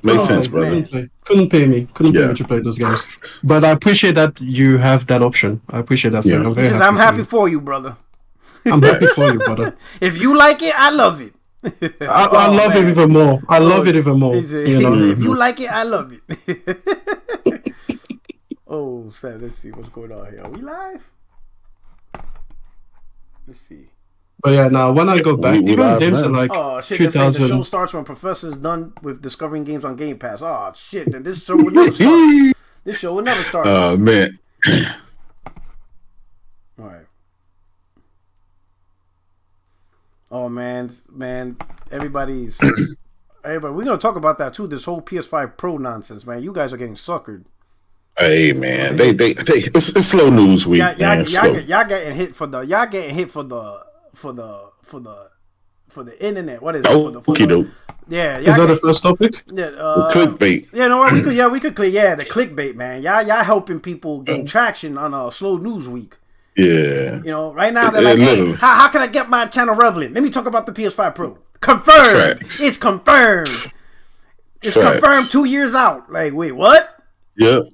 Makes sense, brother. Couldn't pay me to play those games. But I appreciate that you have that option. I appreciate that. Yeah. I'm happy for you, brother. I'm happy for you, brother. If you like it, I love it. I love it even more. I love it even more. If you like it, I love it. Oh, snap. Let's see what's going on here. Are we live? Let's see. But yeah, now when I go back, even games are like 2000. The show starts when Professor's done with discovering games on Game Pass. Oh shit! Then this show would never start. This show would never start. Oh man. All right. Oh man, everybody. We're gonna talk about that too. This whole PS5 Pro nonsense, man. You guys are getting suckered. Hey man, they it's slow news week. Y'all getting hit for the internet. What is it? Yeah. Is that the first topic? Yeah. Clickbait. Yeah, no, we could click. Yeah, the clickbait, man. Y'all helping people gain traction on a slow news week. Yeah. You know, right now they're like, hey, how can I get my channel relevant? Let me talk about the PS5 Pro. Confirmed. Tracks. It's confirmed. It's Tracks. confirmed 2 years out. Like, wait, what? Yep.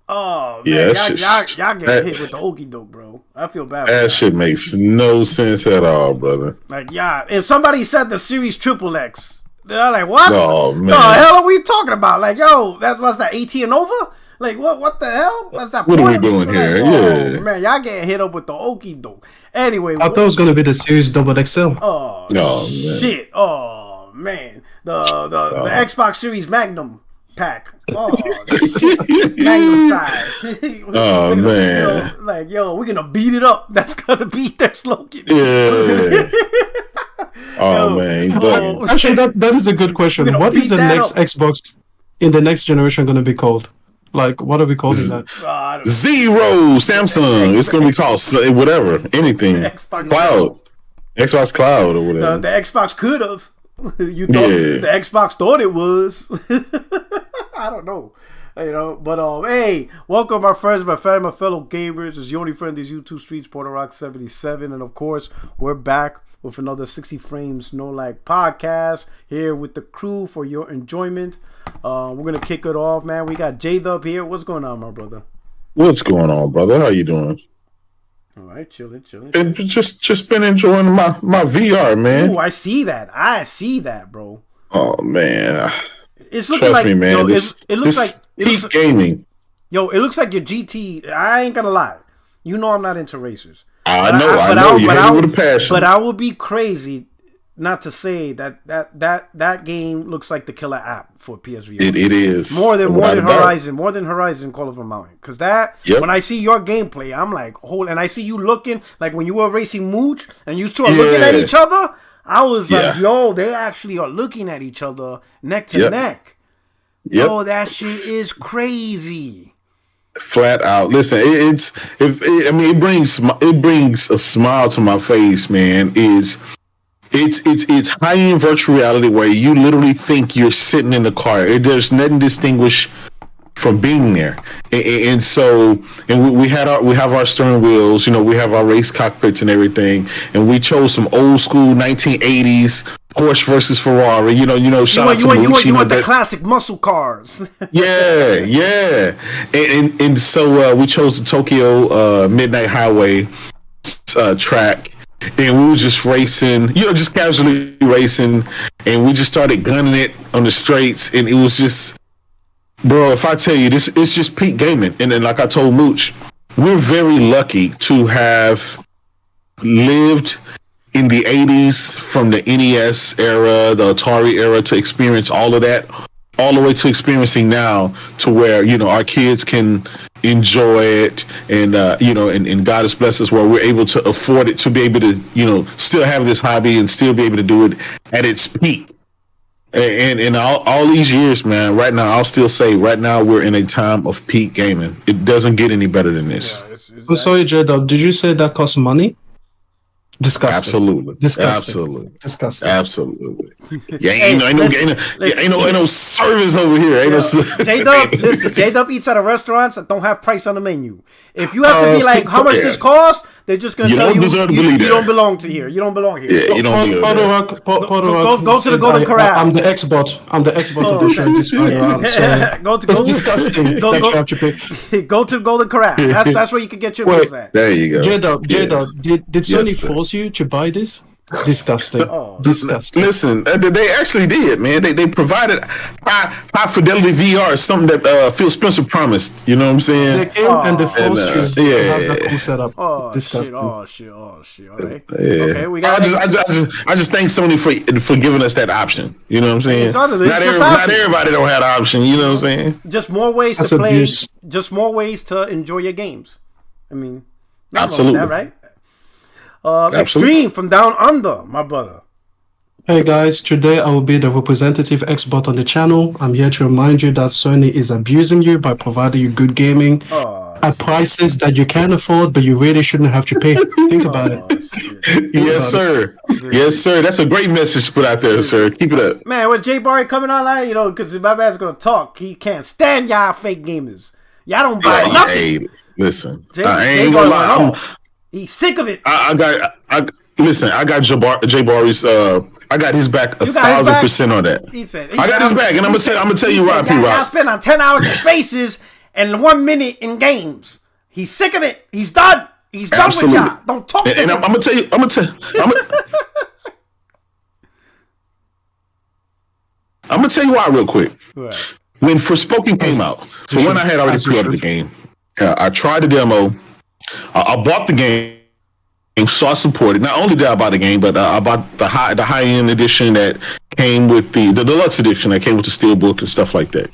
Oh man, y'all get hit with the okey doke, bro. I feel bad. That shit makes no sense at all, brother. Like, yeah, if somebody said the Series XXX, they're like, what? Oh man, the hell are we talking about? Like, yo, what's that? 18 and over? Like, what the hell? What's that? What are we doing here? Like, yeah, man, y'all getting hit up with the okey doke. Anyway, I thought it was gonna be the Series XXL. Oh shit! Oh man, the Xbox Series Magnum pack. Oh, Magnum size. Oh man, we're gonna beat it up. That's gonna be their slogan. Yeah. Oh man. Actually, that is a good question. What is the next Xbox in the next generation gonna be called? Like, what are we calling that? Zero. Samsung. It's gonna be called whatever. Anything. Xbox Cloud. Xbox Cloud or whatever. The Xbox could have. You thought the Xbox thought it was. I don't know. You know, but hey, welcome my friends, my fellow gamers. It's your only friend, these YouTube streets, Porter77, and of course, we're back with another 60 Frames No Lag podcast here with the crew for your enjoyment. We're gonna kick it off, man. We got J-Dub here. What's going on, my brother? What's going on, brother? How you doing? All right, chilling. And just been enjoying my VR, man. Ooh, I see that, bro. Oh man. It's looking Trust like, me, man. It looks like peak gaming. Yo, it looks like your GT. I ain't gonna lie. You know I'm not into racers. I know. You hate it with a passion. But I would be crazy not to say that game looks like the killer app for PSVR. It is more than Horizon Call of a Mountain. Because when I see your gameplay, I'm like, and I see you looking like when you were racing Mooch and you two are looking at each other. I was like, yo, they actually are looking at each other neck to neck. Yo, that shit is crazy. Flat out. Listen, it brings a smile to my face, man. It's high-end virtual reality where you literally think you're sitting in the car. There's nothing distinguished from being there, and we have our steering wheels, you know, we have our race cockpits and everything, and we chose some old school 1980s Porsche versus Ferrari, you know. Shout out to Mooch, you want the classic muscle cars. yeah, and so we chose the Tokyo Midnight Highway track. And we were just racing, just casually racing, and we just started gunning it on the straights, and it was just, bro, if I tell you this, it's just peak gaming. And then, like I told Mooch, we're very lucky to have lived in the 80s from the NES era, the Atari era, to experience all of that, all the way to experiencing now to where, our kids can enjoy it, and and God has blessed us where we're able to afford it, to be able to still have this hobby and still be able to do it at its peak. And all these years, man, right now I'll still say right now we're in a time of peak gaming. It doesn't get any better than this. I'm sorry, J-Dub, did you say that costs money? Disgusting. Absolutely. Disgusting. Absolutely. Yeah, ain't no service over here. J-Dub eats at a restaurant that don't have price on the menu. If you have to be like, how much this cost? They're just gonna tell you you don't belong to here. You don't belong here. Yeah, you don't go to the Golden Corral. I'm the X-bot. I'm the X-bot of the show. This time around. So it's disgusting. Go to the Golden Corral. That's where you can get your meals at. There you go. J-Dog, did Sony force you to buy this? Disgusting. Disgusting. Listen, they actually did, man. They provided high fidelity VR, something that Phil Spencer promised. You know what I'm saying? They came and the forced you to have that cool setup. Disgusting. Shit. All right. Okay, we got. I just thank Sony for giving us that option. You know what I'm saying? Not everybody don't have the option. You know what I'm saying? Just more ways to play. Just more ways to enjoy your games. I mean, absolutely, that, right? Extreme from Down Under, my brother. Hey guys, today I will be the representative X-Bot on the channel. I'm here to remind you that Sony is abusing you by providing you good gaming at prices that you can't afford, but you really shouldn't have to pay. Think about it. Yes, sir. Yes, sir. That's a great message to put out there, sir. Keep it up. Man, with Jay Barry coming online, you know, because my man's going to talk. He can't stand y'all fake gamers. Y'all don't buy nothing. Hey, listen. I ain't going to lie. He's sick of it. I got Jay Barry's. I got his back 1,000% on that. He said, I got his back, and I'm gonna tell you, Rob. I spent on 10 hours in spaces and 1 minute in games. He's sick of it. He's done. He's done with y'all. Don't talk to him. And I'm gonna tell you. I'm gonna tell you why real quick. Right. When Forspoken came out, for when I had already pre-ordered the game, I tried the demo. I bought the game, so I supported. Not only did I buy the game, but I bought the high end edition that came with the deluxe edition that came with the steelbook and stuff like that.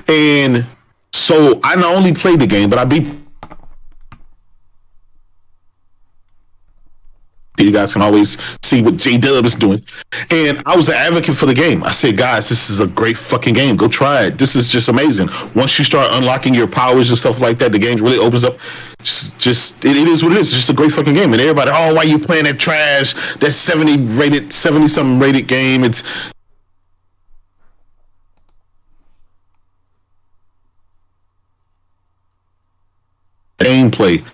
And so I not only played the game, but I beat. You guys can always see what J-Dub is doing. And I was an advocate for the game. I said, guys, this is a great fucking game. Go try it. This is just amazing. Once you start unlocking your powers and stuff like that, the game really opens up. It is what it is. It's just a great fucking game. And everybody, why are you playing that trash? That 70-something rated game. It's gameplay.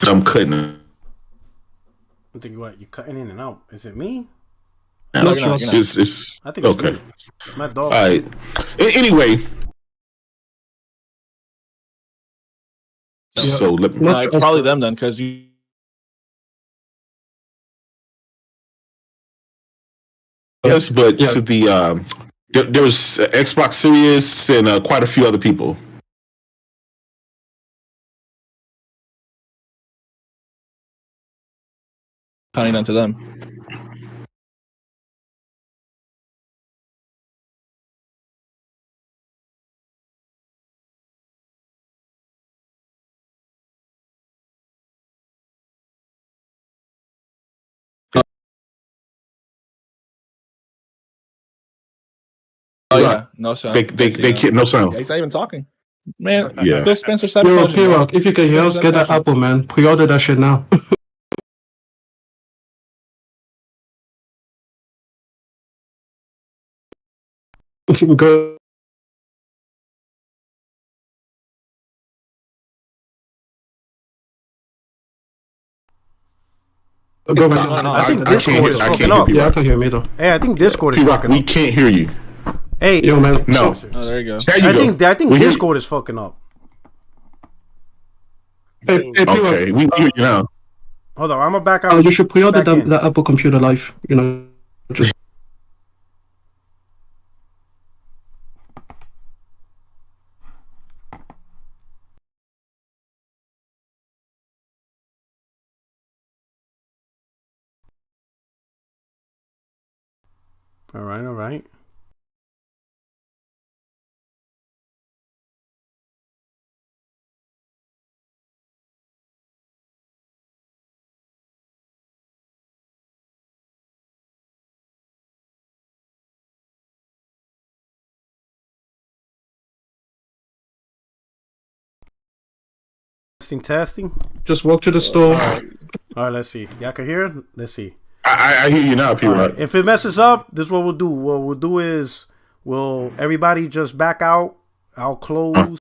I'm cutting. I'm thinking, what? You cutting in and out? Is it me? No, it's I think it's okay. Me. My dog. All right. Anyway. So it's probably them then, because you. Yes, but to the there was Xbox Series and quite a few other people. Counting down to them. Oh yeah, no sound. They can't, no sound. Yeah, he's not even talking. Man, yeah. Phil Spencer said P-Rock, if you can hear us, get that Apple, man. Pre-order that shit now. Go. I think Discord is fucking up. Yeah, I can hear me though. Hey, I think Discord is fucking up. We can't hear you. Hey, yo, man. No. Oh, there you go. I think Discord is fucking up. Hey, okay, we hear you now. Hold on, I'm gonna back out. You should pre-order the Apple computer live. You know, just. All right. Testing. Just walk to the store. All right, let's see. Y'all can hear it? Let's see. I hear you now, P-Rock. Right. If it messes up, this is what we'll do. What we'll do is everybody just back out. I'll close.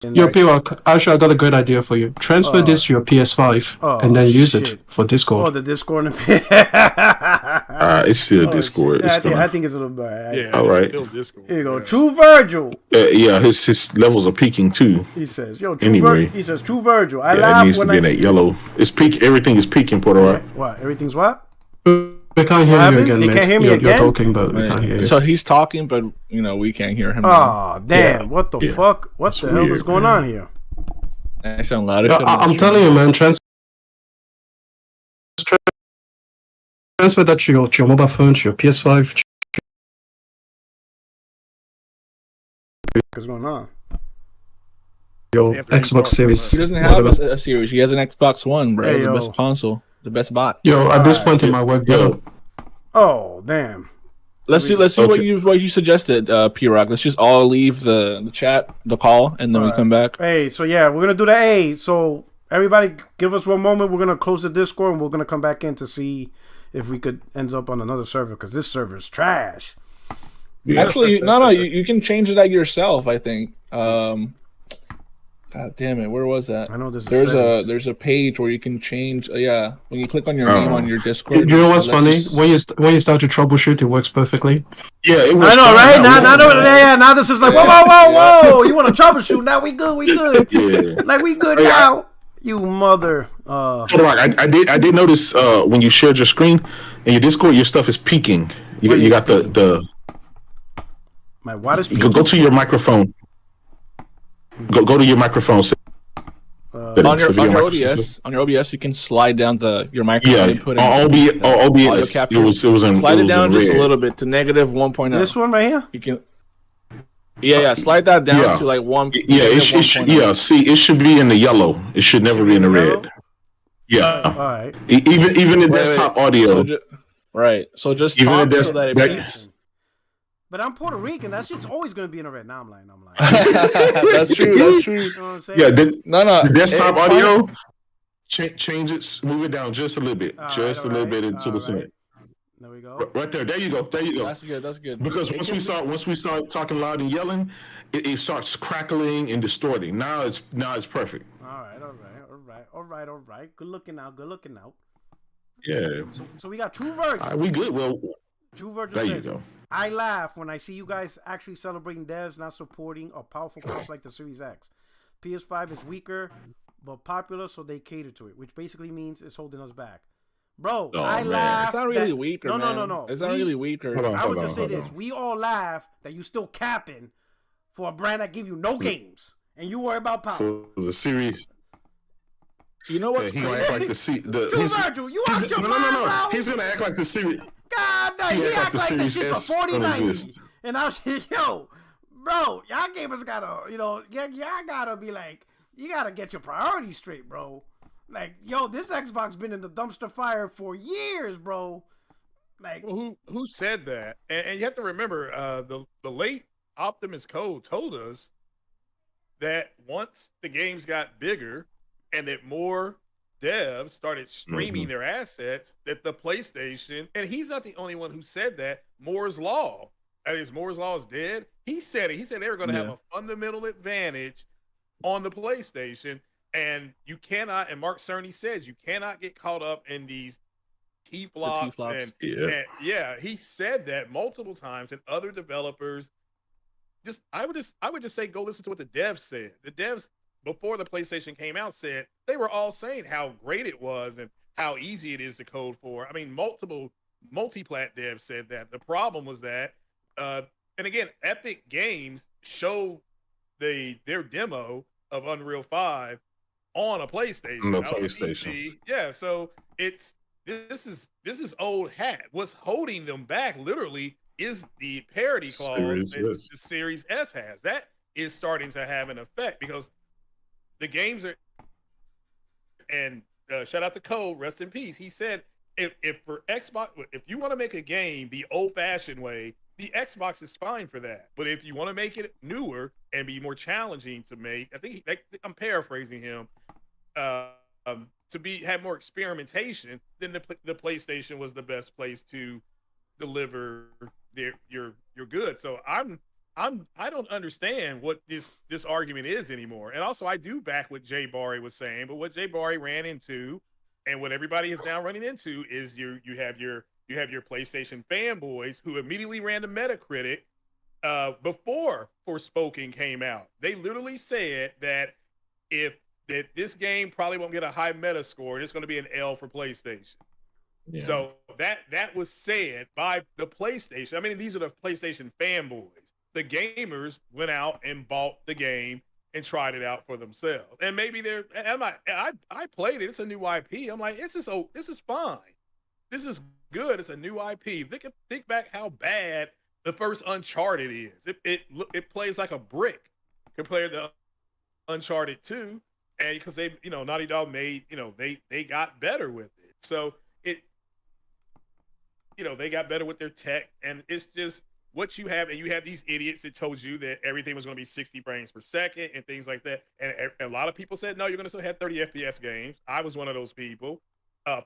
Yo, P-Rock, actually, I got a good idea for you. Transfer this to your PS5 and then use it for Discord. Oh, the Discord. It's still Discord. Yeah, I think it's a little bad. Yeah, all right. Still Discord. Here you go. True Virgil. Yeah, his levels are peaking too. He says, "Yo, he says, True Virgil. I it laugh needs to when be in that yellow. It's peak. Everything is peaking, Puerto Rico. What? Everything's what? We can't hear you again, They mate. can't hear me again? You're talking, but we can't hear you. So he's talking, but we can't hear him. Oh, damn! What the fuck? What the hell is going on here? I sound loud. I'm telling you, man. Transfer that to your mobile phone, to your PS5. What's going on? Your Xbox Series. He doesn't have a series. He has an Xbox One, bro. Hey, the best console, the best bot. Yo, at this point in my work, Oh, damn. Let's see what you suggested, P-Rock. Let's just all leave the chat, the call, and then we come back. Hey, so yeah, we're gonna do that. Hey, so everybody, give us one moment. We're gonna close the Discord and we're gonna come back in to see if we could end up on another server because this server is trash. Yeah. Actually, no, you can change that yourself. I think. God damn it! Where was that? I know this. There's a page where you can change. When you click on your name on your Discord. Do you know what's funny? When you start to troubleshoot, it works perfectly. Yeah, it was. I know, right? Now this is like whoa! You want to troubleshoot? Now we good. Yeah, like we good now. You mother. I did notice when you shared your screen and your Discord, your stuff is peaking. You got the. My what is peaking? Go to your microphone. Go to your microphone. On your OBS, you can slide down your microphone. Yeah, on OBS, it was in slide it down just red. a little bit to negative 1.0. This one right here. You can. Yeah, slide that down to like 1. Yeah, see, it should be in the yellow. It should never be in the red. Yeah. All right. Even the desktop audio. So just even talk so that it peaks. But I'm Puerto Rican. That shit's always gonna be in the red. Now I'm lying. That's true. You know what I'm saying? Yeah, the desktop audio. Change it, move it down just a little bit, a little bit into the cement. There we go. Right there. There you go. That's good. Because once we start talking loud and yelling, it starts crackling and distorting. Now it's perfect. All right. Good looking out. Yeah. So we got True Virgil. We good. Well, True Virgil there says, you go. I laugh when I see you guys actually celebrating devs not supporting a powerful console like the Series X. PS5 is weaker but popular, so they cater to it, which basically means it's holding us back. Bro, I laugh. It's not really weaker. No. It's not really weaker. I would just say this: we all laugh that you still capping for a brand that give you no games, and you worry about power. For the series. You know what? He gonna act like Virgil, you out your mind, bro. He's gonna act like the series. God, no, he act like the shit's a 4090. And I'm yo, bro, y'all gamers gotta, y'all gotta be like, you gotta get your priorities straight, bro. Like, yo, this Xbox been in the dumpster fire for years, bro. Like, well, who said that? And you have to remember, the late Optimus Code told us that once the games got bigger and that more devs started streaming their assets, that the PlayStation, and he's not the only one who said that, Moore's Law, Moore's Law is dead. He said it. He said they were going to have a fundamental advantage on the PlayStation, and you cannot, and Mark Cerny says, you cannot get caught up in these T-flops. And he said that multiple times, and other developers I would just say go listen to what the devs said. The devs before the PlayStation came out said they were all saying how great it was and how easy it is to code for. I mean, multiple multi-plat devs said that. The problem was that, and again, Epic Games showed their demo of Unreal 5 on a PlayStation. On a PlayStation. Yeah, so this is old hat. What's holding them back literally is the parity clause that the Series S has. That is starting to have an effect because the games are, and shout out to Cole, rest in peace. He said, if for Xbox, if you want to make a game the old-fashioned way, the Xbox is fine for that. But if you want to make it newer and be more challenging to make, I think I'm paraphrasing him. have more experimentation, then the PlayStation was the best place to deliver your goods. So I don't understand what this argument is anymore. And also, I do back what Jay Barry was saying, but what Jay Barry ran into, and what everybody is now running into, is you have your PlayStation fanboys who immediately ran to Metacritic before Forspoken came out. They literally said that that this game probably won't get a high meta score, and it's going to be an L for PlayStation. Yeah. So that was said by the PlayStation. I mean, these are the PlayStation fanboys. The gamers went out and bought the game and tried it out for themselves. And maybe I played it. It's a new IP. I'm like, this is fine. This is good. It's a new IP. Think back how bad the first Uncharted is. It plays like a brick compared to Uncharted 2. And because they, Naughty Dog made, they got better with it. So they got better with their tech, and it's just what you have. And you have these idiots that told you that everything was going to be 60 frames per second and things like that. And a lot of people said, no, you're going to still have 30 FPS games. I was one of those people.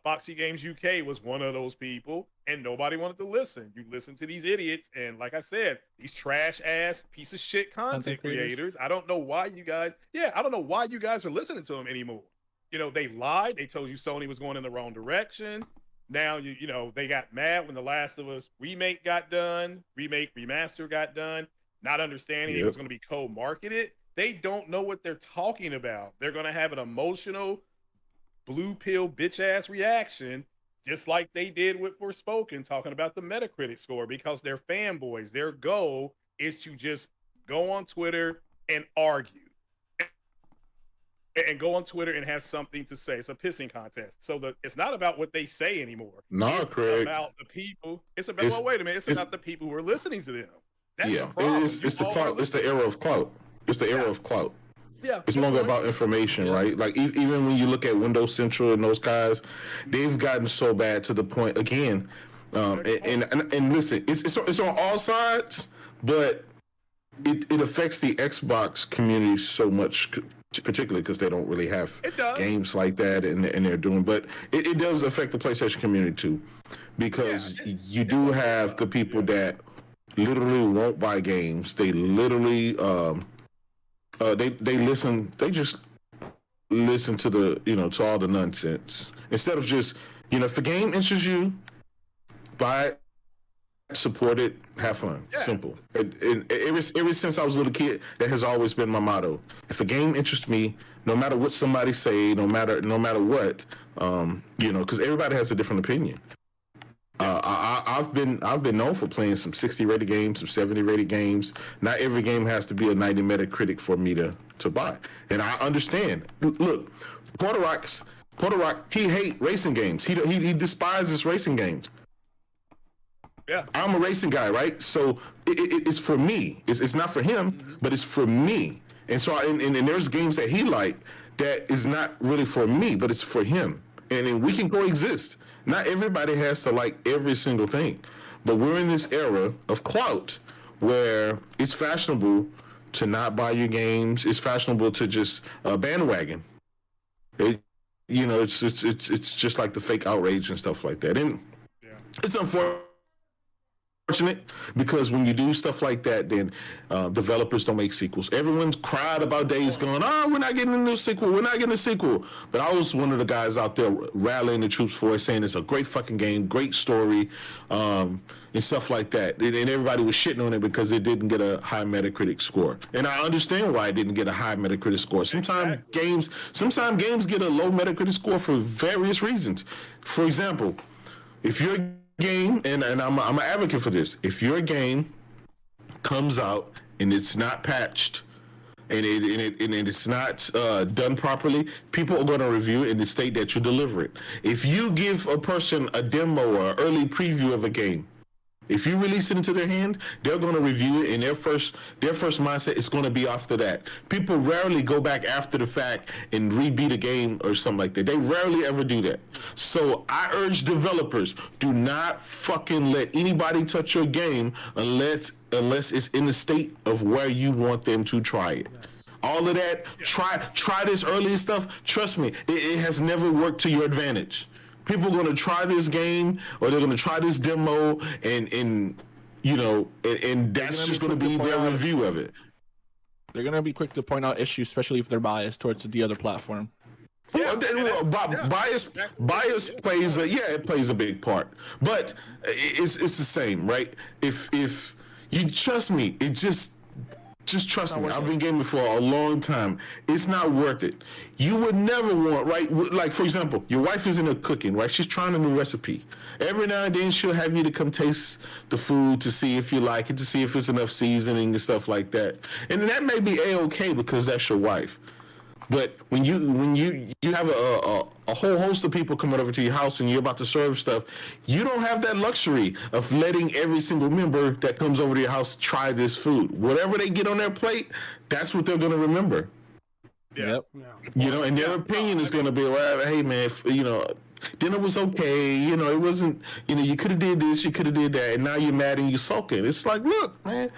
Foxy Games UK was one of those people, and nobody wanted to listen. You listen to these idiots, and like I said, these trash ass piece of shit content creators. I don't know why you guys are listening to them anymore. They lied. They told you Sony was going in the wrong direction. Now they got mad when The Last of Us remaster got done, not understanding it was going to be co-marketed. They don't know what they're talking about. They're going to have an emotional blue pill bitch ass reaction, just like they did with Forspoken, talking about the Metacritic score, because they're fanboys. Their goal is to just go on Twitter and argue, and go on Twitter and have something to say. It's a pissing contest. So it's not about what they say anymore. No, Craig. It's about the people. It's about wait a minute. It's about the people who are listening to them. That's the problem. It's the clout. It's the era of clout. It's the era of clout. Yeah, it's no longer about information, right? Like even when you look at Windows Central and those guys, they've gotten so bad to the point again. And listen, it's on all sides, but it affects the Xbox community so much, particularly because they don't really have games like that, and they're doing. But it does affect the PlayStation community too, because you do have the people that literally won't buy games. They literally they just listen to to all the nonsense instead of just, if a game interests you, buy it, support it, have fun. Simple. And ever since I was a little kid, that has always been my motto. If a game interests me, no matter what somebody say, no matter what, because everybody has a different opinion. I've been known for playing some 60 rated games, some 70 rated games. Not every game has to be a 90 Metacritic for me to buy. And I understand. Look, Puerto Rock, he hates racing games. He despises racing games. Yeah, I'm a racing guy, right? So it's for me. It's not for him, but it's for me. And so and there's games that he liked that is not really for me, but it's for him. And we can coexist. Not everybody has to like every single thing, but we're in this era of clout where it's fashionable to not buy your games. It's fashionable to just bandwagon. It's just like the fake outrage and stuff like that. And it's unfortunate because when you do stuff like that, then developers don't make sequels. Everyone's cried about Days Gone. We're not getting a new sequel. We're not getting a sequel. But I was one of the guys out there rallying the troops for it, saying it's a great fucking game, great story, and stuff like that. And everybody was shitting on it because it didn't get a high Metacritic score. And I understand why it didn't get a high Metacritic score. Sometimes games get a low Metacritic score for various reasons. For example, if you're game, and I'm an advocate for this. If your game comes out and it's not patched and it's not done properly, people are going to review it in the state that you deliver it. If you give a person a demo or early preview of a game, if you release it into their hand, they're going to review it, and their first mindset is going to be after that. People rarely go back after the fact and rebeat a game or something like that. They rarely ever do that. So I urge developers, do not fucking let anybody touch your game unless it's in the state of where you want them to try it. all of that. Try this early stuff. Trust me, it has never worked to your advantage. People are going to try this game, or they're going to try this demo, and that's just going to be their review of it. They're going to be quick to point out issues, especially if they're biased towards the other platform. Bias plays it plays a big part, but it's the same, right? If you trust me, just trust me. I've been gaming for a long time. It's not worth it. You would never want, right? Like, for example, your wife is in there cooking, right? She's trying a new recipe. Every now and then she'll have you to come taste the food to see if you like it, to see if it's enough seasoning and stuff like that. And that may be A-okay because that's your wife. But when you have a whole host of people coming over to your house and you're about to serve stuff, you don't have that luxury of letting every single member that comes over to your house try this food. Whatever they get on their plate, that's what they're going to remember. Yep. And their opinion is going to be, well, hey man, dinner was okay. It wasn't. You could have did this, you could have did that, and now you're mad and you're sulking. It's like, look, man.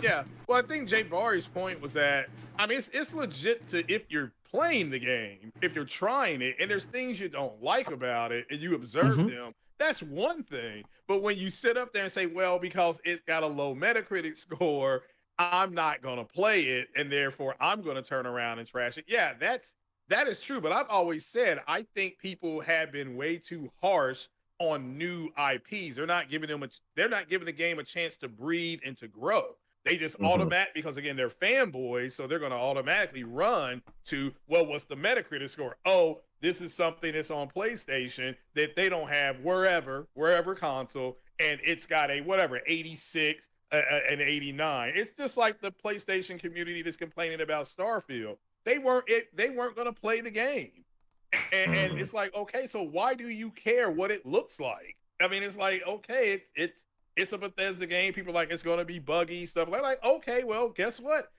Yeah. Well, I think Jay Bari's point was that, it's legit to, if you're playing the game, if you're trying it, and there's things you don't like about it, and you observe them, that's one thing. But when you sit up there and say, well, because it's got a low Metacritic score, I'm not going to play it, and therefore I'm going to turn around and trash it. Yeah, that is true. But I've always said, I think people have been way too harsh on new IPs. They're not giving the game a chance to breathe and to grow. They just automatic, because again, they're fanboys, so they're going to automatically run to, well, what's the Metacritic score? Oh, this is something that's on PlayStation that they don't have wherever console, and it's got a 86, an 89. It's just like the PlayStation community that's complaining about Starfield. They weren't going to play the game, and it's like, okay, so why do you care what it looks like? It's like, okay, it's a Bethesda game. People are like, it's going to be buggy, stuff like, okay, well, guess what?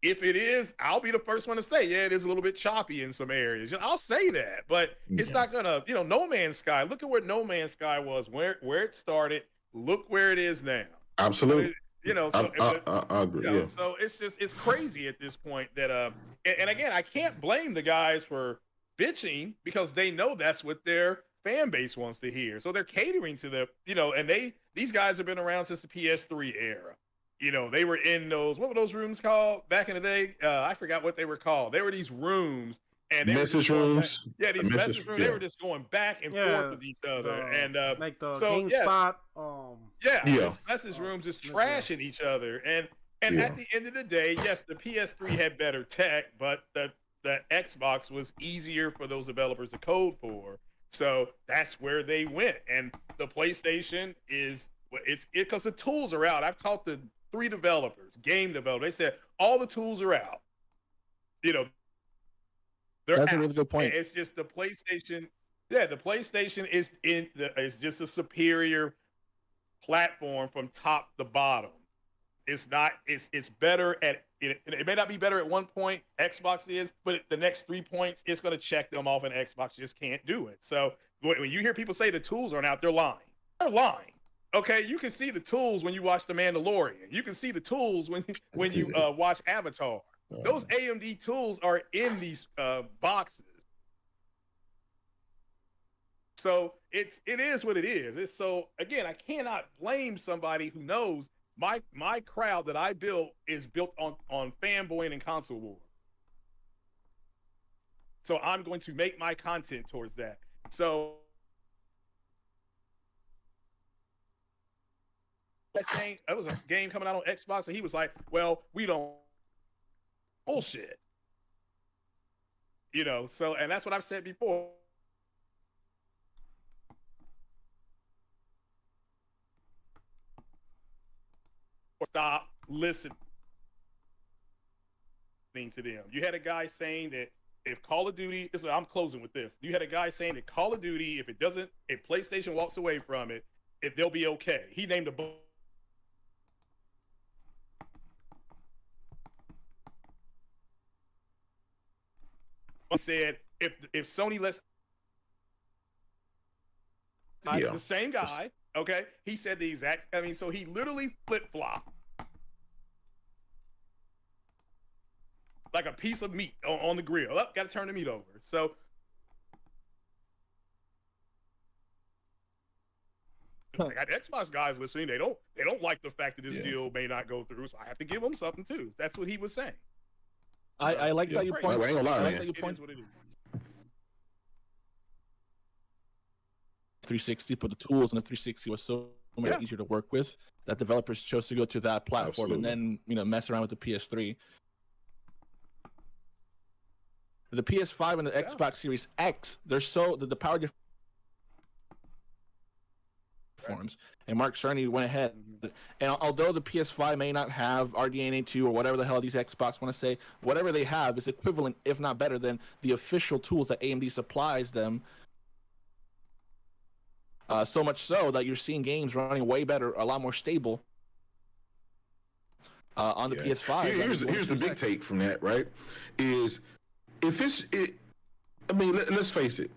If it is, I'll be the first one to say, yeah, it is a little bit choppy in some areas. I'll say that, but it's not going to, No Man's Sky, look at where No Man's Sky was, where it started. Look where it is now. Absolutely. I agree. So it's crazy at this point that, and again, I can't blame the guys for bitching because they know that's what their fan base wants to hear. So they're catering to the, and these guys have been around since the PS3 era. They were in those, what were those rooms called back in the day? I forgot what they were called. They were these rooms, and message rooms. These message rooms. Yeah. They were just going back and forth with each other, and like the GameSpot. These message rooms is trashing each other, and at the end of the day, yes, the PS3 had better tech, but the Xbox was easier for those developers to code for. So that's where they went, and the PlayStation is because the tools are out. I've talked to 3 developers, game developers. They said all the tools are out. That's a really good point. It's just the PlayStation. Yeah, the PlayStation is just a superior platform from top to bottom. It's not. It's better at. It may not be better at one point. Xbox is, but the next 3 points, it's going to check them off, and Xbox just can't do it. So when you hear people say the tools aren't out, they're lying. They're lying. Okay, you can see the tools when you watch The Mandalorian. You can see the tools when you watch Avatar. Those AMD tools are in these boxes. So it is what it is. It's so again, I cannot blame somebody who knows my crowd that I built is built on fanboying and console war. So I'm going to make my content towards that. So saying that was a game coming out on Xbox, and he was like, "Well, we don't bullshit," So, and that's what I've said before. Stop listening to them. You had a guy saying that if Call of Duty, I'm closing with this. You had a guy saying that Call of Duty, if PlayStation walks away from it, they'll be okay. He named a said if Sony lets the same guy, okay, he said the exact. So he literally flip-flopped. like a piece of meat on the grill. Got to turn the meat over. So. I got Xbox guys listening. They don't like the fact that this deal may not go through, so I have to give them something too. That's what he was saying. I like that you point. I ain't gonna lie, I like man. that you point. 360, but the tools in the 360 was so much easier to work with that developers chose to go to that platform and then mess around with the PS3. The PS5 and the Xbox Series X, they're so the power forms, and Mark Cerny went ahead, and although the PS5 may not have RDNA 2 or whatever the hell these Xbox want to say, whatever they have is equivalent, if not better, than the official tools that AMD supplies them. So much so that you're seeing games running way better, a lot more stable on the PS5. Here's the big take from that, right? Is I mean, let's face it.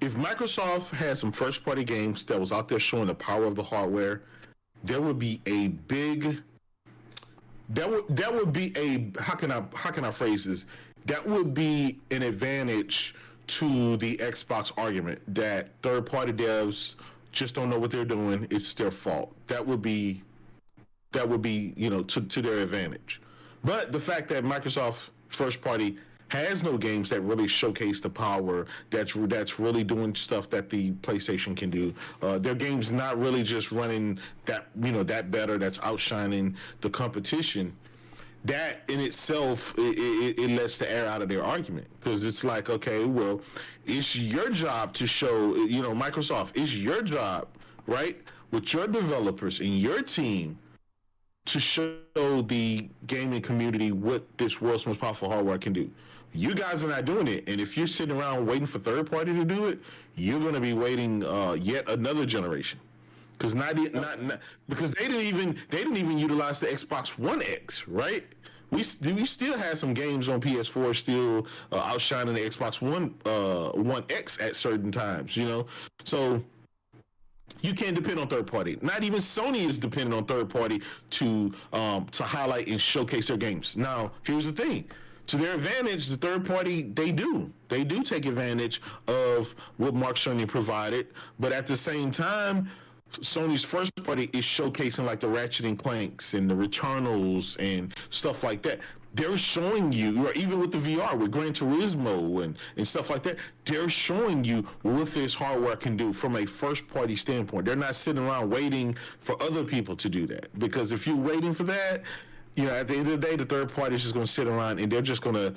If Microsoft had some first-party games that was out there showing the power of the hardware, there would be a big. That would be a how can I phrase this? That would be an advantage to the Xbox argument that third-party devs just don't know what they're doing. It's their fault. That would be to their advantage. But the fact that Microsoft first-party has no games that really showcase the power that's really doing stuff that the PlayStation can do. Their games not really just running that better, that's outshining the competition. That in itself, it lets the air out of their argument, because it's like, okay, well, it's your job to show, Microsoft, it's your job, right, with your developers and your team to show the gaming community what this world's most powerful hardware can do. You guys are not doing it, and if you're sitting around waiting for third party to do it, you're going to be waiting yet another generation. Because because they didn't even utilize the Xbox One X, right? We still had some games on PS4 still outshining the Xbox One X at certain times, So you can't depend on third party. Not even Sony is dependent on third party to highlight and showcase their games. Now, here's the thing. To their advantage, the third party, they do take advantage of what Mark Cerny provided, but at the same time, Sony's first party is showcasing like the Ratchet and Clanks and the Returnals and stuff like that. They're showing you, or even with the VR, with Gran Turismo and stuff like that, they're showing you what this hardware can do from a first party standpoint. They're not sitting around waiting for other people to do that, because if you're waiting for that, at the end of the day, the third party is just going to sit around and they're just going to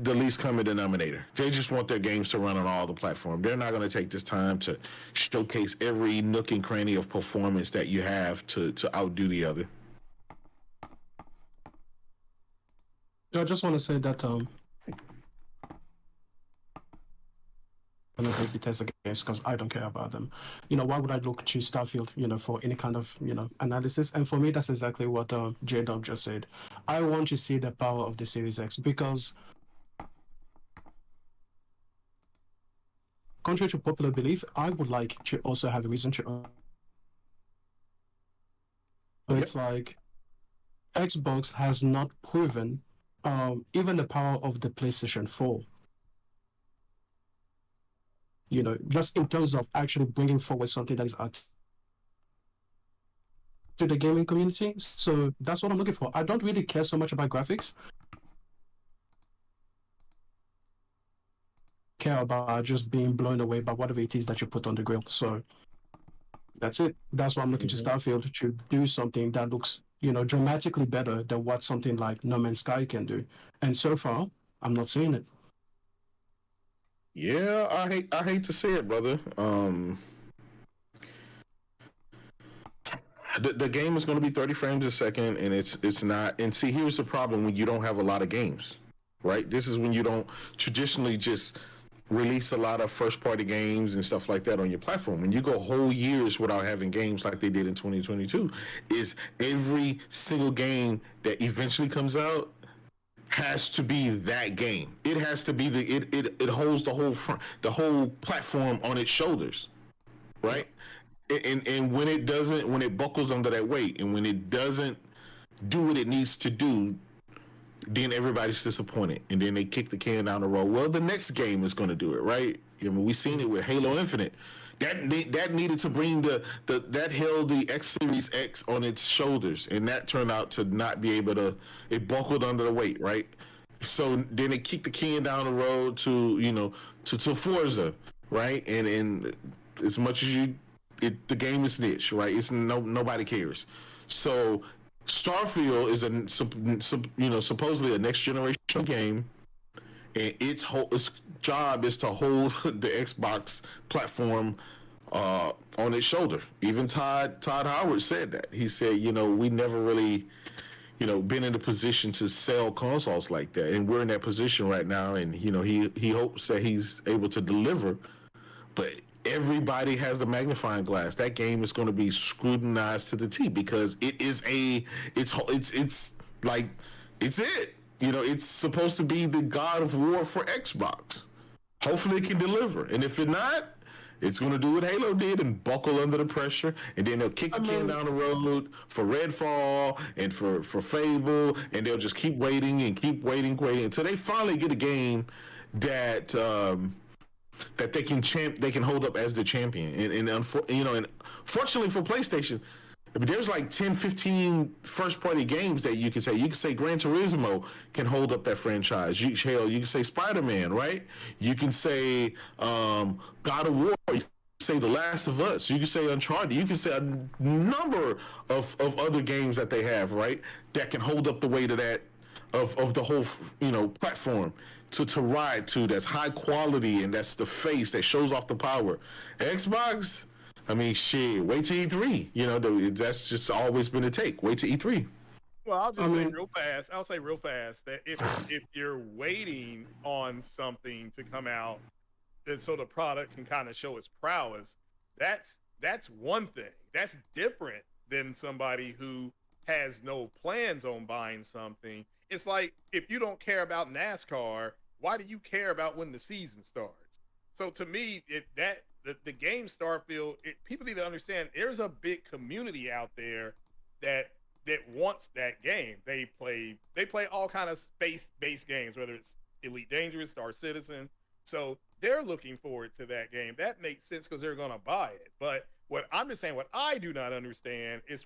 the least common denominator. They just want their games to run on all the platforms. They're not going to take this time to showcase every nook and cranny of performance that you have to outdo the other. I just want to say that I don't think Bethesda games because I don't care about them. Why would I look to Starfield, for any kind of, analysis? And for me, that's exactly what J-Dub just said. I want to see the power of the Series X, because contrary to popular belief, I would like to also have a reason to. It's like Xbox has not proven even the power of the PlayStation 4. Just in terms of actually bringing forward something that is out to the gaming community. So that's what I'm looking for. I don't really care so much about graphics. Care about just being blown away by whatever it is that you put on the grill. So that's it. That's why I'm looking to Starfield, to do something that looks, dramatically better than what something like No Man's Sky can do. And so far, I'm not seeing it. Yeah, I hate to say it, brother. The game is going to be 30 frames a second, and it's not. And see, here's the problem when you don't have a lot of games, right? This is when you don't traditionally just release a lot of first-party games and stuff like that on your platform. When you go whole years without having games like they did in 2022, is every single game that eventually comes out has to be that game. It has to be it holds the whole platform on its shoulders, right? And when it doesn't, when it buckles under that weight, and when it doesn't do what it needs to do, then everybody's disappointed, and then they kick the can down the road. Well, the next game is going to do it, right? I mean, we've seen it with Halo Infinite. That needed to bring that held the X Series X on its shoulders, and that turned out to not be able to. It buckled under the weight, right? So then they kicked the can down the road to to Forza, right? And as much as the game is niche, right? It's nobody cares. So Starfield is supposedly a next generation game, and its job is to hold the Xbox platform on its shoulder. Even Todd Howard said that. He said, we never really, been in a position to sell consoles like that, and we're in that position right now. And he hopes that he's able to deliver, but everybody has the magnifying glass. That game is going to be scrutinized to the T because it's it. It's supposed to be the God of War for Xbox. Hopefully it can deliver. And if it not, it's going to do what Halo did and buckle under the pressure. And then they'll kick the can down the road for Redfall and for Fable. And they'll just keep waiting and keep waiting until they finally get a game that that they can hold up as the champion. And fortunately for PlayStation, I mean, there's like 10, 15 first-party games that you can say. You can say Gran Turismo can hold up that franchise. You can say Spider-Man, right? You can say God of War. You can say The Last of Us. You can say Uncharted. You can say a number of other games that they have, right, that can hold up the weight of that of the whole platform to ride to. That's high quality and that's the face that shows off the power. Xbox. I mean, shit. Wait till E3. That's just always been the take. Wait till E3. Well, I'll just say real fast. I'll say real fast that if you're waiting on something to come out, and so the product can kind of show its prowess, that's one thing. That's different than somebody who has no plans on buying something. It's like if you don't care about NASCAR, why do you care about when the season starts? So to me, the game Starfield, people need to understand there's a big community out there that wants that game. They play all kind of space-based games, whether it's Elite Dangerous, Star Citizen. So they're looking forward to that game. That makes sense because they're going to buy it. But what I'm just saying, what I do not understand is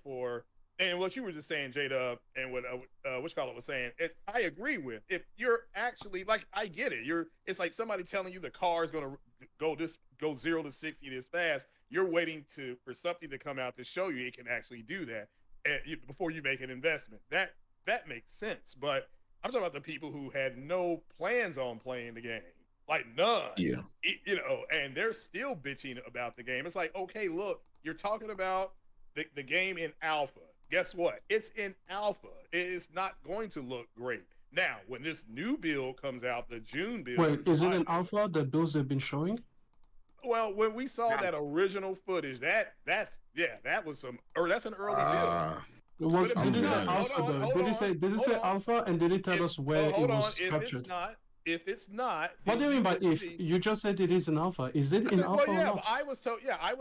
and what you were just saying, J-Dub, and what Wishcalla was saying, I agree with. If you're actually, like, I get it. It's like somebody telling you the car is going to go 0 to 60 this fast. You're waiting for something to come out to show you it can actually do that before you make an investment. That makes sense. But I'm talking about the people who had no plans on playing the game, like none. Yeah. And they're still bitching about the game. It's like, okay, look, you're talking about the game in alpha. Guess what? It's in alpha. It is not going to look great. Now, when this new build comes out, the June build. Wait, is it in alpha, the builds they've been showing? Well, when we saw that original footage, that was that's an early build. Did it say alpha though? Did it say alpha, and did it tell us where it was captured? If it's not, what do you mean by if? You just said it is an alpha. Is it in alpha? Well, yeah, or not? I was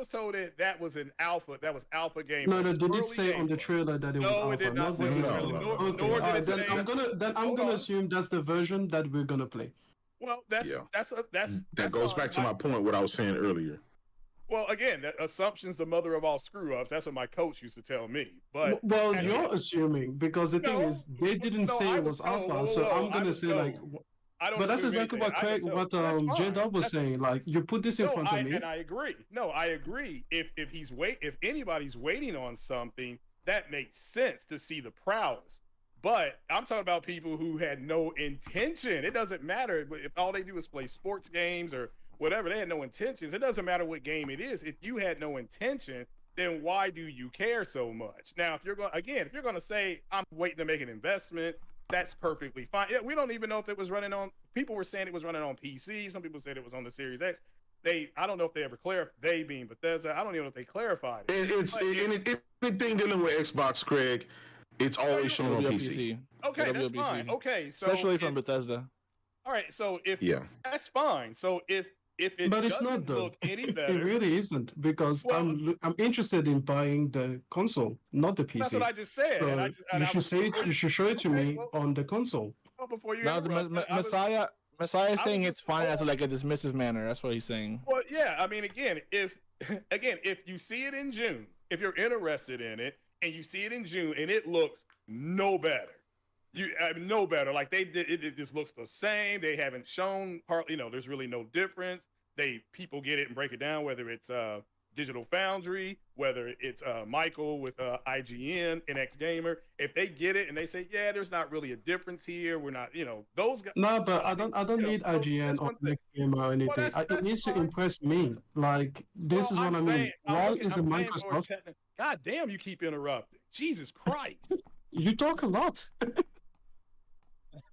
told that was an alpha. That was alpha game. No, did it say on the trailer that it was alpha? No, it did not say on the trailer. Nor did it say. I'm gonna assume that's the version that we're gonna play. Well, that goes back to my point. What I was saying earlier. Well, again, assumption's the mother of all screw ups. That's what my coach used to tell me. But you're assuming because the thing is they didn't say it was alpha, so I'm gonna say like. But that's exactly what J-Dub was saying. Like, you put this in front of me. And I agree. No, I agree. If anybody's waiting on something, that makes sense to see the prowess. But I'm talking about people who had no intention. It doesn't matter if all they do is play sports games or whatever. They had no intentions. It doesn't matter what game it is. If you had no intention, then why do you care so much? Now, if you're going to say I'm waiting to make an investment, that's perfectly fine. Yeah, we don't even know if it was running on. People were saying it was running on PC. Some people said it was on the Series X. I don't know if they ever clarified. They being Bethesda, I don't even know if they clarified it. Anything dealing with Xbox, Craig, it's always shown on PC. Okay, that's fine. Okay, so especially from Bethesda. All right, so that's fine. So if it but it's not though. Look any better, it really isn't because I'm interested in buying the console, not the PC. That's what I just said. So you should show it to me on the console. before you No, interrupt. Messiah is saying was it's just fine as told- like a dismissive manner. That's what he's saying. Well, yeah. I mean, again, if you see it in June, if you're interested in it, and you see it in June, and it looks no better, no better. Like they did, it just looks the same. They haven't shown there's really no difference. People get it and break it down, whether it's Digital Foundry, whether it's Michael with IGN and X Gamer. If they get it and they say, yeah, there's not really a difference here. We're not, those guys. No, but I don't need IGN or Next Gamer or anything. Well, It needs to fine. impress me. Like this is what I mean. Why is it Microsoft? God damn, you keep interrupting. Jesus Christ. You talk a lot.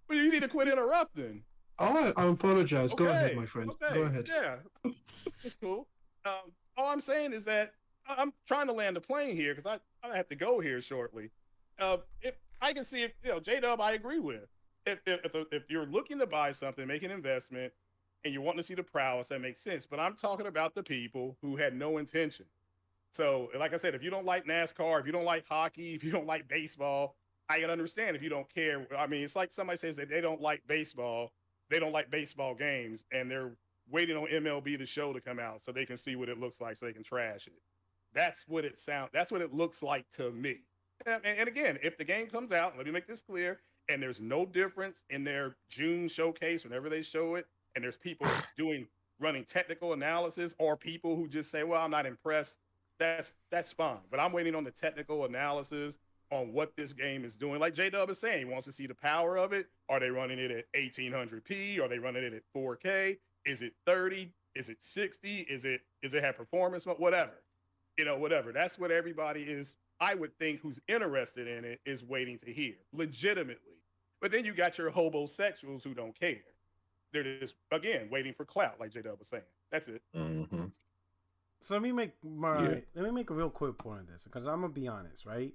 Well, you need to quit interrupting. Oh, I apologize. Go Okay, ahead, my friend. okay, Go ahead. Yeah, it's cool. All I'm saying is that I'm trying to land the plane here because I have to go here shortly. If I can see, J-Dub, I agree with. If you're looking to buy something, make an investment, and you want to see the prowess, that makes sense. But I'm talking about the people who had no intention. So, like I said, if you don't like NASCAR, if you don't like hockey, if you don't like baseball, I can understand if you don't care. I mean, it's like somebody says that they don't like baseball games, and they're waiting on MLB The Show to come out so they can see what it looks like so they can trash it. That's what it looks like to me. And again, if the game comes out, let me make this clear, and there's no difference in their June showcase whenever they show it, and there's people running technical analysis or people who just say, well, I'm not impressed, that's fine. But I'm waiting on the technical analysis on what this game is doing. Like J-Dub is saying, he wants to see the power of it. Are they running it at 1800p? Are they running it at 4K? Is it 30? Is it 60? Is it have performance? Whatever. Whatever. That's what everybody is, I would think, who's interested in it is waiting to hear, legitimately. But then you got your homosexuals who don't care. They're just, again, waiting for clout, like J-Dub was saying. That's it. Mm-hmm. So let me make a real quick point on this, because I'm gonna be honest, right?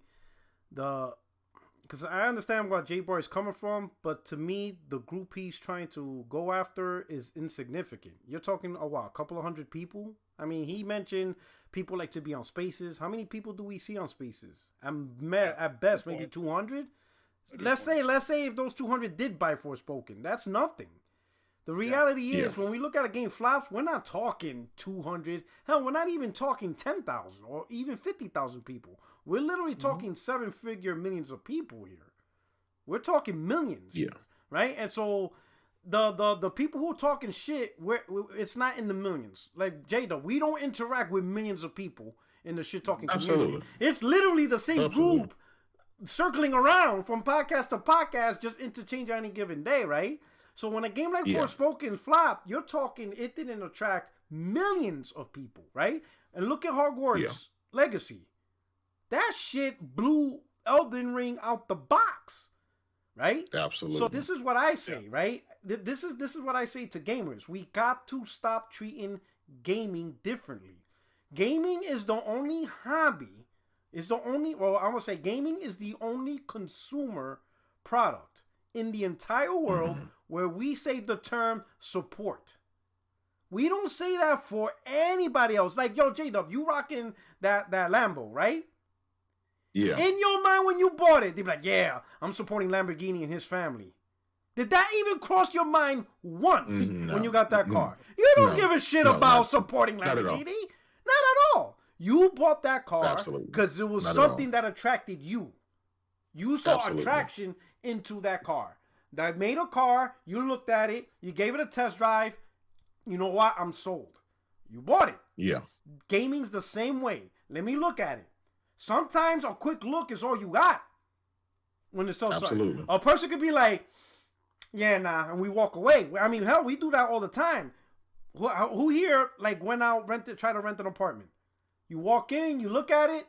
Because I understand where J-Bar is coming from, but to me, the group he's trying to go after is insignificant. You're talking a couple of hundred people? I mean, he mentioned people like to be on Spaces. How many people do we see on Spaces? At best, maybe 200. Let's say if those 200 did buy Forspoken, that's nothing. The reality is, when we look at a game flops, we're not talking 200. Hell, we're not even talking 10,000 or even 50,000 people. We're literally talking seven-figure millions of people here. We're talking millions, here, right? And so the people who are talking shit, it's not in the millions. Like Jada, we don't interact with millions of people in the shit talking community. It's literally the same group circling around from podcast to podcast, just interchange on any given day, right? So when a game like Forspoken flopped, you're talking it didn't attract millions of people, right? And look at Hogwarts Legacy. That shit blew Elden Ring out the box, right? Absolutely. So this is what I say, right? This is what I say to gamers. We got to stop treating gaming differently. Gaming is the only hobby. Gaming is the only consumer product in the entire world where we say the term support. We don't say that for anybody else. Like, yo, J-Dub, you rocking that Lambo, right? Yeah. In your mind when you bought it, they'd be like, yeah, I'm supporting Lamborghini and his family. Did that even cross your mind once when you got that car? You don't give a shit about supporting Lamborghini. Not at all. You bought that car because it was something that attracted you. You saw attraction into that car. That made a car, you looked at it, you gave it a test drive. You know what? I'm sold. You bought it. Yeah. Gaming's the same way. Let me look at it. Sometimes a quick look is all you got when it's so something. A person could be like, yeah, nah, and we walk away. I mean, hell, we do that all the time. Who here, like, went out, try to rent an apartment? You walk in, you look at it.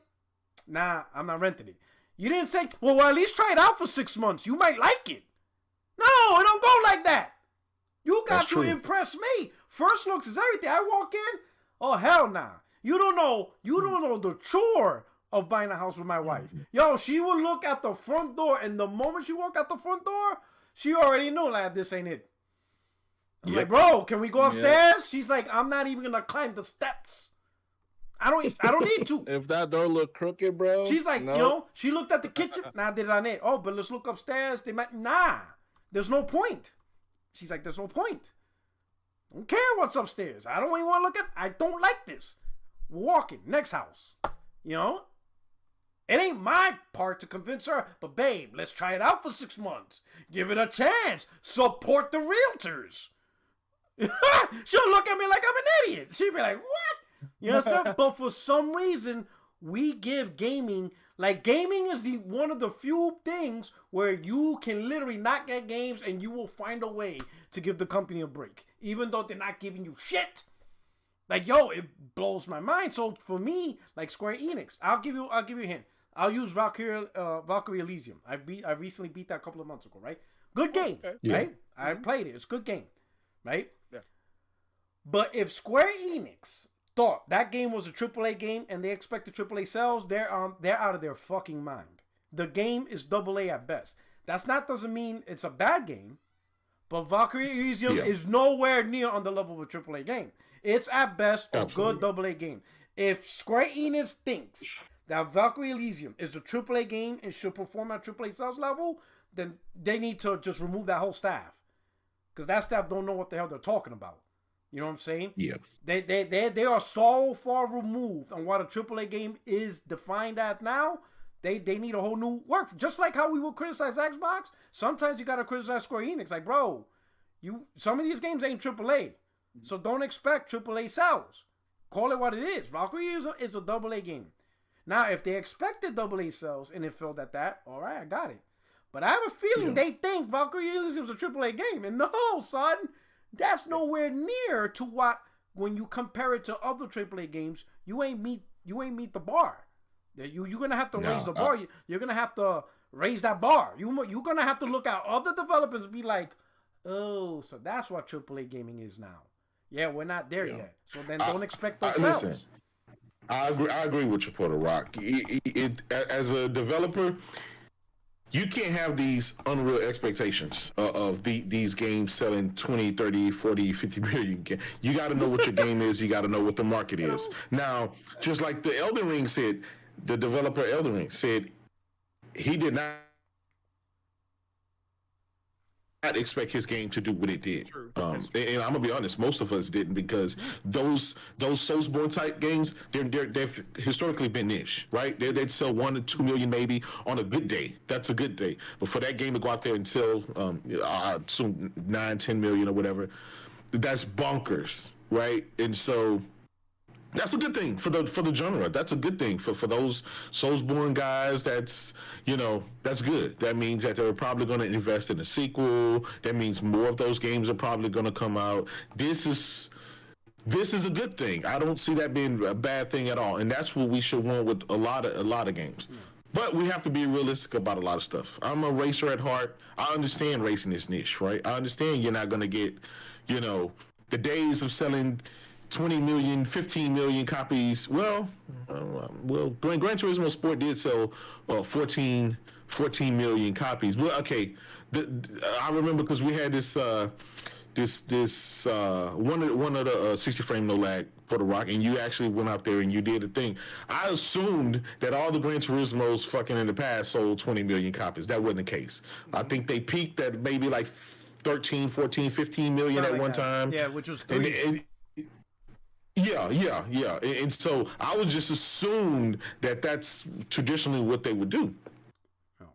Nah, I'm not renting it. You didn't say, well, at least try it out for 6 months. You might like it. No, it don't go like that. You got to impress me. First looks is everything. I walk in, oh, hell nah. You don't know the chore of buying a house with my wife. Yo, she will look at the front door, and the moment she walk out the front door, she already knew, like, this ain't it. I'm like, bro, can we go upstairs? She's like, I'm not even gonna climb the steps. I don't need to. If that door look crooked, bro. She's like, she looked at the kitchen. Nah, did I need? Oh, but let's look upstairs. Nah. there's no point. She's like, there's no point. Don't care what's upstairs. I don't even want to look at. I don't like this. Walking next house. You know, it ain't my part to convince her. But babe, let's try it out for 6 months. Give it a chance. Support the realtors. She'll look at me like I'm an idiot. She'll be like, what? You understand? But for some reason, we give gaming, like gaming is one of the few things where you can literally not get games and you will find a way to give the company a break, even though they're not giving you shit. Like, yo, it blows my mind. So for me, like Square Enix, I'll give you a hint. I'll use Valkyrie Elysium. I recently beat that a couple of months ago, right? Good game, right? Yeah. I played it. It's a good game, right? Yeah. But if Square Enix thought that game was a AAA game and they expect the AAA sales, they're out of their fucking mind. The game is AA at best. Doesn't mean it's a bad game, but Valkyrie Elysium is nowhere near on the level of a AAA game. It's at best a good AA game. If Square Enix thinks that Valkyrie Elysium is a AAA game and should perform at AAA sales level, then they need to just remove that whole staff, because that staff don't know what the hell they're talking about. You know what I'm saying? Yeah. They are so far removed on what a AAA game is defined at now. They need a whole new work. Just like how we will criticize Xbox, sometimes you gotta criticize Square Enix. Like, bro, some of these games ain't AAA, so don't expect AAA sales. Call it what it is. Valkyrie is a AA game. Now, if they expected AA sales and it failed at that, all right, I got it. But I have a feeling they think Valkyrie Elysium is a AAA game, and no, son. That's nowhere near to what, when you compare it to other AAA games, you ain't meet the bar. You're gonna have to raise the bar. You're gonna have to raise that bar. You're gonna have to look at other developers and be like, oh, so that's what AAA gaming is now. Yeah, we're not there yet. So then don't expect those sales. Listen, I agree with you, Puerto Rock. As a developer, you can't have these unreal expectations of these games selling 20, 30, 40, 50 million. You got to know what your game is. You got to know what the market is. Now, just like the Elden Ring said, the developer Elden Ring said he did not expect his game to do what it did. And I'm gonna be honest, most of us didn't, because those Soulsborne type games, they've historically been niche, right? They'd sell 1 to 2 million maybe on a good day. That's a good day. But for that game to go out there and sell, I assume 9, 10 million or whatever, that's bonkers, right? And so that's a good thing for the genre. That's a good thing for those Soulsborne guys. That's good. That means that they're probably going to invest in a sequel. That means more of those games are probably going to come out. This is a good thing. I don't see that being a bad thing at all. And that's what we should want with a lot of games. But we have to be realistic about a lot of stuff. I'm a racer at heart. I understand racing is niche, right? I understand you're not going to get, the days of selling 20 million, 15 million copies. Well, Gran Turismo Sport did sell 14 million copies. Well, okay, I remember because we had this one of the 60 frame no lag for the Rock, and you actually went out there and you did a thing. I assumed that all the Gran Turismos fucking in the past sold 20 million copies. That wasn't the case. I think they peaked at maybe like 13, 14, 15 million at one time. Yeah, which was 3. Yeah. And so I was just assumed that that's traditionally what they would do. Oh.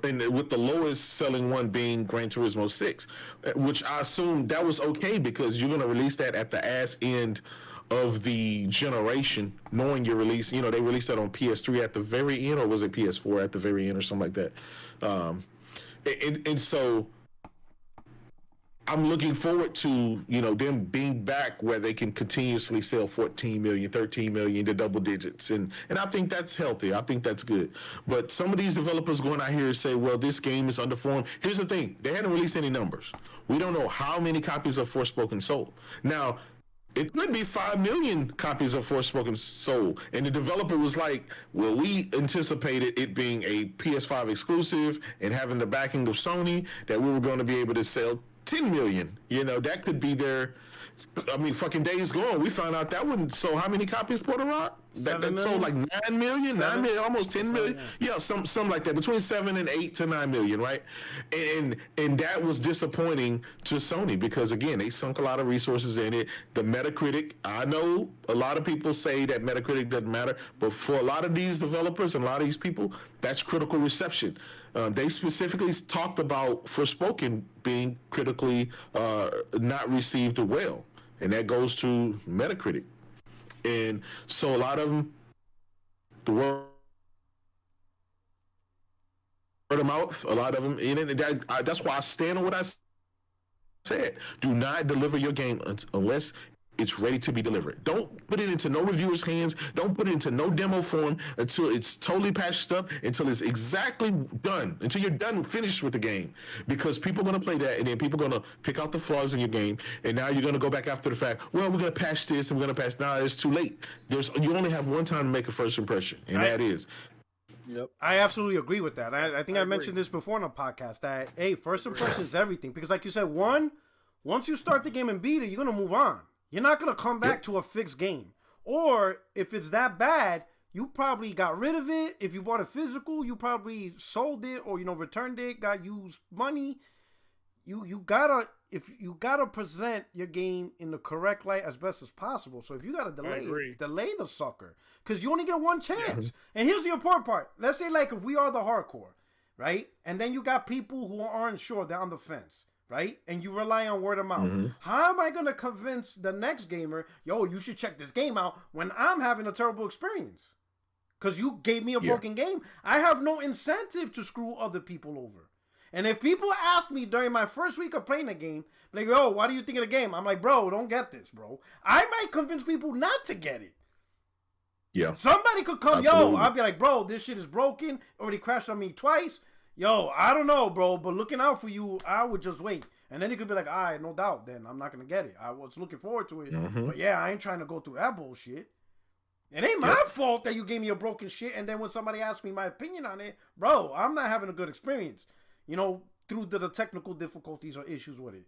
And with the lowest selling one being Gran Turismo 6, which I assumed that was okay because you're going to release that at the ass end of the generation, knowing your release. They released that on PS3 at the very end, or was it PS4 at the very end or something like that. And so I'm looking forward to, them being back where they can continuously sell 14 million, 13 million to double digits. And I think that's healthy. I think that's good. But some of these developers going out here and say, well, this game is underperformed. Here's the thing. They hadn't released any numbers. We don't know how many copies of Forspoken sold. Now, it could be 5 million copies of Forspoken sold. And the developer was like, well, we anticipated it being a PS5 exclusive and having the backing of Sony, that we were going to be able to sell 10 million. That could be their, fucking Days Gone. We found out that wouldn't. So how many copies, Puerto Rock? that sold like 9 million, 9 million, almost 10 million. Yeah, some like that, between 7 and 8 to 9 million, right? And that was disappointing to Sony because again, they sunk a lot of resources in it. The Metacritic, I know a lot of people say that Metacritic doesn't matter, but for a lot of these developers and a lot of these people, that's critical reception. They specifically talked about Forspoken being critically not received well, and that goes to Metacritic. And so a lot of them, the word of mouth, a lot of them in it. That's why I stand on what I said. Do not deliver your game unless it's ready to be delivered. Don't put it into no reviewer's hands. Don't put it into no demo form until it's totally patched up, until it's exactly done, until you're done, finished with the game. Because people are going to play that, and then people are going to pick out the flaws in your game, and now you're going to go back after the fact, well, we're going to patch this, and we're going to patch. Nah, it's too late. You only have one time to make a first impression, and that is. Yep. I absolutely agree with that. I think I mentioned this before on a podcast that, hey, first impression is everything. Because like you said, once you start the game and beat it, you're going to move on. You're not going to come back to a fixed game. Or if it's that bad, you probably got rid of it. If you bought a physical, you probably sold it or, returned it, got used money. You gotta present your game in the correct light as best as possible. So if you gotta delay the sucker. Because you only get one chance. Yeah. And here's the important part. Let's say like if we are the hardcore, right? And then you got people who aren't sure, they're on the fence. Right? And you rely on word of mouth. Mm-hmm. How am I going to convince the next gamer, yo, you should check this game out when I'm having a terrible experience? Because you gave me a broken game. I have no incentive to screw other people over. And if people ask me during my first week of playing the game, like, yo, what do you think of the game? I'm like, bro, don't get this, bro. I might convince people not to get it. Yeah. Somebody could come, Absolutely. I'll be like, bro, this shit is broken. Already crashed on me twice. Yo, I don't know, bro, but looking out for you, I would just wait. And then you could be like, all right, no doubt, then I'm not going to get it. I was looking forward to it. Mm-hmm. But yeah, I ain't trying to go through that bullshit. It ain't my fault that you gave me a broken shit. And then when somebody asks me my opinion on it, bro, I'm not having a good experience. Through the technical difficulties or issues with it.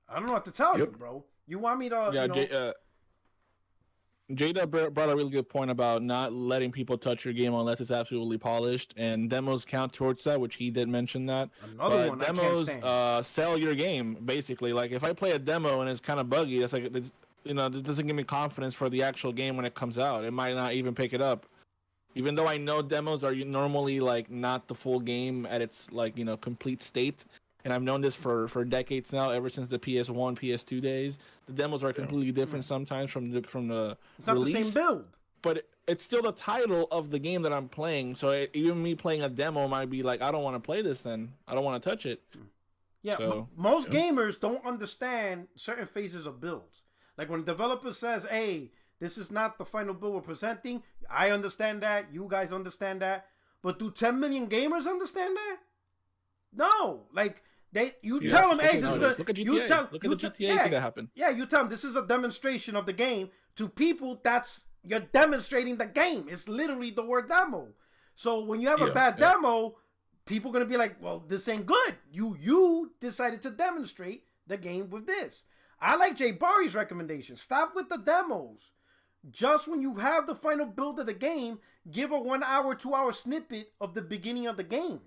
I don't know what to tell you, bro. You want me to, Jada brought a really good point about not letting people touch your game unless it's absolutely polished, and demos count towards that, which he did mention that. Another one demos sell your game, basically. Like, if I play a demo and it's kind of buggy, that's like, it doesn't give me confidence for the actual game when it comes out. It might not even pick it up. Even though I know demos are normally, like, not the full game at its, like, complete state. And I've known this for decades now, ever since the PS1, PS2 days. The demos are completely different sometimes from the It's not release, the same build. But it's still the title of the game that I'm playing. So even me playing a demo might be like, I don't want to play this then. I don't want to touch it. Yeah, so, most gamers don't understand certain phases of builds. Like when a developer says, hey, this is not the final build we're presenting. I understand that. You guys understand that. But do 10 million gamers understand that? No. Like... tell them, hey, this is a... Look at GTA. Look at the GTA thing that happened. Yeah, you tell them this is a demonstration of the game. To people, you're demonstrating the game. It's literally the word demo. So when you have a bad demo, people are going to be like, well, this ain't good. You decided to demonstrate the game with this. I like Jay Barry's recommendation. Stop with the demos. Just when you have the final build of the game, give a 1 hour, 2 hour snippet of the beginning of the game.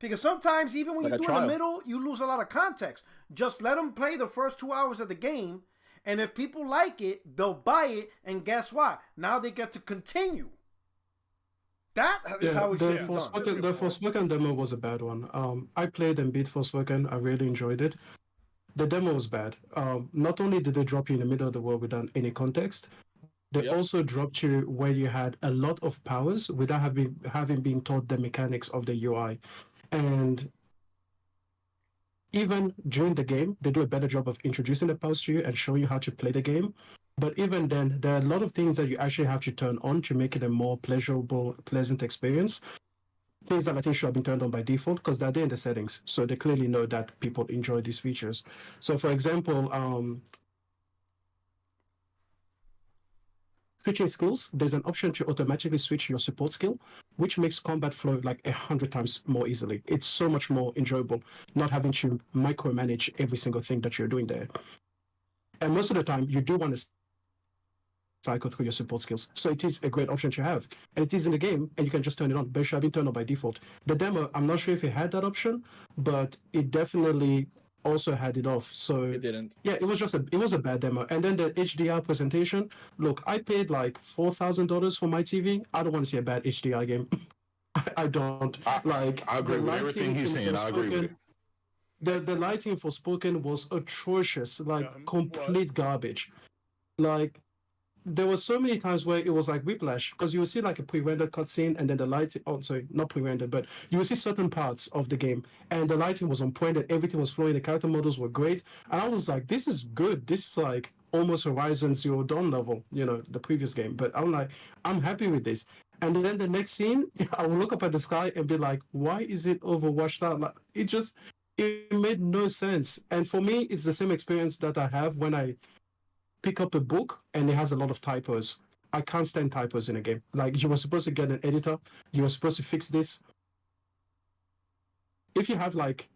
Because sometimes, even when you do in the middle, you lose a lot of context. Just let them play the first 2 hours of the game, and if people like it, they'll buy it, and guess what? Now they get to continue. That is how it should be done. The Forspoken demo was a bad one. I played and beat Forspoken. I really enjoyed it. The demo was bad. Not only did they drop you in the middle of the world without any context, they also dropped you where you had a lot of powers without having been taught the mechanics of the UI. And even during the game, they do a better job of introducing the powers to you and showing you how to play the game. But even then, there are a lot of things that you actually have to turn on to make it a more pleasant experience. Things that I think should have been turned on by default because they're there in the settings. So they clearly know that people enjoy these features. So for example, switching skills, there's an option to automatically switch your support skill, which makes combat flow like 100 times more easily. It's so much more enjoyable, not having to micromanage every single thing that you're doing there. And most of the time, you do want to cycle through your support skills. So it is a great option to have. And it is in the game, and you can just turn it on. But it should have been turned on by default. The demo, I'm not sure if it had that option, but it definitely also had it off. So It didn't. yeah, it was a bad demo. And then the HDR presentation. Look, I paid like $4,000 for my TV. I don't want to see a bad HDR game. I don't. I agree with everything he's saying. I agree with it. The lighting for Forspoken was atrocious, like complete garbage. Like there were so many times where it was like whiplash because you will see like a pre-rendered cutscene and then the lighting. Oh, sorry, not pre-rendered, but you will see certain parts of the game and the lighting was on point and everything was flowing. The character models were great, and I was like, "This is good. This is like almost Horizon Zero Dawn level, the previous game." But I'm like, I'm happy with this. And then the next scene, I will look up at the sky and be like, "Why is it overwashed out?" Like it made no sense. And for me, it's the same experience that I have when I pick up a book and it has a lot of typos. I can't stand typos in a game. Like, you were supposed to get an editor. You were supposed to fix this. If you have like,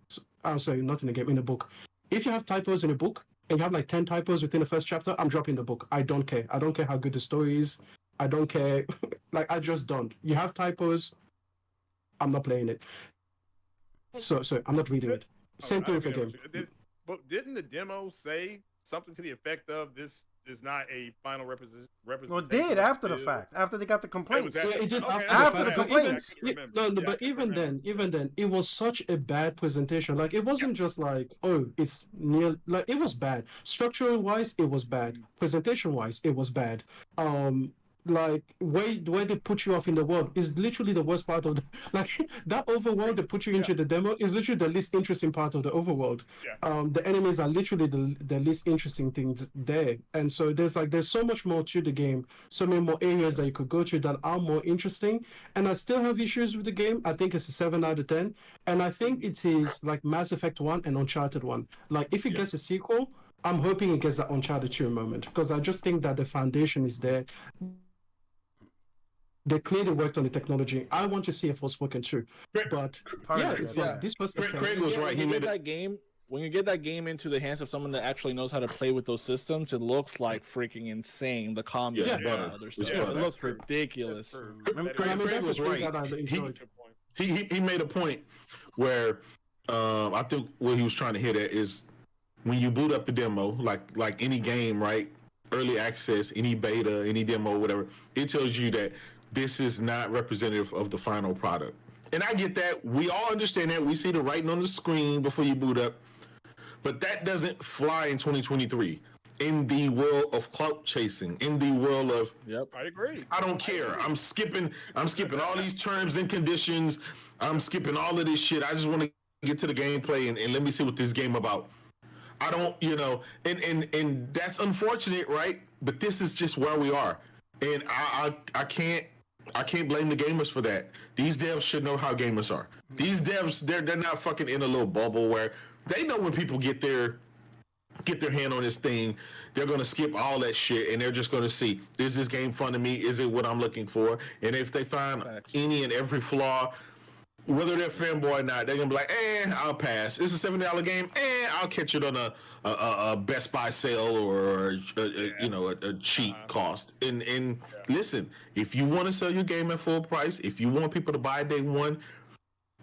I'm sorry, not in a game, in a book. If you have typos in a book and you have like 10 typos within the first chapter, I'm dropping the book. I don't care. I don't care how good the story is. I don't care. Like, I just don't. You have typos, I'm not playing it. So I'm not reading it. Same thing with the game. But didn't the demo say something to the effect of this is not a final representation? Well, it did after the fact, after they got the complaints. Yeah, it did after the complaints. But even then, it was such a bad presentation. Like, it wasn't just like, oh, it's near. Like, it was bad. Structural wise, it was bad. Presentation wise, it was bad. Like where they put you off in the world is literally the worst part of the, like that overworld they put you into the demo is literally the least interesting part of the overworld. The enemies are literally the least interesting things there, and so there's so much more to the game, so many more areas that you could go to that are more interesting. And I still have issues with the game. I think it's a 7 out of 10, and I think it is like Mass Effect 1 and Uncharted 1. Like if it gets a sequel, I'm hoping it gets that Uncharted 2 moment, because I just think that the foundation is there. They clearly worked on the technology. I want to see a Forspoken 2. But yeah, it's like this person. Craig was right. He made that game. When you get that game into the hands of someone that actually knows how to play with those systems, it looks like freaking insane. The combat and other stuff. It looks ridiculous. Craig was right. He made a point where I think what he was trying to hit at is when you boot up the demo, like any game, right? Early access, any beta, any demo, whatever, it tells you that this is not representative of the final product. And I get that. We all understand that. We see the writing on the screen before you boot up. But that doesn't fly in 2023. In the world of clout chasing, in the world of I agree. I don't care. I'm skipping all these terms and conditions. I'm skipping all of this shit. I just want to get to the gameplay and let me see what this game about. I don't, and that's unfortunate, right? But this is just where we are. And I can't blame the gamers for that. These devs should know how gamers are. These devs, they're not fucking in a little bubble where they know when people get their hand on this thing, they're gonna skip all that shit and they're just gonna see, is this game fun to me? Is it what I'm looking for? And if they find any and every flaw, whether they're fanboy or not, they're gonna be like, I'll pass. It's a $70 game. I'll catch it on a Best Buy sale or a cheap cost. And listen, if you want to sell your game at full price, if you want people to buy day one,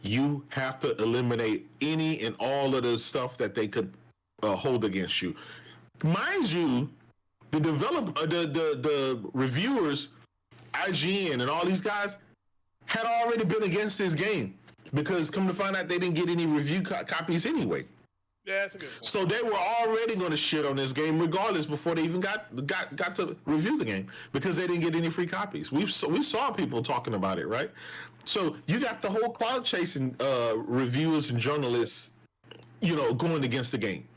you have to eliminate any and all of the stuff that they could hold against you. Mind you, the reviewers, IGN, and all these guys had already been against this game because come to find out they didn't get any review copies anyway. Yeah, that's a good point. So they were already going to shit on this game regardless before they even got to review the game because they didn't get any free copies. We saw people talking about it, right? So you got the whole crowd chasing reviewers and journalists, going against the game.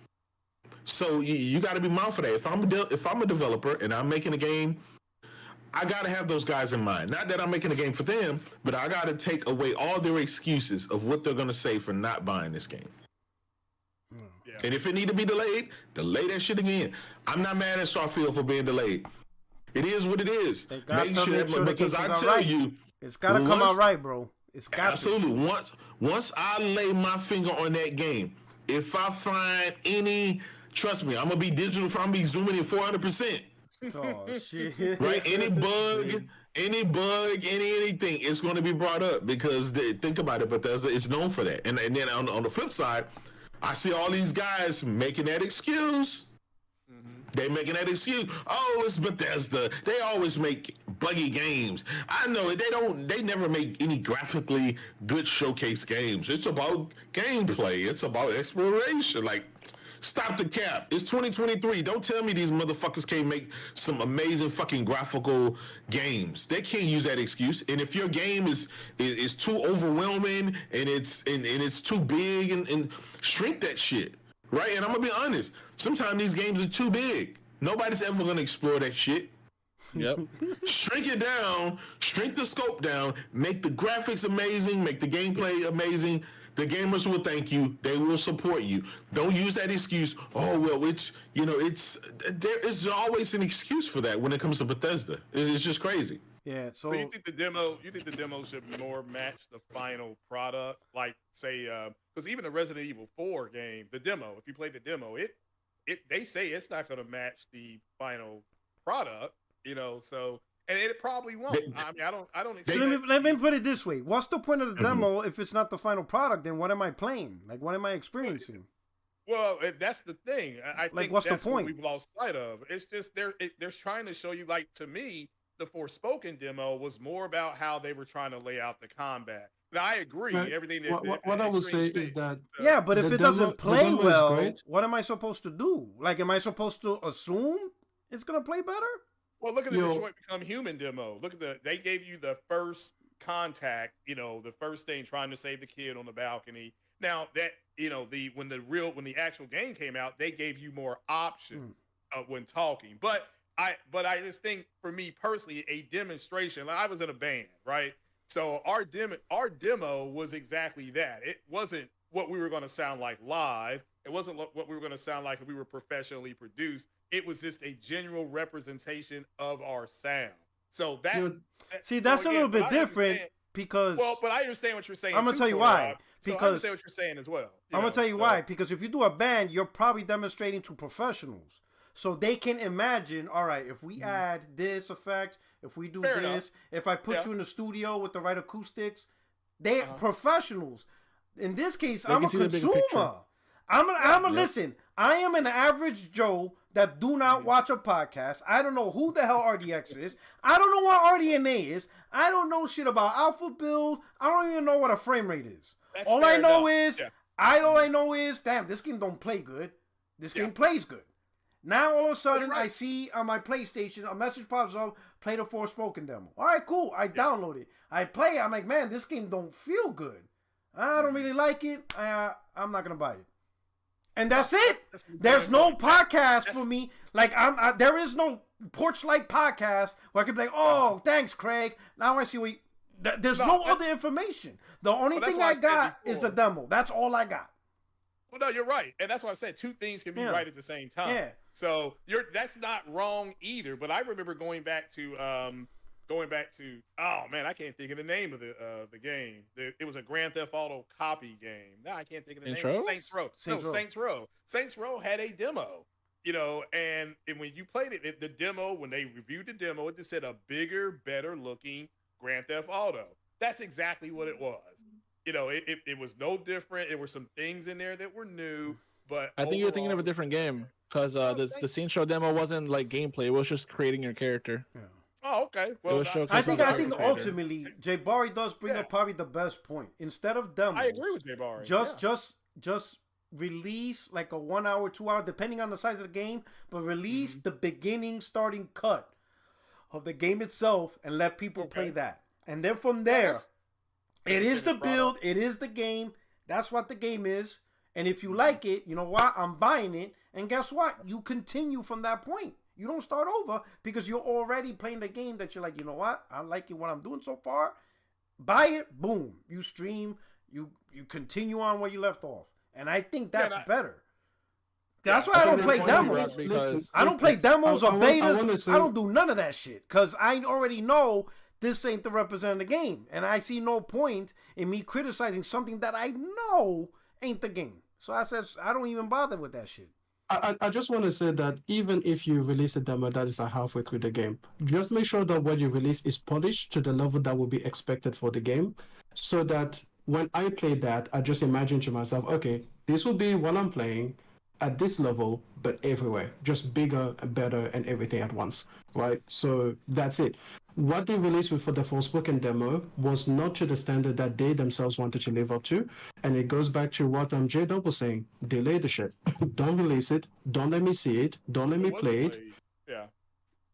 So you got to be mindful of that. If I'm a developer and I'm making a game, I got to have those guys in mind. Not that I'm making a game for them, but I got to take away all their excuses of what they're going to say for not buying this game. Yeah. And if it need to be delayed, delay that shit again. I'm not mad at Starfield for being delayed. It is what it is. Make sure because I tell you, it's got to come out right, bro. It's got absolutely. Once I lay my finger on that game, if I find any, trust me, I'm gonna be digital. I'm gonna be zooming in 400%. Oh shit! Right? Any bug, anything, it's going to be brought up because think about it. Bethesda is known for that. And then on the flip side, I see all these guys making that excuse. They making that excuse. Oh, it's Bethesda. They always make buggy games. I know it. They never make any graphically good showcase games. It's about gameplay. It's about exploration. Like, stop the cap. It's 2023. Don't tell me these motherfuckers can't make some amazing fucking graphical games. They can't use that excuse. And if your game is too overwhelming and it's too big and shrink that shit. Right, and I'm gonna be honest. Sometimes these games are too big. Nobody's ever gonna explore that shit. Yep. Shrink it down, shrink the scope down, make the graphics amazing, make the gameplay amazing. The gamers will thank you. They will support you. Don't use that excuse. Oh well, there is always an excuse for that when it comes to Bethesda. It's just crazy. Yeah. So you think the demo should more match the final product? Like, say, because even the Resident Evil 4 game, the demo, if you play the demo, they say it's not going to match the final product, so, and it probably won't. I mean, I don't expect. So let me put it this way. What's the point of the demo if it's not the final product? Then what am I playing? Like, what am I experiencing? Well, that's the thing. I think what's that's the point? What we've lost sight of. It's just they're trying to show you, like, to me, the Forspoken demo was more about how they were trying to lay out the combat. Now, I agree. Right. Everything What I would say is that yeah, but if it doesn't play demo well, what am I supposed to do? Like, am I supposed to assume it's gonna play better? Well, look at the Detroit Become Human demo. Look at they gave you the first contact, the first thing trying to save the kid on the balcony. Now that when the actual game came out, they gave you more options when talking. But I just think, for me personally, a demonstration. Like, I was in a band, right? So our demo was exactly that. It wasn't what we were going to sound like live. It wasn't what we were going to sound like if we were professionally produced. It was just a general representation of our sound. So that's a little bit different because. Well, but I understand what you're saying. I'm gonna tell you why. Because I understand what you're saying as well. I'm gonna tell you why. Because if you do a band, you're probably demonstrating to professionals. So they can imagine, all right, if we add this effect, if we do Fair this, enough. if I put you in the studio with the right acoustics, they professionals. In this case, I'm a consumer. I'm a listen. I am an average Joe that do not watch a podcast. I don't know who the hell RDX is. I don't know what RDNA is. I don't know shit about alpha build. I don't even know what a frame rate is. All I know is, damn, this game don't play good. This game plays good. Now all of a sudden I see on my PlayStation a message pops up, play the Forspoken demo. All right, cool. I download it. I play it. I'm like, man, this game don't feel good. I don't really like it. I'm not gonna buy it. And that's it. There's no podcast for me. Like there is no Porch Light podcast where I can be like, oh, thanks, Craig. Now I see what. There's no other information. The only thing I got is the demo. That's all I got. Well, no, you're right, and that's why I said two things can be right at the same time. Yeah. So that's not wrong either. But I remember going back to oh man, I can't think of the name of the game. It was a Grand Theft Auto copy game. No, I can't think of the name. Saints Row. Saints Row. Saints Row had a demo. And when you played it, the demo, when they reviewed the demo, it just said a bigger, better looking Grand Theft Auto. That's exactly what it was. It was no different. There were some things in there that were new, but I think you're thinking of a different game because the Saints Row demo wasn't like gameplay. It was just creating your character. Yeah. Oh, okay. Well, I think ultimately Jay Barry does bring up probably the best point. Instead of demos, I agree with Jay Barry. Just release like a 1 hour, 2 hour, depending on the size of the game, but release the beginning starting cut of the game itself and let people play that. And then from there, it is the build, it is the game. That's what the game is. And if you like it, you know what? I'm buying it. And guess what? You continue from that point. You don't start over because you're already playing the game that you're like, you know what? I like what I'm doing so far. Buy it, boom. You stream, you continue on where you left off. And I think that's better. That's why I don't play demos. I don't play demos or betas. I don't do none of that shit. Because I already know this ain't the representative game. And I see no point in me criticizing something that I know ain't the game. So I said, I don't even bother with that shit. I just want to say that even if you release a demo that is halfway through the game, just make sure that what you release is polished to the level that will be expected for the game, so that when I play that, I just imagine to myself, okay, this will be what I'm playing at this level, but everywhere, just bigger and better and everything at once, right? So that's it. What they released for the Forspoken demo was not to the standard that they themselves wanted to live up to, and it goes back to what J-Dub was saying: delay the shit, don't release it, don't let me see it, don't let me play it. Yeah.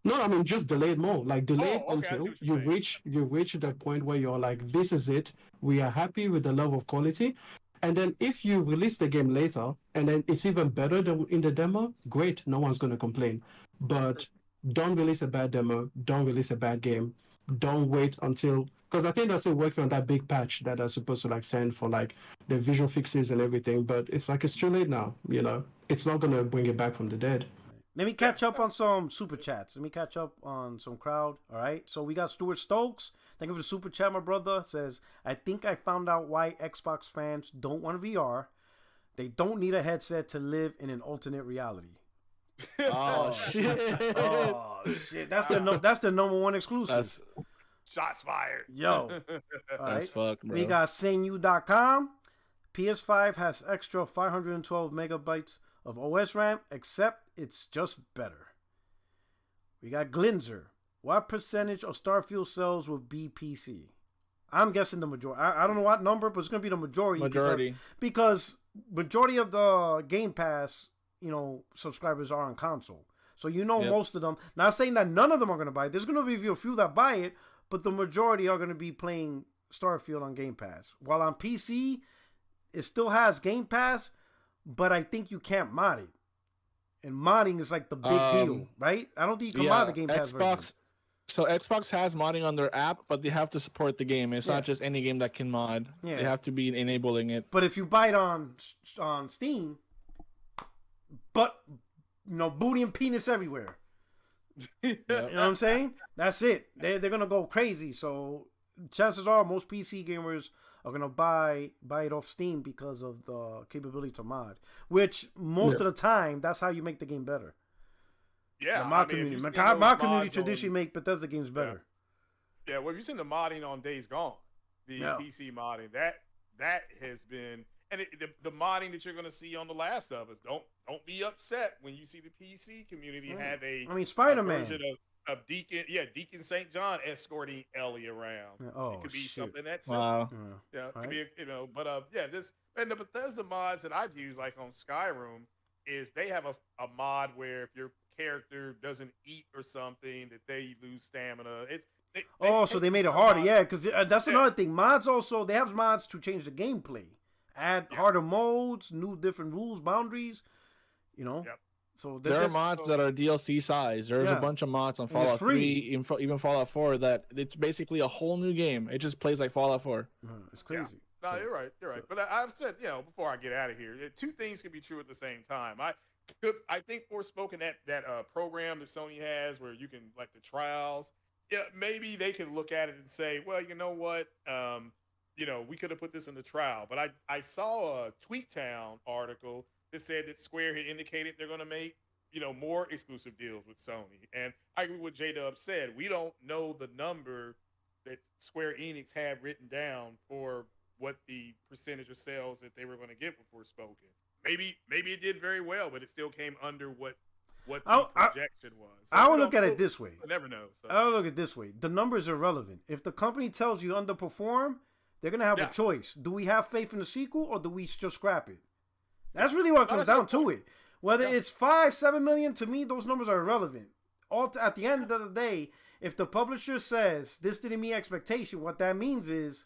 No, I mean just delay it more. Like delay it okay, until you reach the point where you're like, this is it. We are happy with the level of quality. And then if you release the game later and then it's even better than in the demo, great, no one's going to complain. But don't release a bad demo, don't release a bad game, don't wait until, because I think they're still working on that big patch that they're supposed to like send for like the visual fixes and everything, but it's like it's too late now, you know. It's not going to bring it back from the dead. Let me catch up on some super chats. Let me catch up on some crowd. All right. So we got Stuart Stokes. Thank you for the super chat, my brother. Says, I think I found out why Xbox fans don't want VR. They don't need a headset to live in an alternate reality. Oh shit! Oh shit! That's the number one exclusive. That's shots fired. Yo. All that's fuck, bro. We got SaneU.com. PS5 has extra 512 megabytes of OS RAM, except it's just better. We got Glinzer. What percentage of Starfield sales will be PC? I'm guessing the majority. I don't know what number, but it's going to be the majority. Because majority of the Game Pass, you know, subscribers are on console. So you know most of them. Not saying that none of them are going to buy it. There's going to be a few that buy it, but the majority are going to be playing Starfield on Game Pass. While on PC, it still has Game Pass, but I think you can't mod it. And modding is like the big deal, right? I don't think you can mod the Game Pass version. So Xbox has modding on their app, but they have to support the game. It's not just any game that can mod. Yeah. They have to be enabling it. But if you buy it on Steam, but you know, booty and penis everywhere. You know what I'm saying? That's it. They're gonna go crazy. So chances are most PC gamers are gonna buy it off Steam because of the capability to mod. Which most of the time, that's how you make the game better. Yeah, the mod community. My community traditionally make Bethesda games better. Yeah, well, if you've seen the modding on Days Gone, the PC modding, that has been, and the modding that you're going to see on The Last of Us. Don't be upset when you see the PC community have Spider-Man version of Deacon St. John escorting Ellie around. It could be something that's wow. It could be, you know, but this and the Bethesda mods that I've used, like on Skyrim, is they have a mod where if your character doesn't eat or something, that they lose stamina. So they made it harder, because that's another thing. Mods also, they have mods to change the gameplay, add harder modes, new different rules, boundaries. You know, so there are mods that are DLC size. There's a bunch of mods on Fallout 3, even Fallout 4, that it's basically a whole new game. It just plays like Fallout 4. It's crazy. Yeah. No, you're right. But I've said, you know, before I get out of here, two things can be true at the same time. I think Forspoken, that program that Sony has where you can, like, the trials, maybe they could look at it and say, well, you know what, you know, we could have put this in the trial. But I saw a TweetTown article that said that Square had indicated they're going to make, you know, more exclusive deals with Sony. And I agree with what J-Dub said. We don't know the number that Square Enix had written down for what the percentage of sales that they were going to get with Forspoken. Maybe it did very well, but it still came under what the projection was. So I would look at it this way. You never know. So. I would look at it this way. The numbers are relevant. If the company tells you underperform, they're going to have a choice. Do we have faith in the sequel, or do we just scrap it? That's really what comes down to it. Whether it's 5-7 million, to me, those numbers are irrelevant. At the end of the day, if the publisher says this didn't meet expectation, what that means is,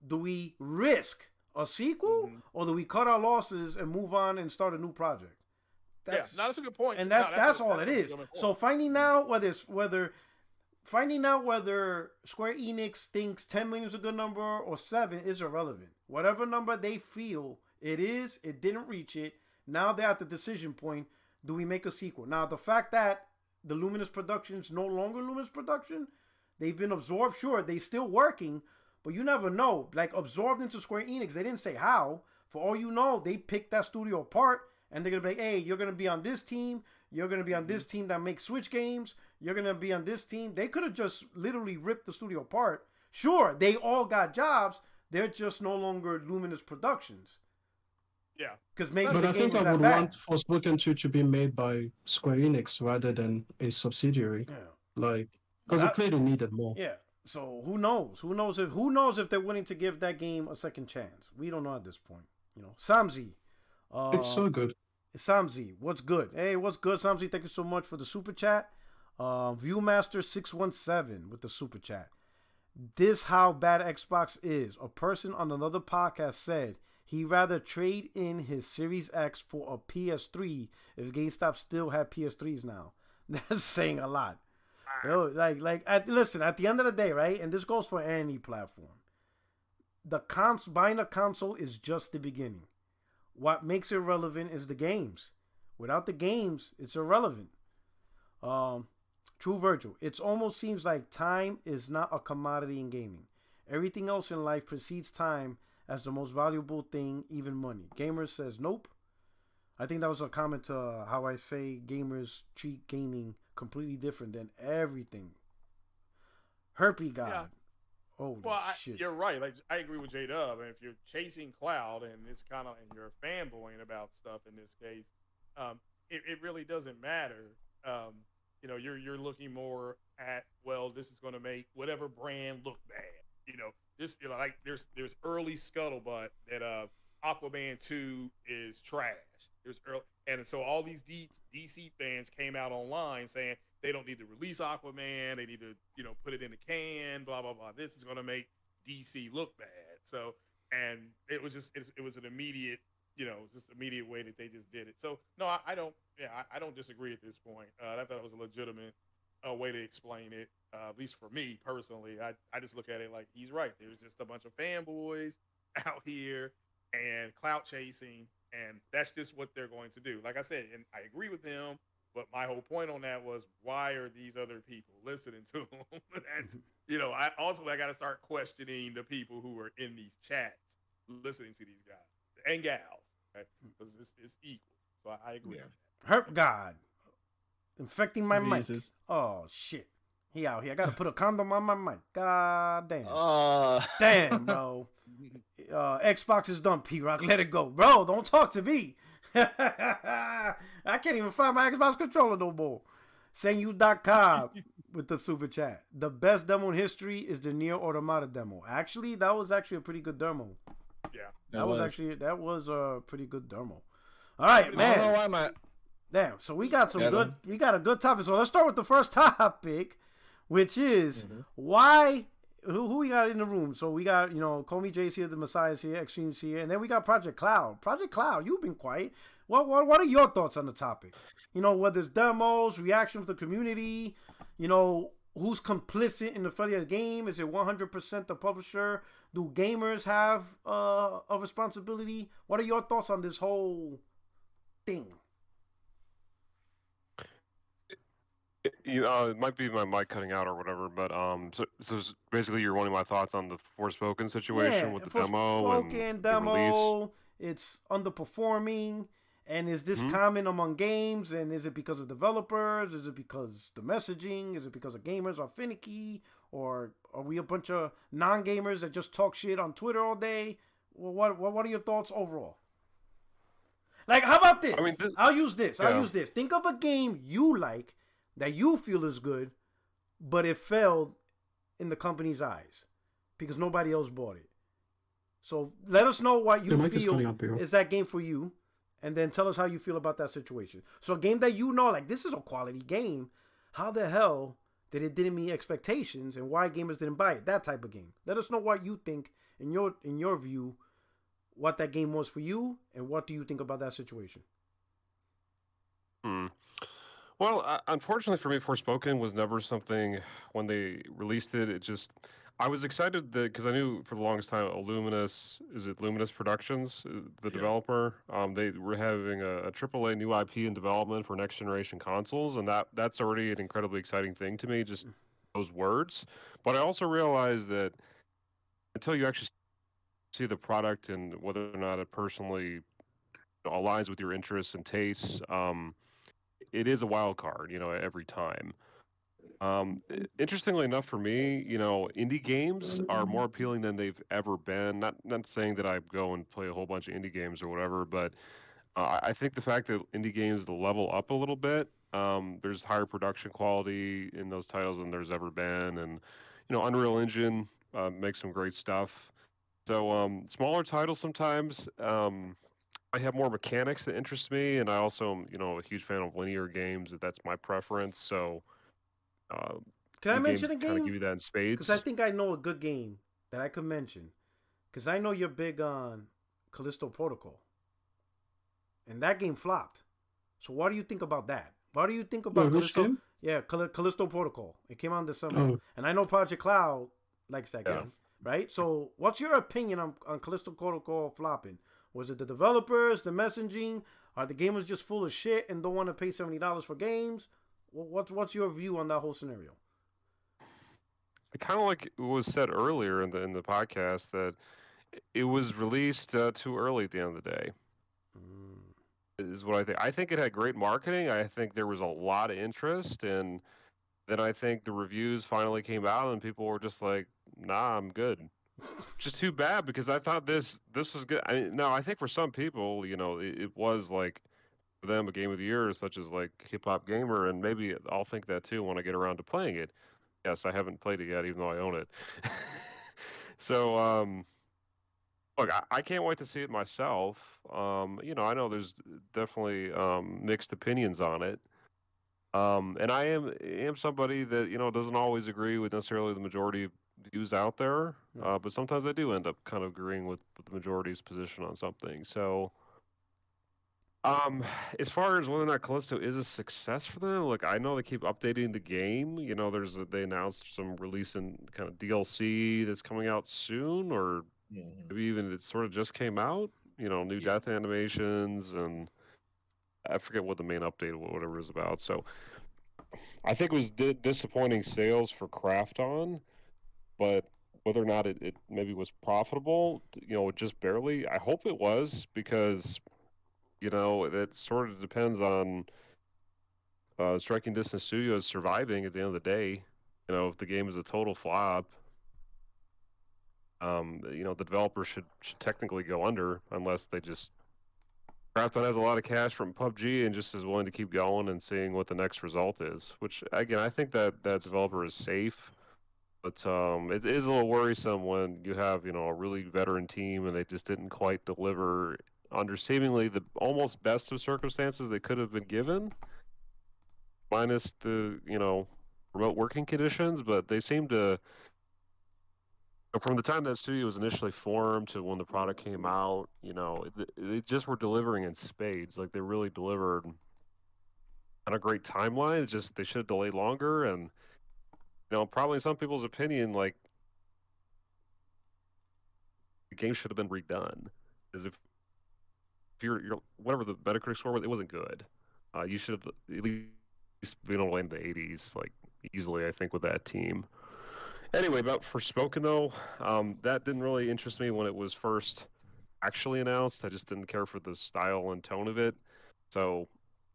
do we risk a sequel, or do we cut our losses and move on and start a new project? That's a good point. And that's all it is. So finding out whether Square Enix thinks 10 million is a good number or 7 is irrelevant. Whatever number they feel it didn't reach it. Now they're at the decision point. Do we make a sequel? Now, the fact that the Luminous production is no longer Luminous production, they've been absorbed. Sure, they're still working, but you never know. Like, absorbed into Square Enix, they didn't say how. For all you know, they picked that studio apart and they're gonna be like, hey, you're gonna be on this team, you're gonna be on this team that makes Switch games, you're gonna be on this team. They could have just literally ripped the studio apart. Sure, they all got jobs. They're just no longer Luminous Productions. Yeah, because maybe But I think I would want Forspoken 2 to be made by Square Enix rather than a subsidiary. Yeah. Like, because it clearly needed more. Yeah. So who knows? Who knows if they're willing to give that game a second chance? We don't know at this point. You know, Samzi. It's so good. Samzi, what's good? Hey, what's good, Samzi? Thank you so much for the super chat. Viewmaster617 with the super chat. This how bad Xbox is. A person on another podcast said he'd rather trade in his Series X for a PS3 if GameStop still had PS3s now. That's saying a lot. Yo, listen, at the end of the day, right? And this goes for any platform. Buying a console is just the beginning. What makes it relevant is the games. Without the games, it's irrelevant. True Virgil. It almost seems like time is not a commodity in gaming. Everything else in life precedes time as the most valuable thing, even money. Gamers says nope. I think that was a comment to how I say gamers treat gaming completely different than everything. Herpy God. Yeah. Holy shit. You're right. Like I agree with J-Dub. And if you're chasing cloud and it's kind of and you're fanboying about stuff in this case, it really doesn't matter. You know, you're looking more at, well, this is going to make whatever brand look bad. You know, this, you know, like there's early scuttlebutt that Aquaman 2 is trash. There's early, and so all these DC fans came out online saying they don't need to release Aquaman. They need to, you know, put it in a can. Blah blah blah. This is going to make DC look bad. So, and it was just it was an immediate, you know, just immediate way that they just did it. So no, I don't. Yeah, I don't disagree at this point. I thought it was a legitimate way to explain it. At least for me personally, I just look at it like he's right. There's just a bunch of fanboys out here and clout chasing, and that's just what they're going to do. Like I said, and I agree with him. But my whole point on that was, why are these other people listening to him? That's, you know, I got to start questioning the people who are in these chats listening to these guys and gals, right? Because it's equal. So I agree. Yeah. Herp God. Infecting my mic. Oh, shit. He out here. I got to put a condom on my mic. God damn. Damn, bro. Xbox is done, P-Rock. Let it go. Bro, don't talk to me. I can't even find my Xbox controller no more. Senyu.com with the super chat. The best demo in history is the Nier Automata demo. Actually, that was actually a pretty good demo. Yeah. That was a pretty good demo. All right, man. I don't know why my... Damn, so we got a good topic. So let's start with the first topic, which is why who we got in the room. So we got, you know, Comey J's here, the Messiah's here, Extreme's here, and then we got Project Cloud. Project Cloud, you've been quiet. What are your thoughts on the topic? You know, whether it's demos, reaction from the community, you know, who's complicit in the failure of the game? Is it 100% the publisher? Do gamers have a responsibility? What are your thoughts on this whole thing? It might be my mic cutting out or whatever, but so basically you're wanting my thoughts on the Forspoken situation with the demo and demo. The release. It's underperforming, and is this common among games? And is it because of developers? Is it because the messaging? Is it because of gamers are finicky, or are we a bunch of non-gamers that just talk shit on Twitter all day? Well, what are your thoughts overall? Like, how about this? I mean, I'll use this. Think of a game you like that you feel is good, but it failed in the company's eyes because nobody else bought it. So let us know what you feel is that game for you, and then tell us how you feel about that situation. So a game that you know, like, this is a quality game. How the hell did it didn't meet expectations, and why gamers didn't buy it? That type of game. Let us know what you think in your view, what that game was for you, and what do you think about that situation? Well, unfortunately for me, Forspoken was never something, when they released it, I was excited because I knew for the longest time Luminous Productions, the developer, they were having a AAA new IP in development for next generation consoles, and that's already an incredibly exciting thing to me, just those words. But I also realized that until you actually see the product and whether or not it personally aligns with your interests and tastes, it is a wild card, every time. Interestingly enough for me, indie games are more appealing than they've ever been. Not saying that I go and play a whole bunch of indie games or whatever, but I think the fact that indie games level up a little bit, there's higher production quality in those titles than there's ever been, and Unreal Engine makes some great stuff. So smaller titles sometimes. I have more mechanics that interest me, and I also am, a huge fan of linear games. That's my preference. So, can I mention a kind of game? give you that in spades. Because I think I know a good game that I could mention. Because I know you're big on Callisto Protocol, and that game flopped. So what do you think about that? What do you think about Callisto? Game? Yeah, Callisto Protocol. It came out in December, and I know Project Cloud likes that game, right? So what's your opinion on Callisto Protocol flopping? Was it the developers, the messaging? Are the gamers just full of shit and don't want to pay $70 for games? What's your view on that whole scenario? Kind of like it was said earlier in the podcast that it was released too early at the end of the day. Is what I think. I think it had great marketing. I think there was a lot of interest, and then I think the reviews finally came out, and people were just like, "Nah, I'm good." Just too bad, because I thought this was good. I think for some people, it was like for them a game of the year, such as like Hip Hop Gamer, and maybe I'll think that too when I get around to playing it. Yes, I haven't played it yet, even though I own it. So, look, I can't wait to see it myself. I know there's definitely mixed opinions on it. And I am somebody that doesn't always agree with necessarily the majority of views out there, but sometimes I do end up kind of agreeing with the majority's position on something. So, as far as whether or not Callisto is a success for them, look, I know they keep updating the game. They announced some releasing kind of DLC that's coming out soon, or maybe even it sort of just came out. New death animations, and I forget what the main update or whatever is about. So I think it was disappointing sales for Krafton, but whether or not it maybe was profitable, just barely. I hope it was, because it sort of depends on Striking Distance Studios surviving at the end of the day. If the game is a total flop, the developer should technically go under, unless they just Krafton has a lot of cash from PUBG and just is willing to keep going and seeing what the next result is. Which, again, I think that developer is safe, but it is a little worrisome when you have a really veteran team and they just didn't quite deliver under seemingly the almost best of circumstances they could have been given, minus the remote working conditions. But they seem to, from the time that studio was initially formed to when the product came out, they just were delivering in spades. Like, they really delivered on a great timeline. It's just they should have delayed longer, and probably in some people's opinion, like, the game should have been redone. As if you're whatever the Metacritic score was, it wasn't good. You should have at least been able to land the 80s, like, easily, I think, with that team. Anyway, about Forspoken, though, that didn't really interest me when it was first actually announced. I just didn't care for the style and tone of it. So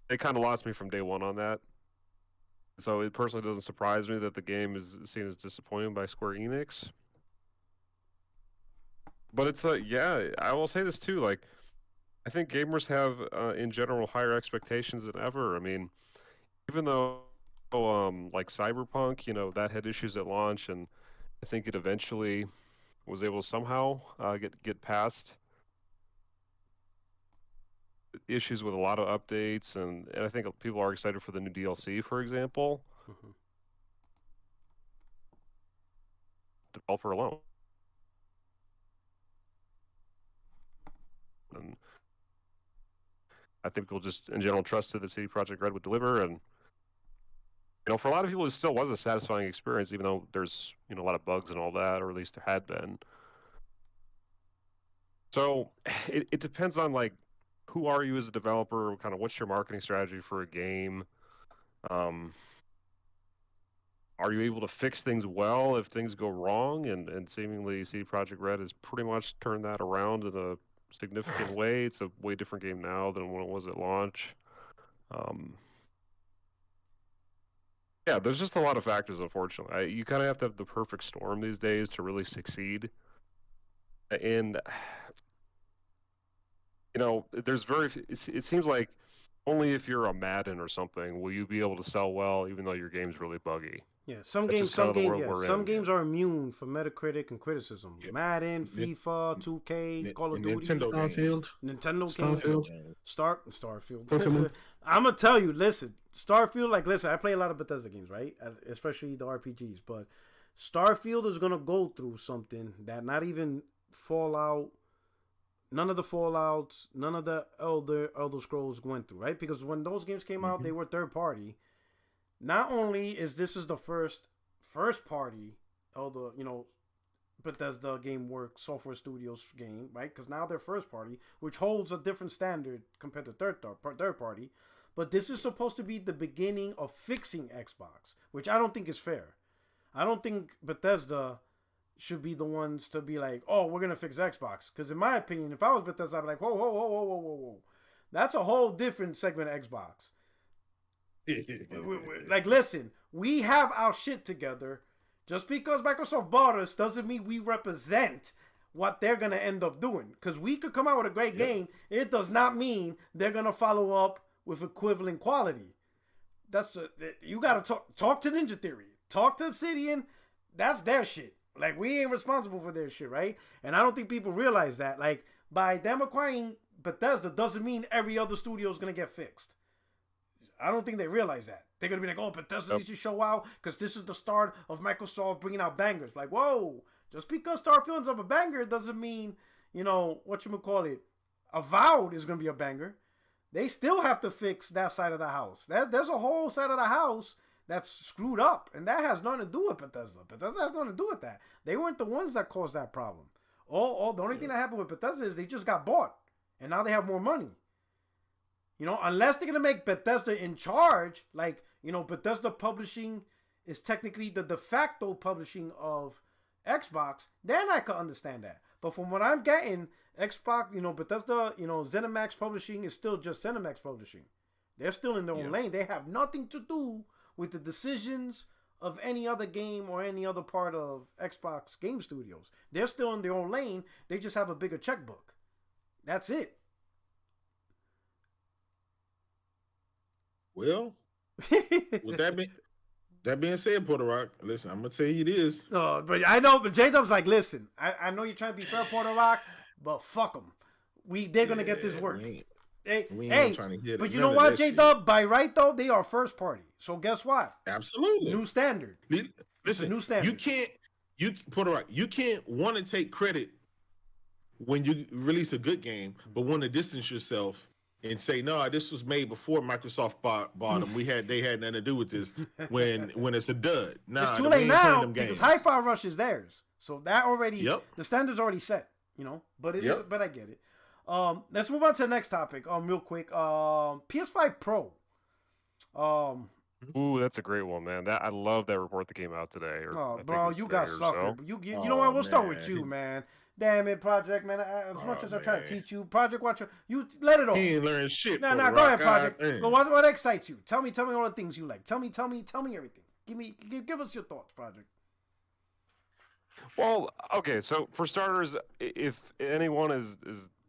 it kind of lost me from day one on that. So it personally doesn't surprise me that the game is seen as disappointing by Square Enix. But it's I will say this too, like, I think gamers have, in general, higher expectations than ever. I mean, even though, like Cyberpunk, that had issues at launch, and I think it eventually was able to somehow get past issues with a lot of updates, and I think people are excited for the new DLC, for example. Developer alone. And I think people just, in general, trusted that CD Projekt Red would deliver, and for a lot of people, it still was a satisfying experience, even though there's a lot of bugs and all that, or at least there had been. So it depends on, like, who are you as a developer, kind of what's your marketing strategy for a game. Are you able to fix things well if things go wrong? And seemingly CD Projekt Red has pretty much turned that around in significant way. It's a way different game now than when it was at launch. Yeah, there's just a lot of factors, unfortunately. You kind of have to have the perfect storm these days to really succeed. And, it seems like only if you're a Madden or something will you be able to sell well, even though your game's really buggy. Yeah, some games are immune from Metacritic and criticism. Yeah. Madden, FIFA, 2K, Call of Duty, Starfield, Starfield. I'm gonna tell you, listen, Starfield. I play a lot of Bethesda games, right? Especially the RPGs. But Starfield is gonna go through something that not even Fallout, none of the Fallouts, none of the Elder Scrolls went through, right? Because when those games came out, they were third party. Not only is this the first party of the Bethesda GameWorks Software Studios game, right? Because now they're first party, which holds a different standard compared to third party. But this is supposed to be the beginning of fixing Xbox, which I don't think is fair. I don't think Bethesda should be the ones to be like, oh, we're gonna fix Xbox. Because in my opinion, if I was Bethesda, I'd be like, whoa, that's a whole different segment of Xbox. Like, listen, we have our shit together. Just because Microsoft bought us doesn't mean we represent what they're going to end up doing. Because we could come out with a great game. It does not mean they're going to follow up with equivalent quality. You got to talk to Ninja Theory. Talk to Obsidian. That's their shit. Like, we ain't responsible for their shit, right? And I don't think people realize that. Like, by them acquiring Bethesda doesn't mean every other studio is going to get fixed. I don't think they realize that. They're going to be like, oh, Bethesda needs to show out because this is the start of Microsoft bringing out bangers. Like, whoa, just because Starfield's up a banger doesn't mean, Avowed is going to be a banger. They still have to fix that side of the house. There's a whole side of the house that's screwed up, and that has nothing to do with Bethesda. Bethesda has nothing to do with that. They weren't the ones that caused that problem. The only thing that happened with Bethesda is they just got bought, and now they have more money. Unless they're going to make Bethesda in charge, Bethesda Publishing is technically the de facto publishing of Xbox, then I could understand that. But from what I'm getting, Xbox, Bethesda, ZeniMax Publishing is still just ZeniMax Publishing. They're still in their own lane. They have nothing to do with the decisions of any other game or any other part of Xbox Game Studios. They're still in their own lane. They just have a bigger checkbook. That's it. Well, with that being said, Puerto Rock, listen, I'm gonna tell you this. But I know, but J-Dub's like, listen, I know you're trying to be fair, Puerto Rock, but fuck them. They're gonna get this work. We ain't trying to hit but you know what, J-Dub? By right though, they are first party. So guess what? Absolutely, new standard. Listen, new standard. Puerto Rock, you can't want to take credit when you release a good game, but want to distance yourself and say, no, this was made before Microsoft bought them. They had nothing to do with this when it's a dud. Nah, it's too late now because Hi-Fi Rush is theirs. So that already, the standard's already set, but but I get it. Let's move on to the next topic real quick. PS5 Pro. Ooh, that's a great one, man. I love that report that came out today. Bro, you got sucker. So. You know what? We'll start with you, man. Damn it, Project, man. As much as I try to teach you, Project, watch you let it off. He ain't learning shit. No, go ahead, Project. Go. What excites you? Tell me all the things you like. Tell me everything. Give us your thoughts, Project. Well, okay. So for starters, if anyone is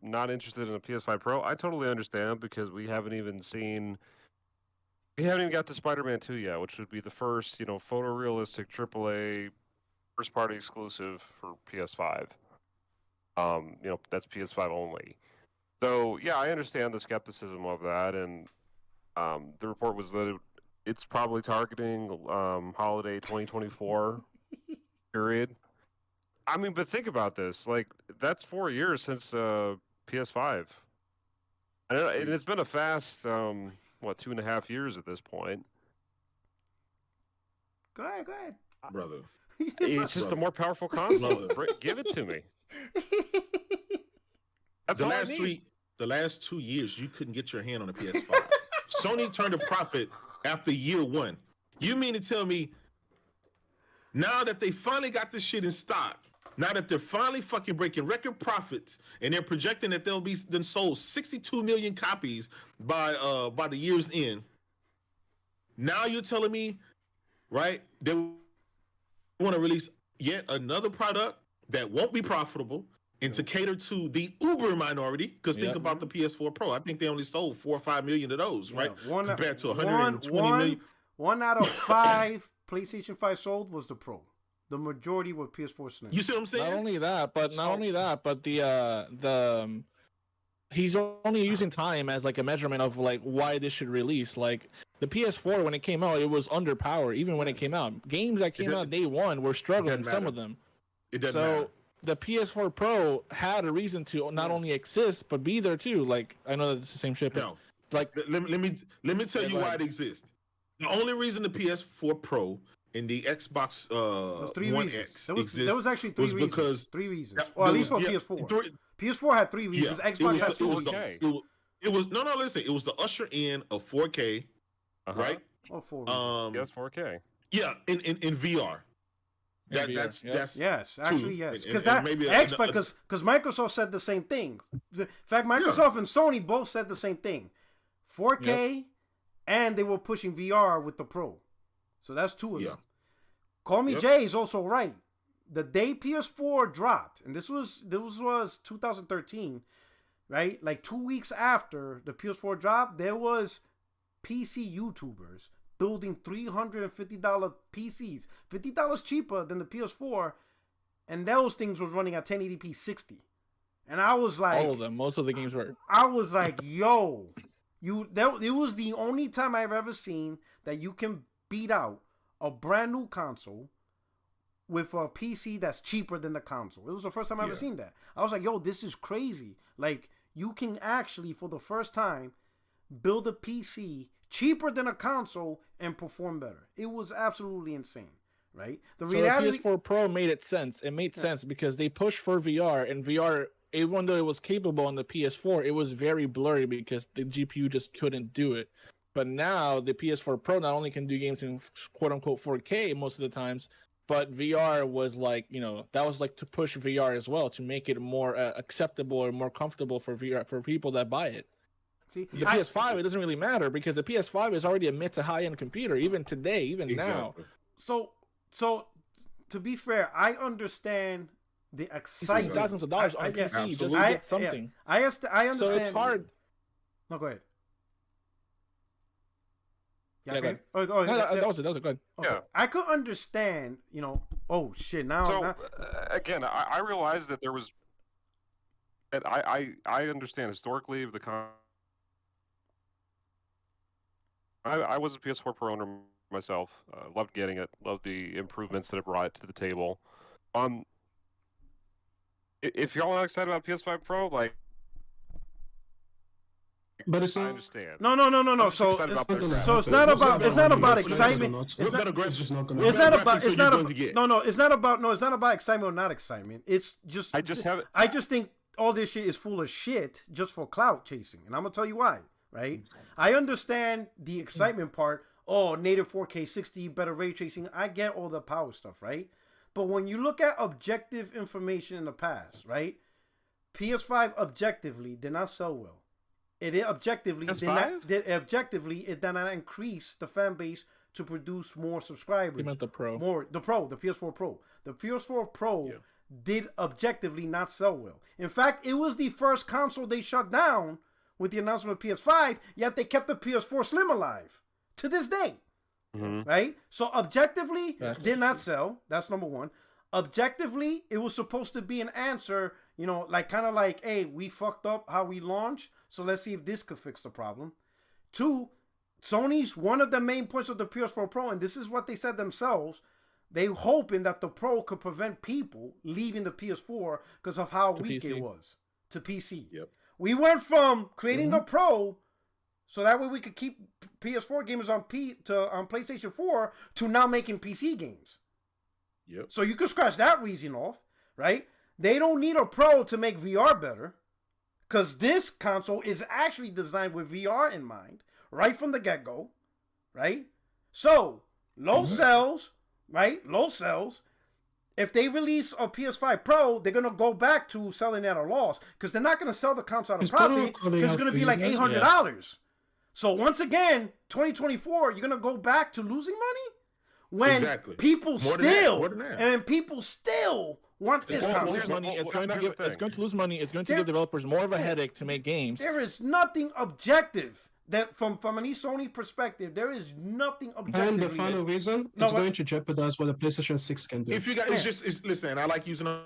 not interested in a PS5 Pro, I totally understand because we haven't even got to Spider-Man 2 yet, which would be the first, photorealistic AAA first-party exclusive for PS5. That's PS5 only. So, yeah, I understand the skepticism of that, and the report was that it's probably targeting holiday 2024 period. I mean, but think about this. Like, that's 4 years since PS5. And it's been a fast, 2.5 years at this point. Go ahead. Brother. It's just a more powerful console. Give it to me. That's the last 2 years, you couldn't get your hand on a PS5. Sony turned a profit after year one. You mean to tell me now that they finally got this shit in stock, Now that they're finally fucking breaking record profits, and they're projecting that they'll be then sold 62 million copies by the year's end. Now you're telling me, right? They want to release yet another product that won't be profitable and to cater to the uber minority. Because think about the PS4 Pro. I think they only sold 4 or 5 million of those, right? Compared to 120 million. 1 out of 5 PlayStation 5 sold was the Pro. The majority were PS4 Slim. You see what I'm saying? Not only that, but the he's only using time as like a measurement of like why this should release. Like the PS4 when it came out, it was underpowered even when it came out. Games that came out day one were struggling, some of them. It doesn't matter. The PS4 Pro had a reason to not only exist but be there too. Like I know that it's the same shit, but like let me tell you why it exists. The only reason the PS4 Pro and the Xbox One X there was actually three reasons. Three reasons. Well, at least for PS4. PS4 had 3 reasons. Xbox had 2 reasons. It was listen. It was the usher in of 4K, right? Oh, 4. Yes, 4K. Yeah, in VR. That's yes, actually yes. Because because Microsoft said the same thing. In fact, Microsoft and Sony both said the same thing. 4K, and they were pushing VR with the Pro. So that's 2 of them. Call Me Jay is also right. The day PS4 dropped, and this was 2013, right? Like 2 weeks after the PS4 dropped, there was PC YouTubers building $350 PCs, $50 cheaper than the PS4, and those things was running at 1080p 60. And I was like, all of them, most of the games were. I was like, yo, it was the only time I've ever seen that you can beat out a brand new console with a PC that's cheaper than the console. It was the first time I ever seen that. I was like, yo, this is crazy. Like, you can actually, for the first time, build a PC cheaper than a console and perform better. It was absolutely insane, right? The PS4 Pro made it sense. It made sense because they pushed for VR, and VR, even though it was capable on the PS4, it was very blurry because the GPU just couldn't do it. But now the PS4 Pro not only can do games in quote-unquote 4K most of the times, but VR was like, that was like to push VR as well, to make it more acceptable or more comfortable for VR for people that buy it. See, the PS5, it doesn't really matter because the PS5 is already a mid to high-end computer, even today, even now. So to be fair, I understand the excitement. Thousands of dollars on PC just to get something. I understand. So it's hard. No, go ahead. That was it. Go ahead. Okay. Yeah. I could understand, oh shit, now. Again, I realized that there was. And I understand historically I was a PS4 Pro owner myself. Loved getting it. Loved the improvements that it brought to the table. If y'all are excited about PS5 Pro, like. But it's I understand. No. So it's not about excitement. It's not about excitement or not excitement. It's just I just think all this shit is full of shit just for clout chasing, and I'm gonna tell you why. Right? I understand the excitement part. Oh, native 4K 60, better ray tracing. I get all the power stuff, right? But when you look at objective information in the past, right? PS5 objectively did not sell well. It objectively did not increase the fan base to produce more subscribers. You meant the Pro. The PS4 Pro. The PS4 Pro did objectively not sell well. In fact, it was the first console they shut down with the announcement of PS5, yet they kept the PS4 Slim alive to this day. Mm-hmm. Right? So objectively, did not sell. That's number one. Objectively, it was supposed to be an answer, like, hey, we fucked up how we launched, so let's see if this could fix the problem. 2, Sony's one of the main points of the PS4 Pro, and this is what they said themselves, they hoping that the Pro could prevent people leaving the PS4 because of how weak it was to PC. Yep. We went from creating the Pro so that way we could keep PS4 gamers on PlayStation 4 to now making PC games. Yep. So you could scratch that reason off, right? They don't need a Pro to make VR better because this console is actually designed with VR in mind right from the get-go, right? So, low sales, right? Low sales. if they release a PS5 Pro, they're gonna go back to selling at a loss because they're not gonna sell the console at a profit because it's gonna be like $800. So once again, 2024, you're gonna go back to losing money when people still want this console. It's going to lose money. It's going to give developers more of a headache to make games. There is nothing objective that from an Sony perspective, there is nothing objective. And the final reason, it's going to jeopardize what the PlayStation 6 can do. If you guys, listen, I like using a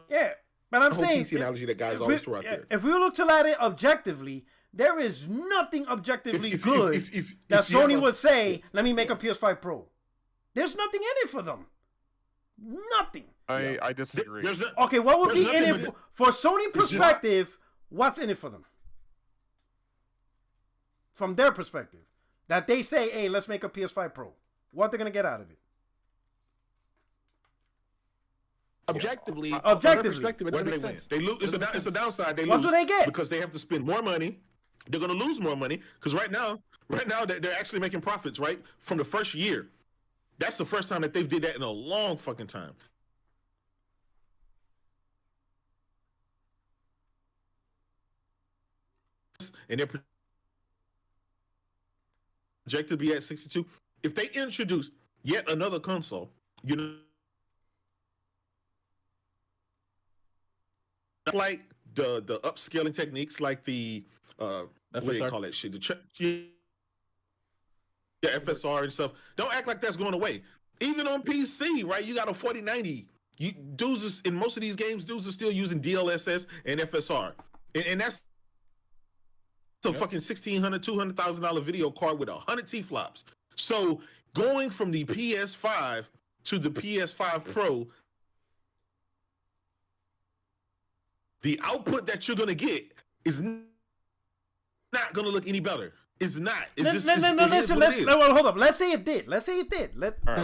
but I'm saying PC analogy that guys always throw out there. If we look at it objectively, there is nothing objectively good that Sony would say, let me make a PS5 Pro. There's nothing in it for them. Nothing. I disagree. Okay, what would be in it for Sony perspective? What's in it for them? From their perspective, that they say, hey, let's make a PS5 Pro. What they're going to get out of it? Objectively, it doesn't make sense. They lose. It's a downside. They lose. What do they get? Because they have to spend more money. They're going to lose more money because right now they're actually making profits. Right from the first year, that's the first time that they've did that in a long fucking time. And they're projected to be at 62. If they introduce yet another console, you know, like the upscaling techniques, like the what do they call that shit? The FSR and stuff. Don't act like that's going away. Even on PC, right? You got a 4090. Dudes in most of these games, dudes are still using DLSS and FSR, and that's a fucking $1,600, $200,000 video card with 100 T-flops. So going from the PS5 to the PS5 Pro, the output that you're gonna get is not gonna look any better. It's not. It's just listen. Hold up. Let's say it did. Let's say it did. Let's say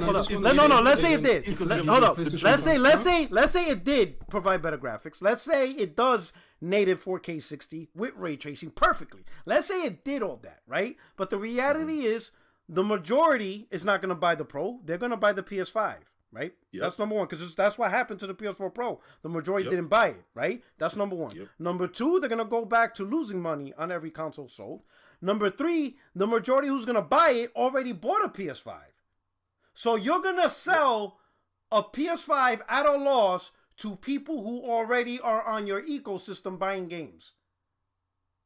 it did. Hold up. Let's say it did provide better graphics. Let's say it does native 4K 60 with ray tracing perfectly. Let's say it did all that, right? But the reality is the majority is not going to buy the Pro. They're going to buy the PS5, right? Yep. That's number one, because that's what happened to the PS4 Pro. The majority didn't buy it, right? That's number one. Yep. Number two, they're going to go back to losing money on every console sold. Number three, the majority who's going to buy it already bought a PS5. So you're going to sell a PS5 at a loss to people who already are on your ecosystem buying games.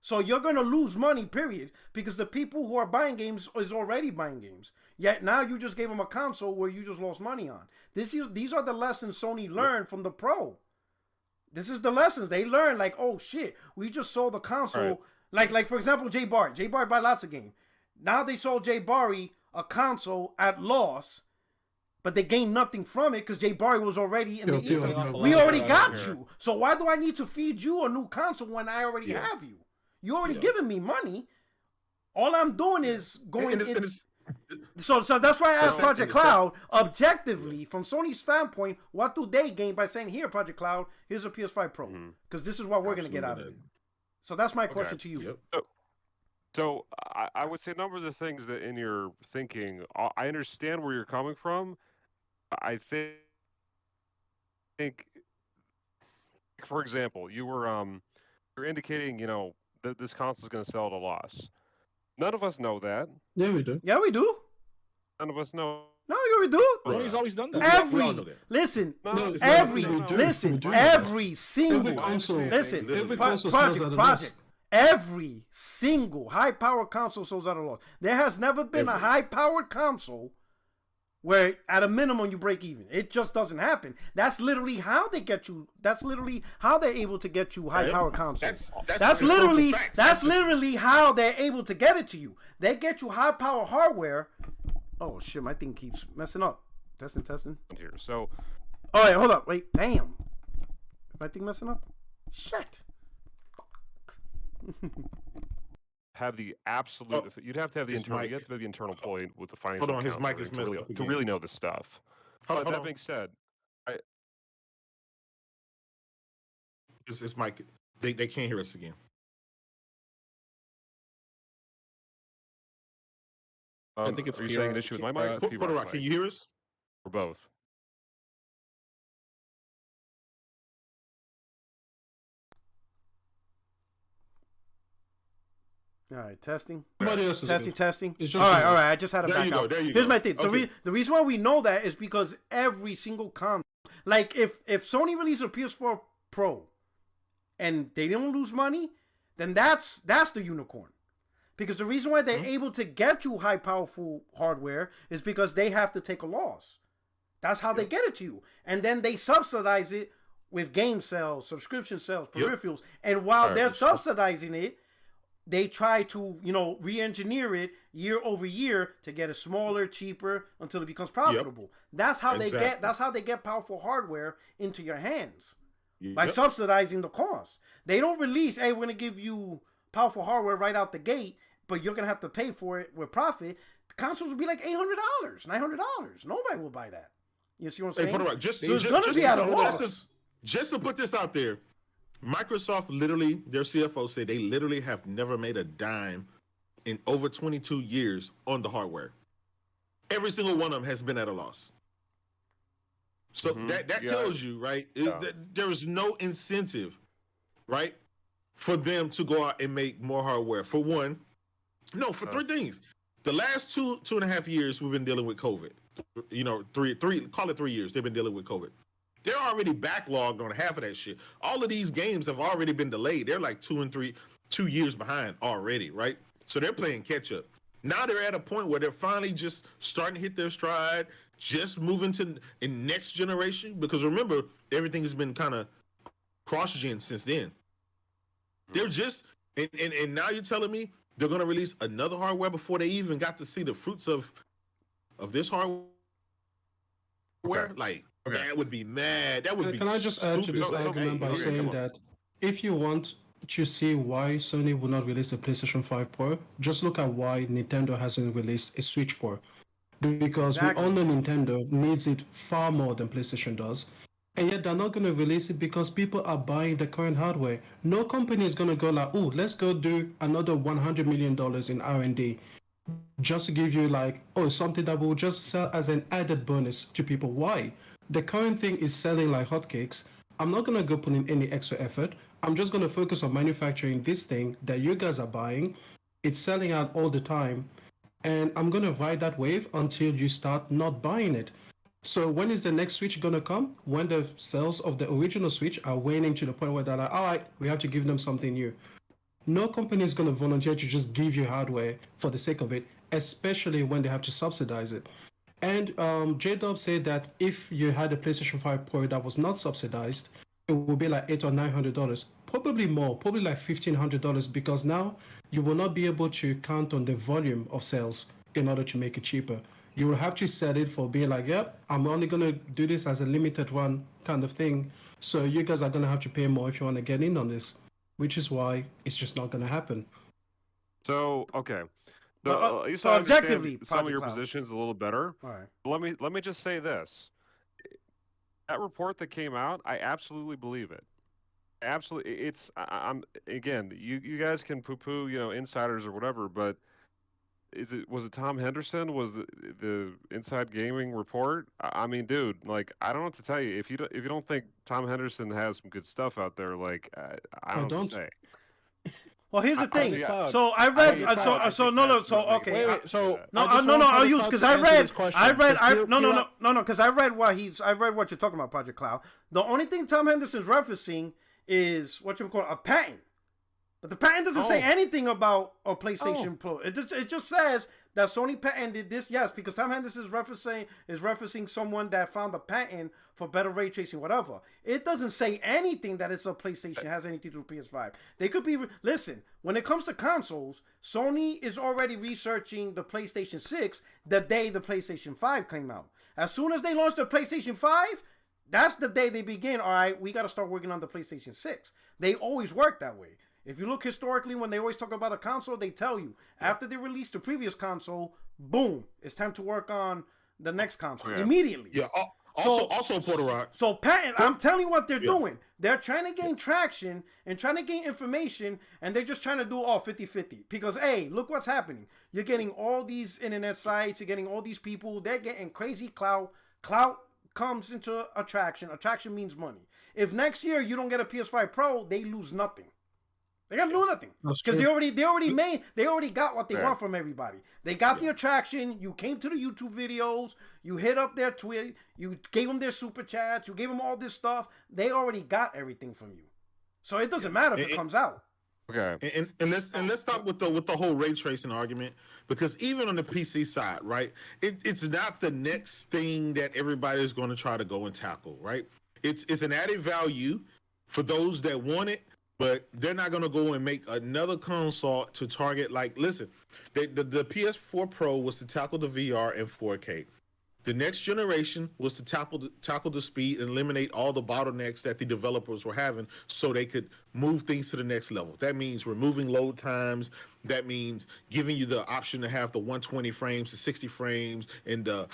So you're going to lose money, period, because the people who are buying games is already buying games. Yet now you just gave them a console where you just lost money on. These are the lessons Sony learned from the Pro. This is the lessons they learned. Like, oh shit, we just sold the console. Right. Like for example, Jay Barry. Jay Barry buy lots of games. Now they sold Jay Barry a console at loss, but they gained nothing from it because Jay Barry was already in the ecosystem. We already got you. So why do I need to feed you a new console when I already have you? You already giving me money. All I'm doing is going in. So that's why I asked Project Cloud, objectively, from Sony's standpoint, what do they gain by saying, here, Project Cloud, here's a PS5 Pro? Because this is what we're going to get out of it. So that's my question to you. Yep. So I would say a number of the things that in your thinking, I understand where you're coming from. I think, for example, you're indicating, that this console is going to sell at a loss. None of us know that. Yeah, we do. Yeah, we do. None of us know. No, we do. He's always done that. Every single high-powered console sells at a loss. There has never been a high-powered console where at a minimum you break even. It just doesn't happen. That's literally how they get you. That's literally how they're able to get you high-powered consoles. That's literally how they're able to get it to you. They get you high-power hardware. Oh shit, my thing keeps messing up. Testing. Here, so. All right, hold up. Wait, damn. Is my thing messing up? Shit. Have the absolute. You'd have to have the internal. You have to have the internal point with the financial. Hold on, his mic is messed up to really know the stuff. But that being said, his mic. They can't hear us again. I think it's. Are you saying an issue with my mic? Can you hear us? Or both? All right, testing. Everybody else is good. Testing. It's All just right. I just had it back out. There you Here's go. my thing. So Okay. the reason why we know that is because every single console, like if Sony released a PS4 Pro and they didn't lose money, then that's the unicorn. Because the reason why they're able to get you high powerful hardware is because they have to take a loss. That's how they get it to you. And then they subsidize it with game sales, subscription sales, peripherals. And while they're subsidizing it, they try to, re-engineer it year over year to get it smaller, cheaper, until it becomes profitable. That's how they get powerful hardware into your hands. By subsidizing the cost. They don't release, hey, we're gonna give you powerful hardware right out the gate, but you're gonna have to pay for it with profit. The consoles will be like $800, $900. Nobody will buy that. You see what I'm saying? It's gonna be at a loss. Just to put this out there, Microsoft literally, their CFO said they literally have never made a dime in over 22 years on the hardware. Every single one of them has been at a loss. So that tells you, right, that there is no incentive, right, for them to go out and make more hardware. For one, for three things. The last two and a half years, we've been dealing with COVID. Call it 3 years. They've been dealing with COVID. They're already backlogged on half of that shit. All of these games have already been delayed. They're like 2 years behind already, right? So they're playing catch up. Now they're at a point where they're finally just starting to hit their stride, just moving to in next generation. Because remember, everything has been kind of cross-gen since then. They're just, and now you're telling me they're going to release another hardware before they even got to see the fruits of this hardware? Like, that would be mad. That would be. Can I just add to this argument by saying that if you want to see why Sony will not release a PlayStation 5 Pro, just look at why Nintendo hasn't released a Switch Pro. Because we all know Nintendo needs it far more than PlayStation does. And yet they're not going to release it because people are buying the current hardware. No company is going to go like, oh, let's go do another $100 million in R&D just to give you something that will just sell as an added bonus to people. Why? The current thing is selling like hotcakes. I'm not going to go put in any extra effort. I'm just going to focus on manufacturing this thing that you guys are buying. It's selling out all the time. And I'm going to ride that wave until you start not buying it. So when is the next Switch going to come? When the sales of the original Switch are waning to the point where they're like, all right, we have to give them something new. No company is going to volunteer to just give you hardware for the sake of it, especially when they have to subsidize it. And J-Dub said that if you had a PlayStation 5 Pro that was not subsidized, it would be like $800 or $900. Probably more, probably like $1,500, because now you will not be able to count on the volume of sales in order to make it cheaper. You will have to set it for being like, yep, I'm only going to do this as a limited run kind of thing. So you guys are going to have to pay more if you want to get in on this, which is why it's just not going to happen. So, okay. So objectively, some of your positions a little better. All right. Let me just say this. That report that came out, I absolutely believe it. Absolutely. I'm again, you guys can poo-poo, insiders or whatever, but was it Tom Henderson? Was the Inside Gaming report? I mean, dude, I don't know what to tell you. If you don't think Tom Henderson has some good stuff out there, I don't know what to say. Well, here's the thing. So I read. I'll use because I read what you're talking about, Project Cloud. The only thing Tom Henderson's referencing is what you call a patent. But the patent doesn't say anything about a PlayStation Pro. It just says that Sony patented this, yes, because Tom Henderson is referencing someone that found a patent for better ray tracing, whatever. It doesn't say anything that it's a PlayStation, has anything to do with PS5. They could be, listen, when it comes to consoles, Sony is already researching the PlayStation 6 the day the PlayStation 5 came out. As soon as they launch the PlayStation 5, that's the day they begin, all right, we got to start working on the PlayStation 6. They always work that way. If you look historically, when they always talk about a console, they tell you after they release the previous console, boom, it's time to work on the next console immediately. Yeah. Also, Puerto Rock. So, patent, I'm telling you what they're doing. They're trying to gain traction and trying to gain information, and they're just trying to do all 50-50. Because, hey, look what's happening. You're getting all these internet sites. You're getting all these people. They're getting crazy clout. Clout comes into attraction. Attraction means money. If next year you don't get a PS5 Pro, they lose nothing. They got to do nothing because they already got what they want from everybody. They got the attraction. You came to the YouTube videos. You hit up their tweet. You gave them their super chats. You gave them all this stuff. They already got everything from you, so it doesn't matter if it comes out. Okay, and let's stop with the whole ray tracing argument, because even on the PC side, right, it's not the next thing that everybody's going to try to go and tackle, right? It's an added value for those that want it. But they're not going to go and make another console to target. Like, listen, the PS4 Pro was to tackle the VR and 4K. The next generation was to tackle the speed and eliminate all the bottlenecks that the developers were having so they could move things to the next level. That means removing load times. That means giving you the option to have the 120 frames to 60 frames and the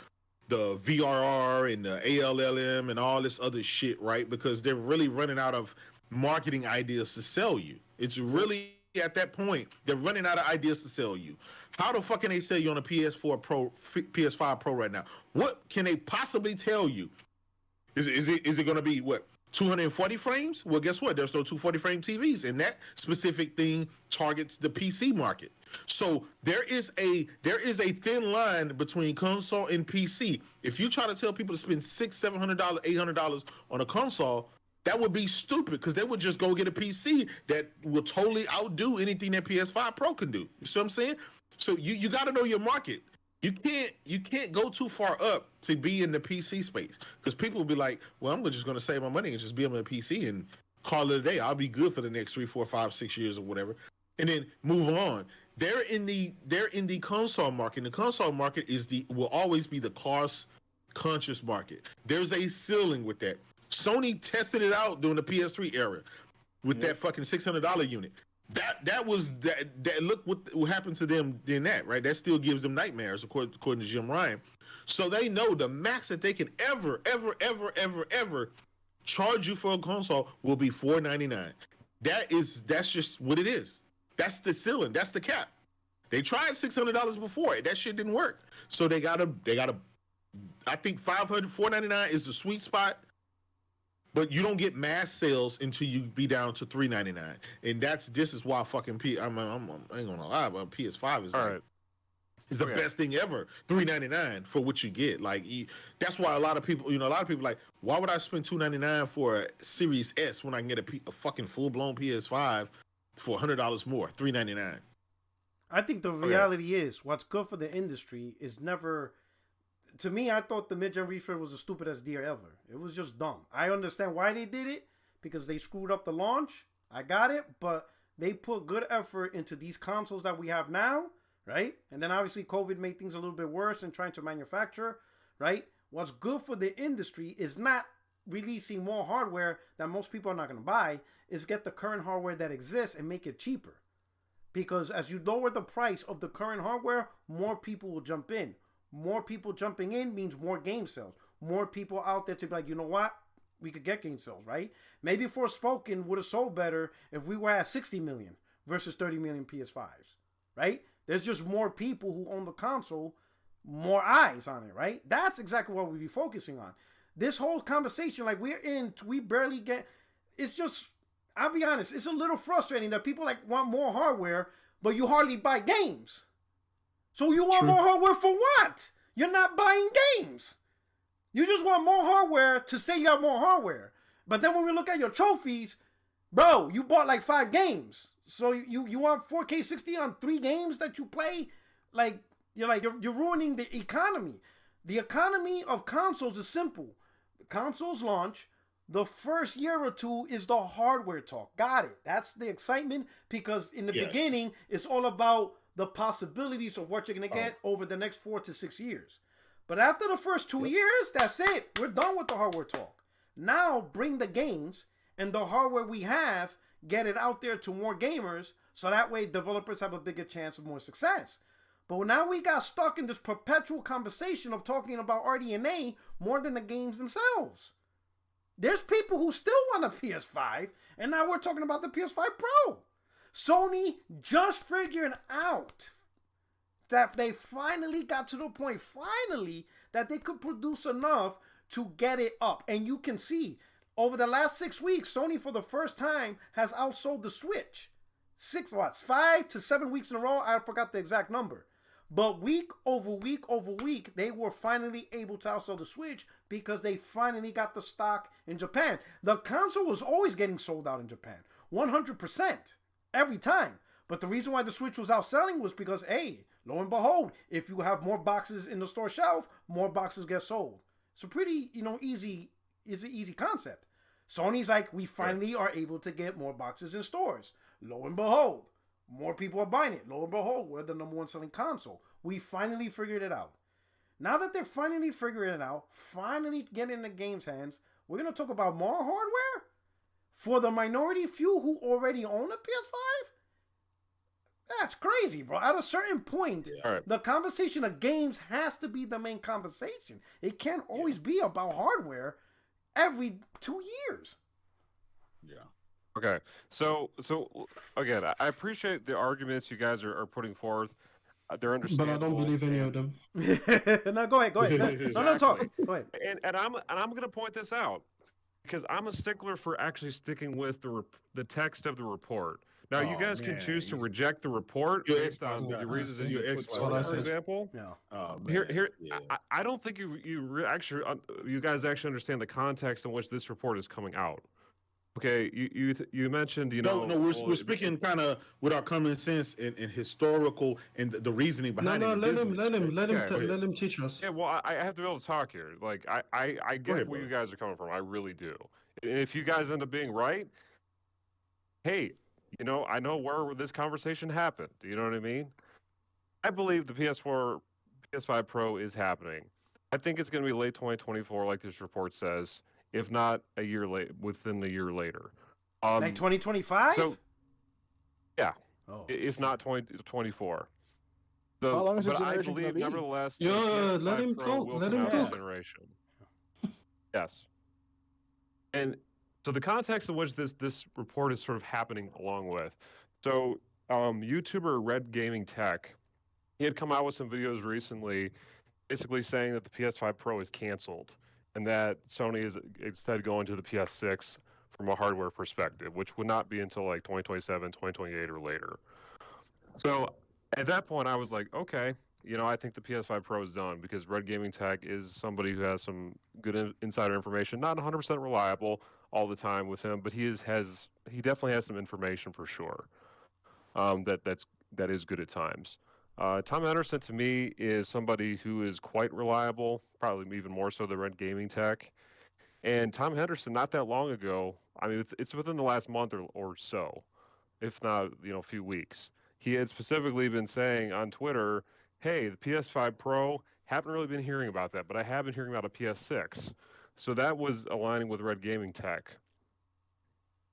VRR and the ALLM and all this other shit, right? Because they're really running out of marketing ideas to sell you. It's really at that point they're running out of ideas to sell you. How the fuck can they sell you on a PS4 Pro, PS5 Pro right now? What can they possibly tell you? Is it going to be what, 240 frames? Well, guess what? There's no 240 frame TVs, and that specific thing targets the PC market. So there is a thin line between console and PC. If you try to tell people to spend $600, $700, $800 on a console, that would be stupid, because they would just go get a PC that will totally outdo anything that PS5 Pro can do. You see what I'm saying? So you got to know your market. You can't go too far up to be in the PC space, because people will be like, well, I'm just going to save my money and just be on the PC and call it a day. I'll be good for the next 3, 4, 5, 6 years or whatever, and then move on. They're in the console market. The console market will always be the cost conscious market. There's a ceiling with that. Sony tested it out during the PS3 era with that fucking $600 unit. That was that. Look what happened to them in that, right? That still gives them nightmares, according to Jim Ryan. So they know the max that they can ever charge you for a console will be $499. That's just what it is. That's the ceiling. That's the cap. They tried $600 before. That shit didn't work. So they gotta. I think $499 is the sweet spot. But you don't get mass sales until you be down to $399, and this is why fucking I ain't gonna lie, but PS5 is is the best thing ever. $399 for what you get. Like that's why a lot of people like, why would I spend $299 for a Series S when I can get a fucking full blown PS5 for $100 more, $399. I think the reality is what's good for the industry is never. To me, I thought the mid-gen refresh was the stupidest deal ever. It was just dumb. I understand why they did it, because they screwed up the launch. I got it, but they put good effort into these consoles that we have now, right? And then obviously COVID made things a little bit worse in trying to manufacture, right? What's good for the industry is not releasing more hardware that most people are not going to buy, is get the current hardware that exists and make it cheaper. Because as you lower the price of the current hardware, more people will jump in. More people jumping in means more game sales. More people out there to be like, you know what? We could get game sales, right? Maybe Forspoken would have sold better if we were at 60 million versus 30 million PS5s, right? There's just more people who own the console, more eyes on it, right? That's exactly what we'd be focusing on. This whole conversation, like we barely get, it's just, I'll be honest, it's a little frustrating that people like want more hardware, but you hardly buy games. So you want more hardware for what? You're not buying games. You just want more hardware to say you have more hardware. But then when we look at your trophies, bro, you bought like 5 games. So you want 4K 60 on 3 games that you play? Like you're ruining the economy. The economy of consoles is simple. Consoles launch. The first year or two is the hardware talk. Got it. That's the excitement, because in the beginning, it's all about the possibilities of what you're going to get over the next 4 to 6 years. But after the first 2 years, that's it. We're done with the hardware talk. Now bring the games and the hardware we have, get it out there to more gamers, so that way developers have a bigger chance of more success. But now we got stuck in this perpetual conversation of talking about RDNA more than the games themselves. There's people who still want a PS5, and now we're talking about the PS5 Pro. Sony just figured out that they finally got to the point, that they could produce enough to get it up. And you can see, over the last 6 weeks, Sony for the first time has outsold the Switch. 5 to 7 weeks in a row. I forgot the exact number. But week over week over week, they were finally able to outsell the Switch because they finally got the stock in Japan. The console was always getting sold out in Japan, 100%, every time. But the reason why the Switch was outselling was because, hey, lo and behold, if you have more boxes in the store shelf, more boxes get sold. It's a pretty, easy concept. Sony's like, we finally are able to get more boxes in stores. Lo and behold, more people are buying it. Lo and behold, we're the number one selling console. We finally figured it out. Now that they're finally figuring it out, finally getting in the game's hands, we're going to talk about more hardware for the minority few who already own a PS5? That's crazy, bro. At a certain point, the conversation of games has to be the main conversation. It can't always be about hardware every 2 years. Yeah. Okay, so again, I appreciate the arguments you guys are putting forth. They're understandable. But I don't believe any of them. No, go ahead. No, talk. Go ahead. And I'm going to point this out because I'm a stickler for actually sticking with the text of the report. Now, you guys can choose to reject the report based on the reasons that you put, for example. Yeah. Oh, I don't think you guys actually understand the context in which this report is coming out. Okay, you mentioned, No, we're speaking kind of with our common sense and historical and the reasoning behind it. Let him teach us. Yeah, well, I have to be able to talk here. Like, I get where you guys are coming from. I really do. And if you guys end up being right, hey, I know where this conversation happened. You know what I mean? I believe the PS5 Pro is happening. I think it's going to be late 2024, like this report says. If not a year late, within a year later. Like 2025? So, yeah. Oh, if not 2024. So, how long is this but I generation believe, be? nevertheless, let him Pro go. Let him go. Generation. Yes. And so the context in which this report is sort of happening along with. So, YouTuber Red Gaming Tech, he had come out with some videos recently, basically saying that the PS5 Pro is canceled. And that Sony is instead going to the PS6 from a hardware perspective, which would not be until like 2027, 2028 or later. So at that point, I was like, okay, I think the PS5 Pro is done because Red Gaming Tech is somebody who has some good insider information, not 100% reliable all the time with him, but he definitely has some information for sure that is good at times. Tom Henderson, to me, is somebody who is quite reliable, probably even more so than Red Gaming Tech. And Tom Henderson, not that long ago, I mean, it's within the last month or so, if not, a few weeks. He had specifically been saying on Twitter, hey, the PS5 Pro, haven't really been hearing about that, but I have been hearing about a PS6. So that was aligning with Red Gaming Tech.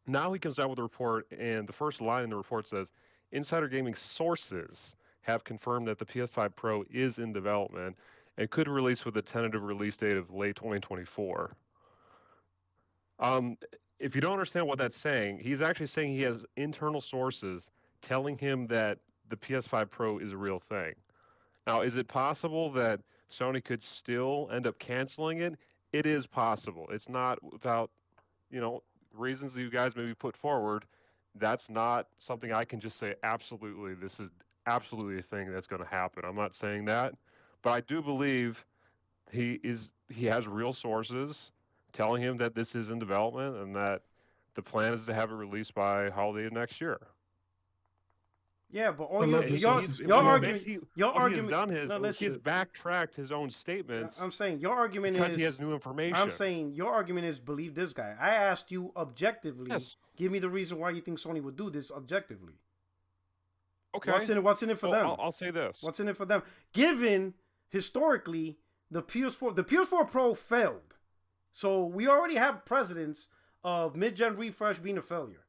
Now he comes out with a report, and the first line in the report says, Insider Gaming sources have confirmed that the PS5 Pro is in development and could release with a tentative release date of late 2024. If you don't understand what that's saying, he's actually saying he has internal sources telling him that the PS5 Pro is a real thing. Now, is it possible that Sony could still end up canceling it? It is possible. It's not without, reasons that you guys maybe put forward. That's not something I can just say, absolutely, this is absolutely a thing that's going to happen. I'm not saying that, but I do believe he has real sources telling him that this is in development and that the plan is to have it released by holiday of next year. Yeah, but he's backtracked his own statements. I'm saying your argument because he has new information. I'm saying your argument is believe this guy. I asked you objectively. Yes. Give me the reason why you think Sony would do this objectively. Okay. What's in it for them? I'll say this. What's in it for them? Given historically the PS4 Pro failed, so we already have precedents of mid-gen refresh being a failure.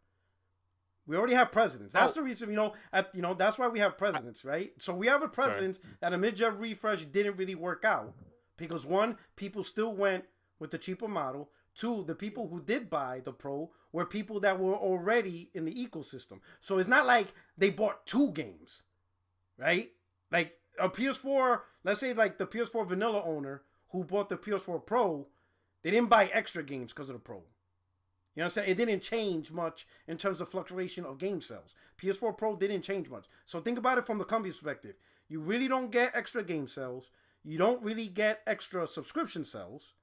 We already have precedents. That's the reason, that's why we have precedents, right? So we have a precedent that a mid-gen refresh didn't really work out because one, people still went with the cheaper model. Two, the people who did buy the Pro were people that were already in the ecosystem. So it's not like they bought two games, right? Like a PS4, let's say like the PS4 vanilla owner who bought the PS4 Pro, they didn't buy extra games because of the Pro. You know what I'm saying? It didn't change much in terms of fluctuation of game sales. PS4 Pro didn't change much. So think about it from the company perspective. You really don't get extra game sales. You don't really get extra subscription sales.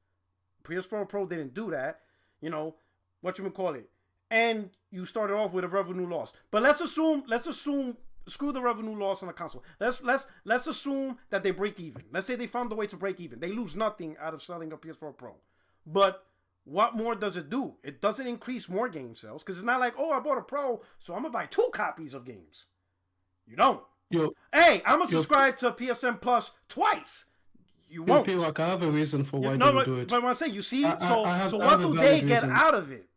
PS4 Pro didn't do that. You know, what you would call it. And you started off with a revenue loss. But let's assume, screw the revenue loss on the console. Let's assume that they break even. Let's say they found a way to break even. They lose nothing out of selling a PS4 Pro. But what more does it do? It doesn't increase more game sales because it's not like, oh, I bought a Pro, so I'm gonna buy 2 copies of games. You don't. Hey, I'm gonna subscribe to PSN Plus twice. You won't. I have a reason for why they do it. But I say, you see, so what do they get out of it?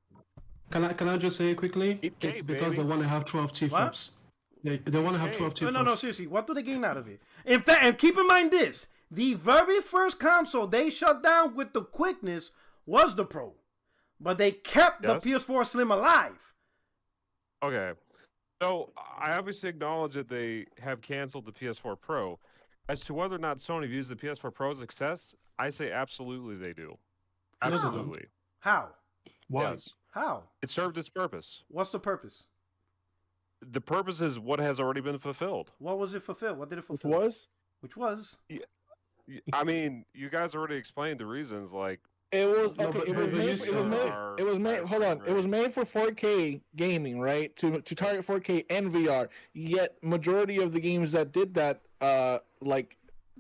Can I just say it quickly? It's because they want to have 12 T-flops. They want to have 12 T-flops. No, seriously. What do they gain out of it? In fact, and keep in mind this. The very first console they shut down with the quickness was the Pro. But they kept the PS4 Slim alive. Okay. So, I obviously acknowledge that they have canceled the PS4 Pro. As to whether or not Sony views the PS4 Pro as a success, I say absolutely they do. Absolutely. How? Why? Yes. How? It served its purpose. What's the purpose? The purpose is what has already been fulfilled. What was it fulfilled? What did it fulfill? Which was? I mean, you guys already explained the reasons. Like it was okay. It was made. Hold on. It was made for 4K gaming, right? To target 4K and VR. Yet majority of the games that did that, like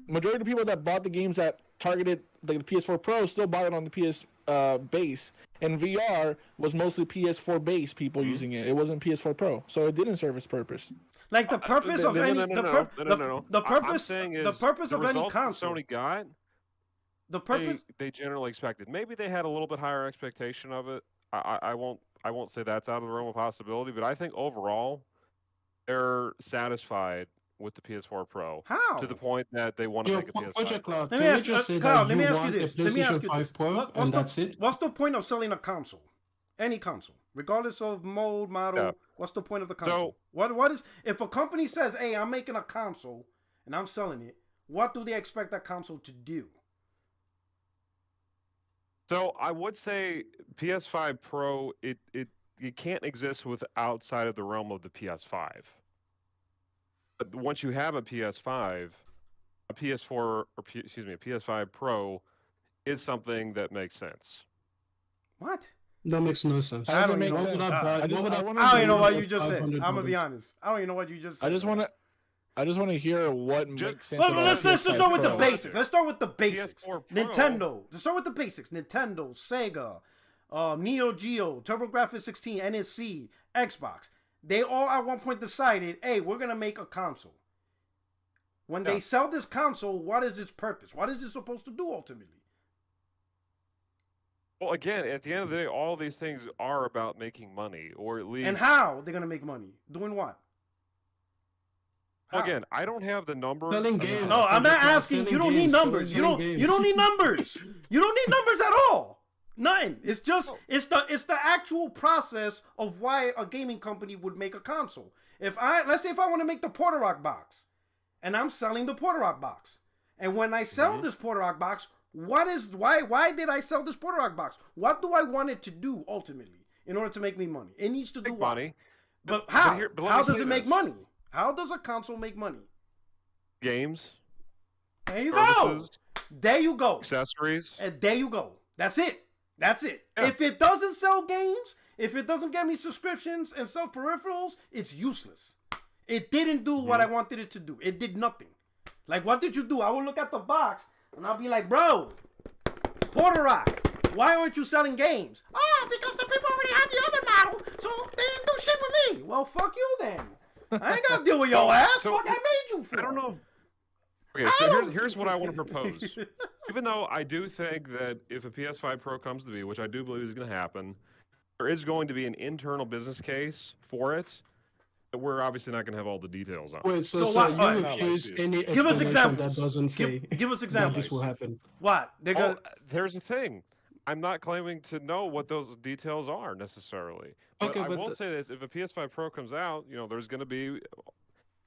majority of the people that bought the games that targeted like the PS4 Pro still bought it on the PS base, and VR was mostly PS4 base people using it. It wasn't PS4 Pro, so it didn't serve its purpose. Like the purpose of any the purpose of any console Sony got. The purpose they generally expected. Maybe they had a little bit higher expectation of it. I won't say that's out of the realm of possibility, but I think overall they're satisfied with the PS4 Pro. How? To the point that they want to make a PS5 Pro. Let me ask you this. What's the point of selling a console? Any console, regardless of mode, model. Yeah. What's the point of the console? What is if a company says, "Hey, I'm making a console and I'm selling it," what do they expect that console to do? So I would say PS5 Pro, it can't exist with outside of the realm of the PS5. But once you have a PS5, a PS4, or a PS5 Pro is something that makes sense. What? That makes no sense. I don't even know what you just said. I'm gonna be honest. I don't even know what you just said. I just want to hear what makes sense. Let's start with the basics. Let's start with the basics. Nintendo. Let's start with the basics. Nintendo, Sega, Neo Geo, TurboGrafx-16, NSC, Xbox. They all at one point decided, hey, we're going to make a console. When they sell this console, what is its purpose? What is it supposed to do ultimately? Well, again, at the end of the day, all these things are about making money, or at least... And how they're going to make money? Doing what? Well, again, I don't have the numbers. No, I'm not asking. You don't need numbers. You don't need numbers. You don't need numbers at all. Nothing. It's just it's the actual process of why a gaming company would make a console. Let's say if I want to make the Porter Rock box, and I'm selling the Porter Rock box, and when I sell this Porter Rock box, why did I sell this Porter Rock box? What do I want it to do ultimately in order to make me money? It needs to do money. But how? How does it make money? How does a console make money? Games. There you go. There you go. Accessories. And there you go. That's it. That's it. Yeah. If it doesn't sell games, if it doesn't get me subscriptions and sell peripherals, it's useless. It didn't do what I wanted it to do. It did nothing. Like, what did you do? I will look at the box and I'll be like, bro, Porter Rock, why aren't you selling games? Oh, because the people already had the other model, so they didn't do shit with me. Well, fuck you then. I ain't got to deal with your ass. Fuck, I made you for. I don't know. Okay, so here's what I want to propose. Even though I do think that if a PS5 Pro comes to be, which I do believe is going to happen, there is going to be an internal business case for it. But we're obviously not going to have all the details on. Wait, so you refuse any give us examples. That doesn't say give us examples. That this will happen. What? There's a thing. I'm not claiming to know what those details are necessarily. But I will say this: if a PS5 Pro comes out, there's going to be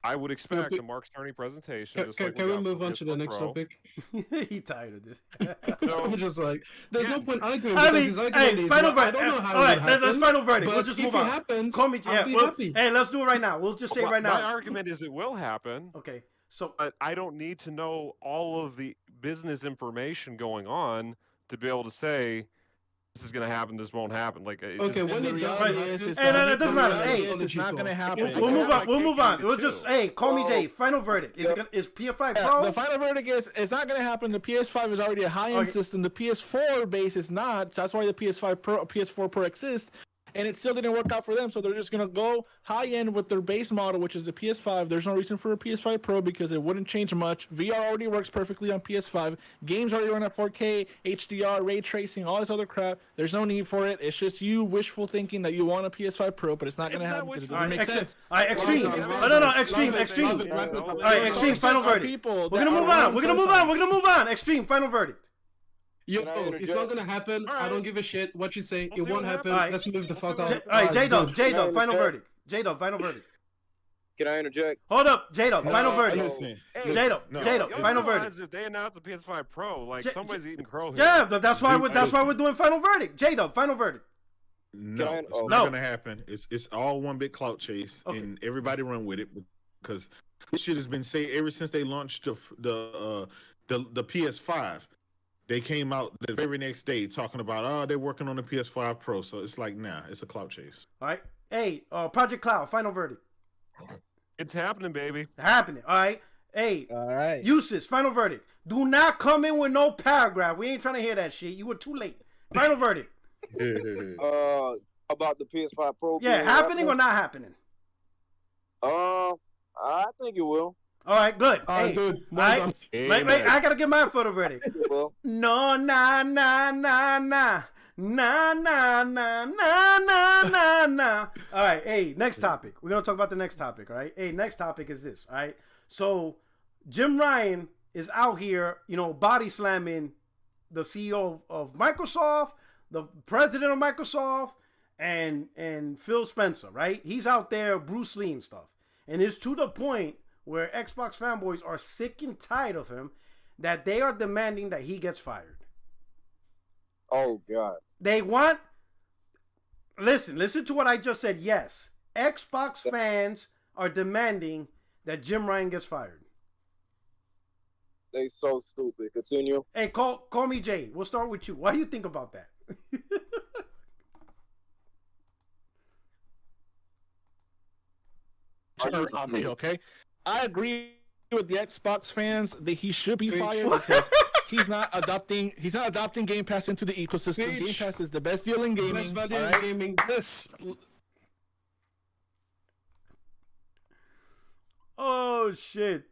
I would expect a Mark Cerny presentation. Can we move on to the next topic? He tired of this. I'm just like, there's no point arguing I because mean, his argument is, final well, I verdict. don't know how All it right, would happen, let's final verdict. We'll but just if move it on. happens, Call me, I'll be well, happy. hey, let's do it right now. We'll just say it right My now. argument is it will happen. Okay, so But I don't need to know all of the business information going on to be able to say this is going to happen, this won't happen. Like, Okay, when the it reality does, is, Hey, no, it doesn't matter. Hey, it's not going to happen. we'll move on. We'll move on. to We'll just call me Jay. Final verdict. Is PS5 Pro? The final verdict is it's not going to happen. The PS5 is already a high-end system. The PS4 base is not. So that's why the PS5 Pro, PS4 Pro exists. And it still didn't work out for them, so they're just going to go high-end with their base model, which is the PS5. There's no reason for a PS5 Pro because it wouldn't change much. VR already works perfectly on PS5. Games already run at 4K, HDR, ray tracing, all this other crap. There's no need for it. It's just you wishful thinking that you want a PS5 Pro, but it's not going to happen because it doesn't make sense. All right, extreme. No, extreme. All right, extreme. Final verdict. We're going to move on. We're going to move on. Extreme. Final verdict. Yo, it's not gonna happen. I don't give a shit what you say. It won't happen. Right. Let's move the fuck on. All right, J-Dub, final verdict. J-Dub, final verdict. Can I interject? Hold up, J-Dub, final verdict. Listen, J-Dub, final verdict. If they announce a PS5 Pro, like somebody's eating crow here. Yeah, that's why we're doing final verdict. J-Dub, final verdict. No, it's not gonna happen. It's all one big clout chase, and everybody run with it because this shit has been said ever since they launched the PS5. They came out the very next day talking about, they're working on the PS5 Pro. So it's like, nah, it's a clout chase. All right. Hey, Project Cloud, final verdict. It's happening, baby. Happening. All right. Hey, all right. Uses, final verdict. Do not come in with no paragraph. We ain't trying to hear that shit. You were too late. Final verdict. About the PS5 Pro. Yeah, happening or not happening? I think it will. All right, good. Hey, good. Right? Wait, I gotta get my photo ready. Well, No, nah. All right, hey, next topic. We're gonna talk about the next topic, all right? Hey, next topic is this, all right? So, Jim Ryan is out here, body slamming the CEO of Microsoft, the president of Microsoft, and Phil Spencer, right? He's out there Bruce Lee and stuff. And it's to the point where Xbox fanboys are sick and tired of him that they are demanding that he gets fired. oh God. They want... Listen to what I just said. Yes, Xbox fans are demanding that Jim Ryan gets fired. They so stupid. Continue. Hey, call me Jay. We'll start with you. What do you think about that? On me, okay? I agree with the Xbox fans that he should be fired because he's not adopting Game Pass into the ecosystem. Game Pass is the best deal in gaming. Best value all right? in gaming. This. Oh shit.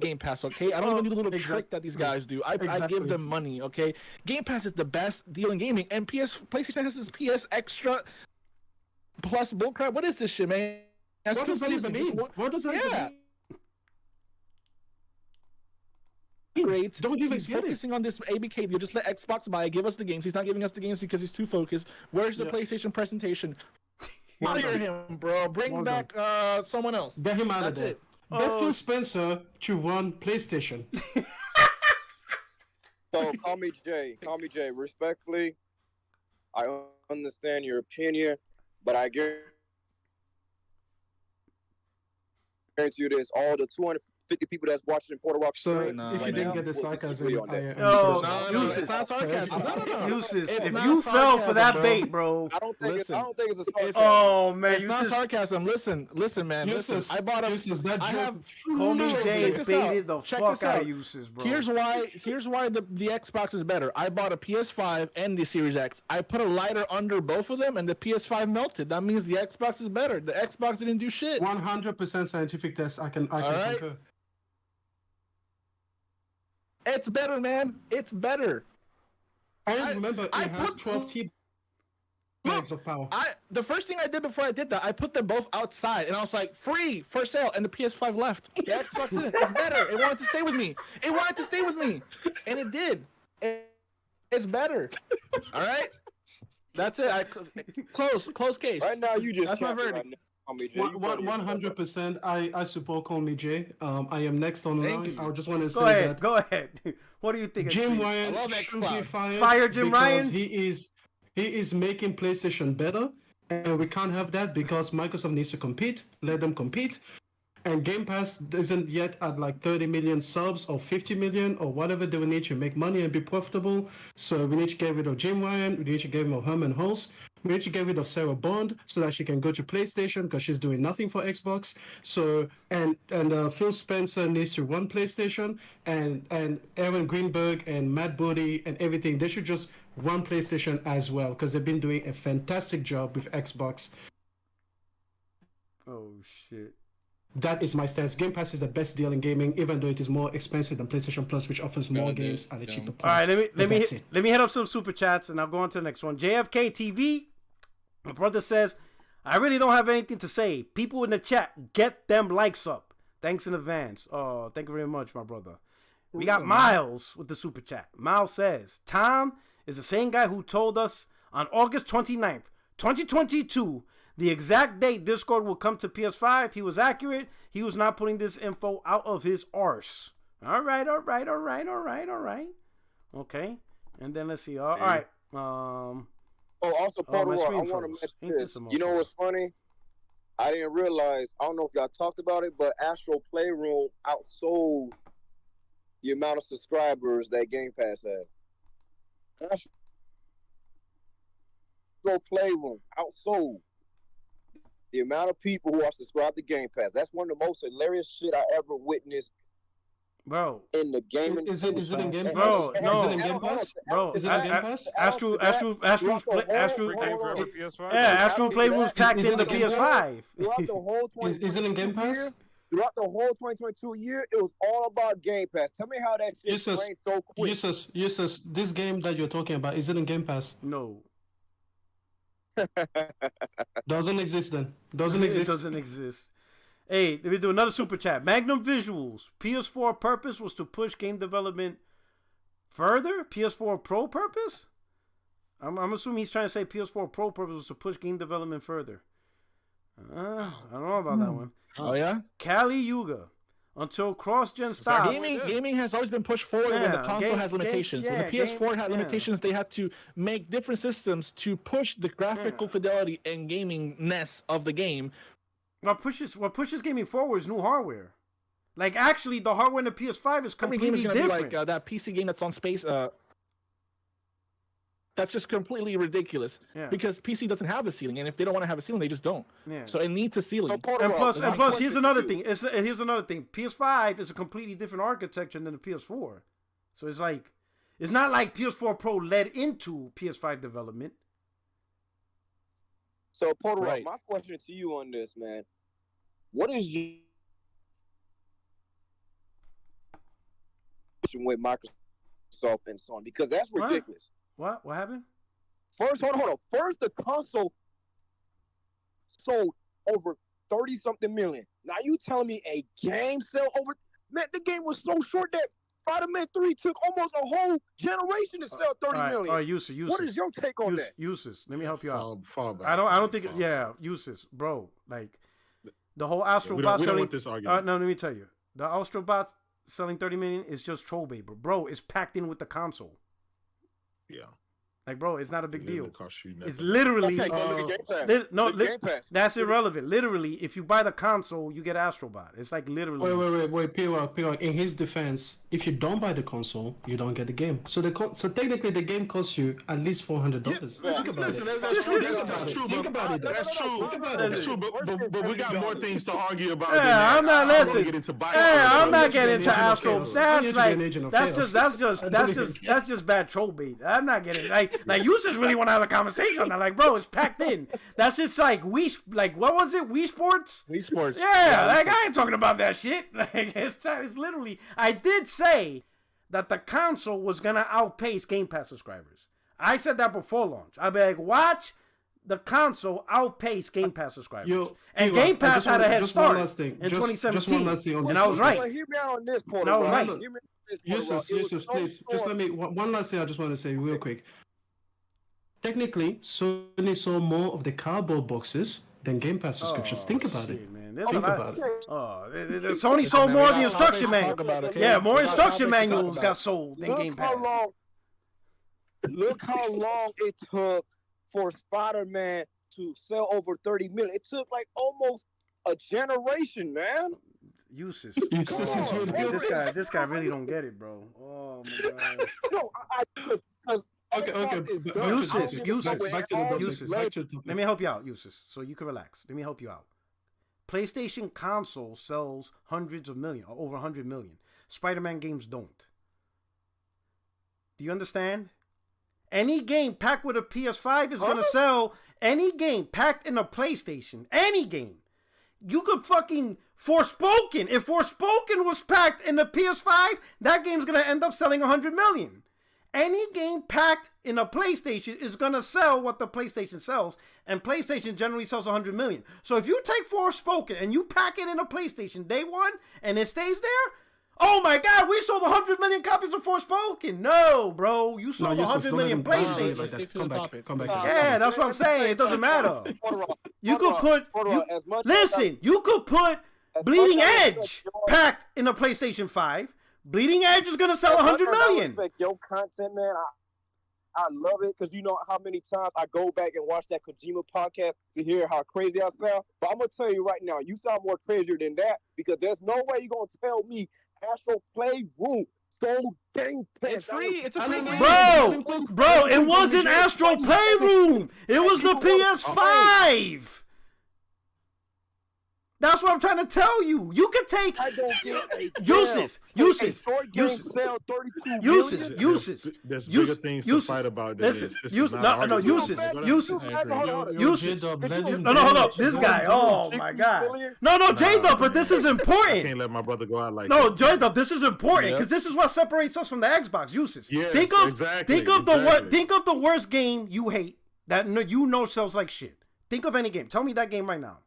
Game Pass, okay? I don't even do the little trick that these guys do. I give them money, okay? Game Pass is the best deal in gaming, and PlayStation has this PS Extra plus bullcrap. What is this shit, man? What does that even mean? What does that even mean? Great. Don't even he's get focusing on this ABK deal. Just let Xbox buy it. Give us the games. He's not giving us the games because he's too focused. Where's the PlayStation presentation? Fire him, bro. Bring back someone else. Get him out That's of there. it. Get Phil Spencer to run PlayStation. So call me Jay. Respectfully, I understand your opinion, but I guarantee you this: all the 250 people that's watching Porter Rock. So stream if you didn't get the sarcasm, Yo, it's not sarcasm. No. Uses, It's if not you fell for sarcasm, that bro. bait, bro. I don't think it's a sarcasm. Oh man, It's not sarcasm. Listen, man. Listen, I bought a. I have. Call me Jay Check this baited the Check fuck this out out. of Uses, bro. Here's why the Xbox is better. I bought a PS5 and the Series X. I put a lighter under both of them, and the PS5 melted. That means the Xbox is better. The Xbox didn't do shit. 100% scientific test. I can right. concur. It's better, man. It's better. I remember I it has put- 12 T bags of power. The first thing I did before I did that, I put them both outside, and I was like, free, for sale, and the PS5 left. The Xbox didn't. It's better. It wanted to stay with me. And it did. It's better. All right? That's it. Close case. Right now, you just That's my capping verdict. right Call me Jay. You funny as hell, bro. 100%. I support Call Me Jay. I am next online. I just want to say Go ahead. that Go ahead. What do you think? Jim Extreme? Ryan I love should be xCloud. fired. Fire Jim because Ryan? He is making PlayStation better, and we can't have that because Microsoft needs to compete. Let them compete. And Game Pass isn't yet at like 30 million subs or 50 million or whatever they will need to make money and be profitable. So we need to get rid of Jim Ryan. We need to get rid of Herman Hulse. We need to get rid of Sarah Bond so that she can go to PlayStation because she's doing nothing for Xbox. So and Phil Spencer needs to run PlayStation, and Aaron Greenberg and Matt Booty and everything. They should just run PlayStation as well because they've been doing a fantastic job with Xbox. Oh shit. That is my stance. Game Pass is the best deal in gaming, even though it is more expensive than PlayStation Plus, which offers more games at a cheaper price. All right, let me hit up some super chats and I'll go on to the next one. JFK TV, my brother says, I really don't have anything to say. People in the chat, get them likes up. Thanks in advance. Oh, thank you very much, my brother. We got Miles with the super chat. Miles says, Tom is the same guy who told us on August 29th, 2022, the exact date Discord will come to PS5. He was accurate. He was not putting this info out of his arse. All right. Okay. And then let's see. All right. Also, Porter, I want to mention this. You know what's funny? I didn't realize, I don't know if y'all talked about it, but Astro Playroom outsold the amount of subscribers that Game Pass has. Astro Playroom outsold the amount of people who are subscribed to Game Pass. That's one of the most hilarious shit I ever witnessed. Bro, in the gaming, is it in Game Pass? Bro, no. Is it in Game Pass? Bro, is it in Game Pass? Astro PS5. Playroom's packed in the PS5. PS5. Throughout the whole 2022 is it in Game Pass? Throughout the whole 2022 year, it was all about Game Pass. Tell me how that shit changed so quick. Jesus, this game that you're talking about, is it in Game Pass? No. Doesn't exist then. It doesn't exist. Hey, let me do another super chat. Magnum Visuals. PS4 purpose was to push game development further? PS4 Pro purpose? I'm assuming he's trying to say PS4 Pro purpose was to push game development further. I don't know about that one. Oh, yeah? Kali Yuga. Until cross-gen stops. Gaming has always been pushed forward when the console has limitations. When the PS4 had limitations, they had to make different systems to push the graphical fidelity and gaming-ness of the game. What pushes gaming forward is new hardware. Like, actually, the hardware in the PS5 is completely different. Be like that PC game that's on space. That's just completely ridiculous. Yeah. Because PC doesn't have a ceiling, and if they don't want to have a ceiling, they just don't. Yeah. So it needs a ceiling. And plus, here's another thing. Here's another thing. PS5 is a completely different architecture than the PS4. So it's like, it's not like PS4 Pro led into PS5 development. So, Porter, my question to you on this, man, what is your with Microsoft and Sony? Because that's ridiculous. What happened? First, hold on. First, the console sold over 30-something million. Now you telling me a game sell over? Man, the game was so short that Spider-Man 3 took almost a whole generation to sell 30 million. All right, Uses. What is your take on that? Uses. Let me help you out. Fall back. I don't think. Uses, bro. Like the whole Astrobot selling. We don't want this argument. No, let me tell you. The Astrobot selling 30 million is just troll bait, bro. It's packed in with the console. Yeah. Like, bro, it's not a big deal. It's Game literally Pass. That's irrelevant. Literally, if you buy the console, you get Astrobot. It's like literally. Wait, P-Rock. In his defense, if you don't buy the console, you don't get the game. So technically, the game costs you at least $400. Think about it. That's true. Think about it. That's true. But we got more things to argue about. Yeah, I'm not listening. I'm not getting into Astro. That's just bad troll bait. I'm not getting like you just really want to have a conversation on that. Like, bro, it's packed in. That's just like what was it? Wii Sports? Wii Sports. Yeah, like I ain't talking about that shit. Like it's literally. I did say that the console was gonna outpace Game Pass subscribers. I said that before launch. I'd be like, watch the console outpace Game Pass subscribers. And Game Pass had a head start in 2017. And I was right. Hear me out on this, Porter. And I was right. Yusuf, please, just let me. One last thing I just want to say real quick. Technically, Sony sold more of the cardboard boxes than Game Pass subscriptions. Think about it. Man. Think about it. Sony sold more of the instruction manual. Yeah, more instruction manuals got sold than Game Pass. Look how long it took for Spider-Man to sell over 30 million. It took like almost a generation, man. Uses. This guy really don't get it, bro. Oh my god. Uses. Let me help you out, Uses, so you can relax. Let me help you out. PlayStation console sells hundreds of million, or over 100 million. Spider-Man games don't. Do you understand? Any game packed with a PS5 is gonna sell. Any game packed in a PlayStation, any game. You could fucking Forspoken. If Forspoken was packed in the PS5, that game's gonna end up selling 100 million. Any game packed in a PlayStation is gonna sell what the PlayStation sells, and PlayStation generally sells 100 million. So if you take Forspoken and you pack it in a PlayStation day one and it stays there, oh my god, we sold 100 million copies of Forspoken. No, bro, you sold 100 million PlayStation. Come back. Yeah, that's what I'm saying. It doesn't matter. You could put. You could put Bleeding Edge packed in a PlayStation 5. Bleeding Edge is gonna sell 100 million. I respect your content, man. I love it because you know how many times I go back and watch that Kojima podcast to hear how crazy I sound. But I'm gonna tell you right now, you sound more crazier than that because there's no way you're gonna tell me Astral Playroom sold Game Pass. It's free. It's a free game. Bro, it wasn't Astral Playroom. It was the PS5. That's what I'm trying to tell you. You can take uses. There's bigger things to fight about than this. Uses. No, uses. No, hold up. This guy. Oh my god. No, J-Dub, but this is important. I can't let my brother go out like that. No, J-Dub, this is important because this is what separates us from the Xbox uses. Yes, think of the worst game you hate that you know sells like shit. Think of any game. Tell me that game right now.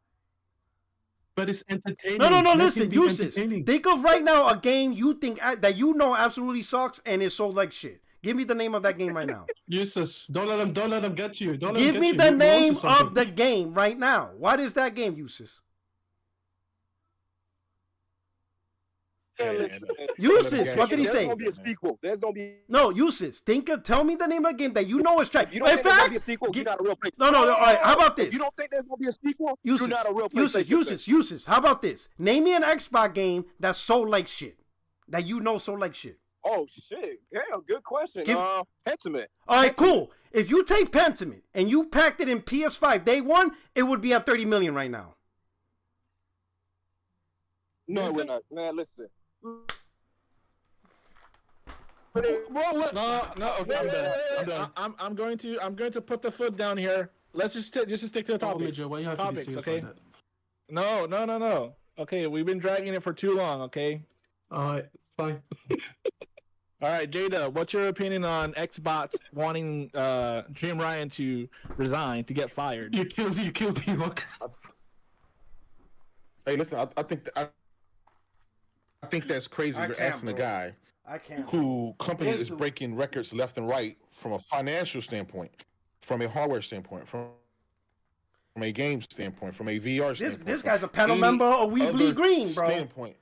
But it's entertaining. No, listen, uses. Think of right now a game you think that you know absolutely sucks and it sold like shit. Give me the name of that game right now. Uses. Don't let them get you. Give me the name of the game right now. What is that game, Uses? Uses. What did he say? There's gonna be a sequel. There's gonna be Uses. Tell me the name of a game that you know is trash. You don't think there's gonna be a sequel? You're not a real player. No. All right. How about this? You don't think there's gonna be a sequel? Uses. You're not a real player. Uses. How about this? Name me an Xbox game that sold like shit. That you know sold like shit. Oh shit! Damn, good question. Pentiment. All right, cool. If you take Pentiment and you packed it in PS5 day one, it would be at 30 million right now. No, we're not. Man, listen. Okay, I'm going to put the foot down here. Let's just stick to the topics. Why you have topics, to be okay? like that? No. Okay, we've been dragging it for too long. Okay. All right, fine. All right, Jada, what's your opinion on Xbox wanting Jim Ryan to resign to get fired? You killed people. Hey, listen, I think that's crazy. You're asking a guy who company is breaking records left and right from a financial standpoint, from a hardware standpoint, from a game standpoint, from a VR standpoint. This guy's a panel member of We Bleed Green, bro. Standpoint.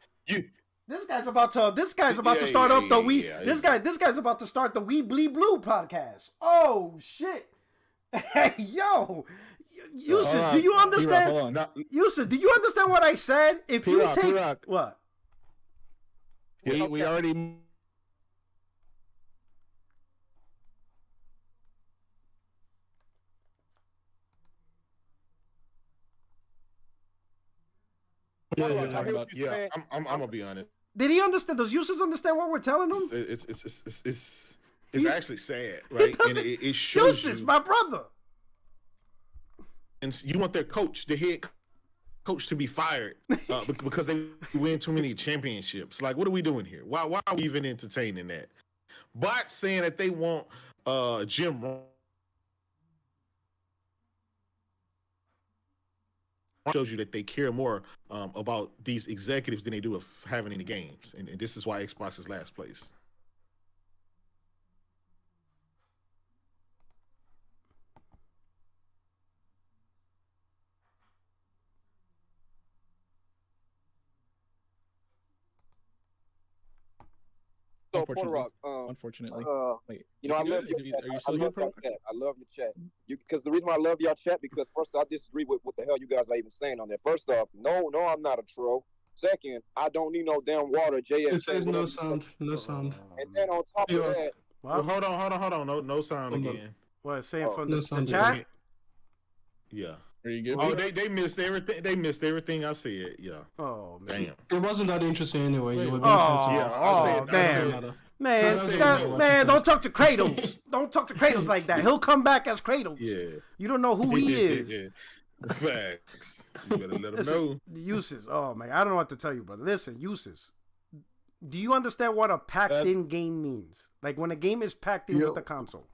This guy's about to start up the We. This guy's about to start the We Bleed Blue podcast. Oh shit! Hey yo, Yusuf, do you understand? Yusuf, do you understand what I said? If you take what? We already. Yeah, I'm gonna be honest. Did he understand? Does Yusuf understand what we're telling him? It's actually sad, right? And it shows Yusuf, my brother. And you want their coach, the head coach, to be fired because they win too many championships. Like, what are we doing here? Why are we even entertaining that? Bots saying that they want Jim Ryan shows you that they care more about these executives than they do of having any games, and this is why Xbox is last place. So Porter Rock, unfortunately, wait, you know, I love your chat. I love your chat. I love your chat. Because the reason why I love y'all chat, because first I disagree with what the hell you guys are even saying on there. First off, no, I'm not a troll. Second, I don't need no damn water. JS it says no sound. And then on top of that, well, hold on, no sound again. What saying from no the chat? Yeah. Are you good? Oh, they missed everything. They missed everything I said. Yeah. Oh man. Damn. It wasn't that interesting anyway. You were damn. Man, don't talk to Kratos. Don't talk to Kratos like that. He'll come back as Kratos. Yeah. You don't know who he is. Facts. You better let him know. Uses. Oh man, I don't know what to tell you, brother. Listen, uses. Do you understand what a packed-in game means? Like when a game is packed in with the console.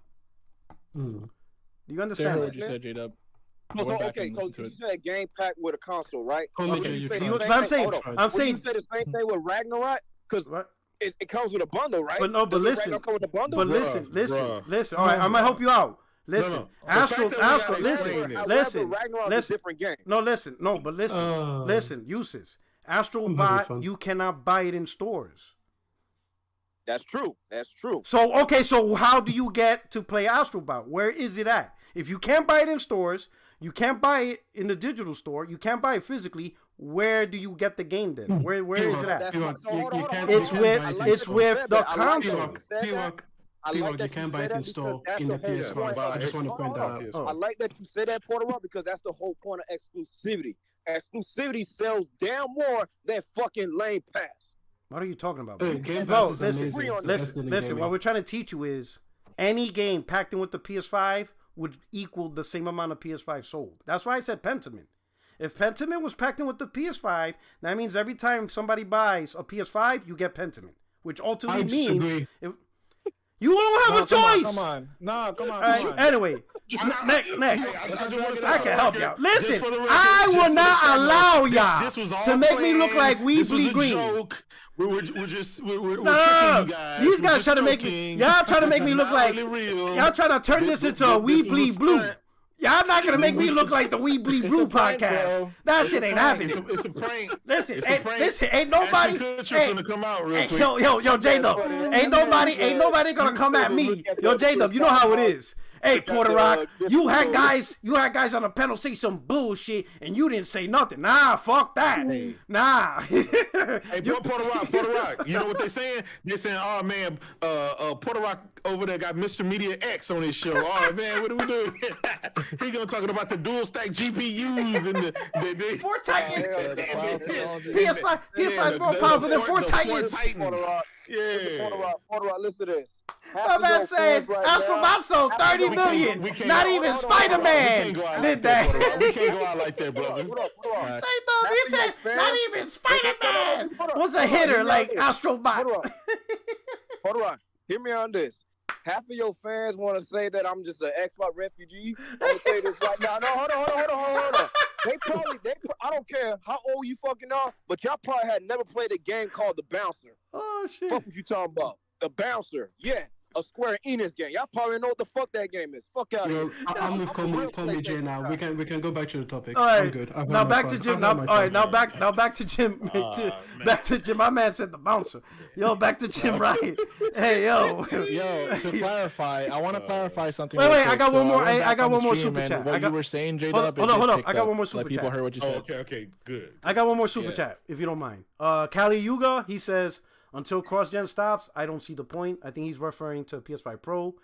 Do you understand what you said, J-Dub? Okay, so you said a game packed with a console, right? I'm saying. You say the same thing with Ragnarok because it comes with a bundle, right? But no, but listen. Come with a bundle? But listen. All right, I'm gonna help you out. Listen, Astro, listen. Ragnarok is a different game. Listen, uses. Astrobot, you cannot buy it in stores. That's true. So how do you get to play Astrobot? Where is it at? If you can't buy it in stores, you can't buy it in the digital store, you can't buy it physically, where do you get the game then? Where is it at? It's with the console. You can't buy it in store in the PS5. I just want to point that out. I like that you said that, Porter Rock, because that's the whole point of exclusivity. Exclusivity sells damn more than fucking Lane Pass. What are you talking about? Game Pass is amazing. Listen. What we're trying to teach you is any game packed in with the PS5 would equal the same amount of PS5 sold. That's why I said Pentiment. If Pentiment was packed in with the PS5, that means every time somebody buys a PS5, you get Pentiment, which ultimately means you don't have a choice. Come on. Anyway, next. I can help y'all. Listen, I will not allow y'all to make me look like we bleed green. Joke. We're tricking you guys. These guys trying to make me. Y'all trying to make me look like. Y'all trying to turn this into a We Bleed Blue. Y'all not gonna make me look like the We Bleed Blue podcast. That shit ain't happening. It's a prank. Listen, ain't nobody. Gonna come out real quick. Yo, J-Dub. Ain't nobody gonna come at me. Yo, J-Dub, you know how it is. Hey, Porter Rock, you had guys on the panel say some bullshit, and you didn't say nothing. Nah, fuck that. Nah. Hey, Porter Rock, you know what they're saying? They're saying, oh, man, Porter Rock over there got Mr. Media X on his show. All right, man, what are we doing? He gonna talking about the dual stack GPUs and the 4 Titans. PS5 is more powerful than 4 Titans. Yeah. Porter Rock, listen to this. My man saying, Astrobot sold 30 million. Not even Spider-Man did that. We can't go out like that, brother. He said, not even Spider-Man was a hitter like Astrobot. Porter Rock, hear me on this. Half of your fans want to say that I'm just an Xbox refugee. I'm going to say this right now. No, hold on. I don't care how old you fucking are, but y'all probably had never played a game called The Bouncer. Oh, shit. Fuck what you talking about. The Bouncer. Yeah. A Square Enix game. Y'all probably know what the fuck that game is. Fuck out of here. I'm with Call Me Jay now. We can go back to the topic. All right. I'm good. Now back to Jim. Now back to Jim. Back to Jim. My man said The Bouncer. Yo, back to Jim Ryan. Hey, yo. To clarify, I want to clarify something. Wait. I got one more. I got one more super chat. What you were saying, J-Dub. Hold on. I got one more super chat. People heard what you said. Okay, good. I got one more super chat, if you don't mind. Kali Yuga, he says, until cross-gen stops, I don't see the point. I think he's referring to PS5 Pro,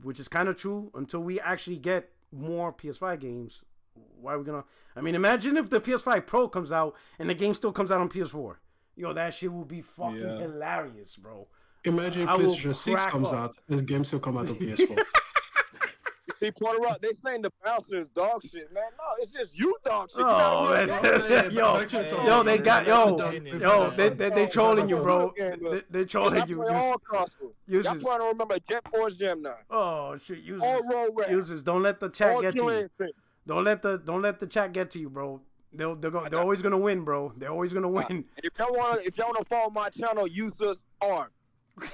which is kind of true. Until we actually get more PS5 games, why are we gonna... I mean, imagine if the PS5 Pro comes out and the game still comes out on PS4. Yo, that shit will be fucking hilarious, bro. Imagine if PlayStation 6 comes out, this game still come out on PS4. See, Porter Rock, they saying The Bouncer is dog shit, man. No, it's just you dog shit. Oh, they trolling you, bro. They trolling you. Y'all probably don't remember Jet Force Gem 9. Oh shit, users. Don't let the chat get to you. Don't let the chat get to you, bro. They're always gonna win, bro. They're always gonna win. If y'all wanna follow my channel, users arm.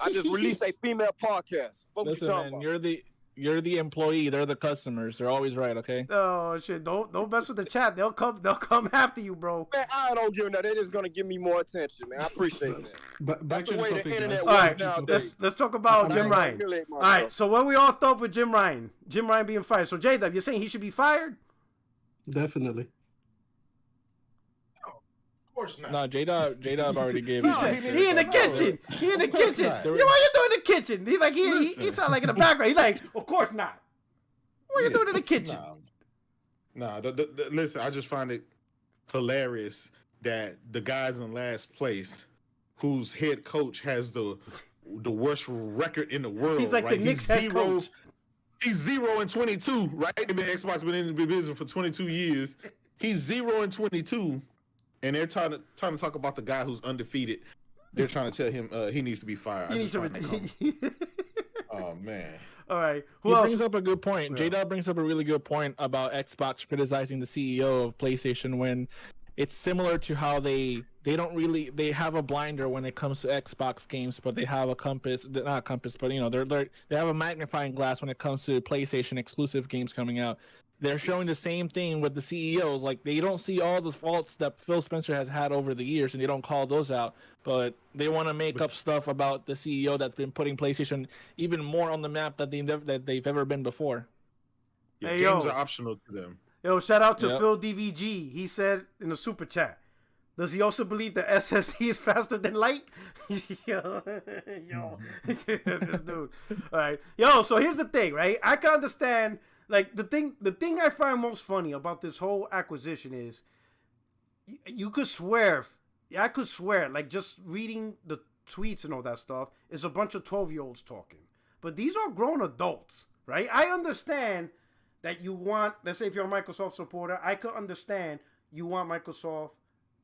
I just released a female podcast. What Listen, man, You're the employee. They're the customers. They're always right. Okay. Oh shit! Don't mess with the chat. They'll come after you, bro. Man, I don't give that. They're just gonna give me more attention, man. I appreciate that. But back That's to the way the topic, the internet guys. All right, nowadays. let's talk about Jim Ryan. All right, so where we off with Jim Ryan? Jim Ryan being fired. So J-Dub, you're saying he should be fired? Definitely. Of course not. No, J-Dub already gave He it. said he in the kitchen. He in the kitchen. not. Yo, what you doing in the kitchen? He like he sound like in the background. He like, of course not. What you doing in the kitchen? Nah. Listen, I just find it hilarious that the guys in last place, whose head coach has the worst record in the world. He's like right? the Knicks head coach. He's 0-22, right? Xbox been in the business for 22 years. He's 0-22, and they're trying to talk about the guy who's undefeated. They're trying to tell him he needs to be fired. He needs to. Oh man. All right. He brings up a good point. Yeah. J-Dub brings up a really good point about Xbox criticizing the CEO of PlayStation when it's similar to how they have a blinder when it comes to Xbox games, but they have a compass, not a compass, but they have a magnifying glass when it comes to PlayStation exclusive games coming out. They're showing the same thing with the CEOs. Like, they don't see all the faults that Phil Spencer has had over the years, and they don't call those out. But they want to make up stuff about the CEO that's been putting PlayStation even more on the map that they've ever been before. Yeah, hey, games are optional to them. Yo, shout out to Phil DVG. He said in the super chat, does he also believe that SSD is faster than light? Yo, this dude. All right. Yo, so here's the thing, right? I can understand. Like, the thing I find most funny about this whole acquisition is you could swear, I could swear, like, just reading the tweets and all that stuff is a bunch of 12-year-olds talking. But these are grown adults, right? I understand that you want, let's say if you're a Microsoft supporter, I could understand you want Microsoft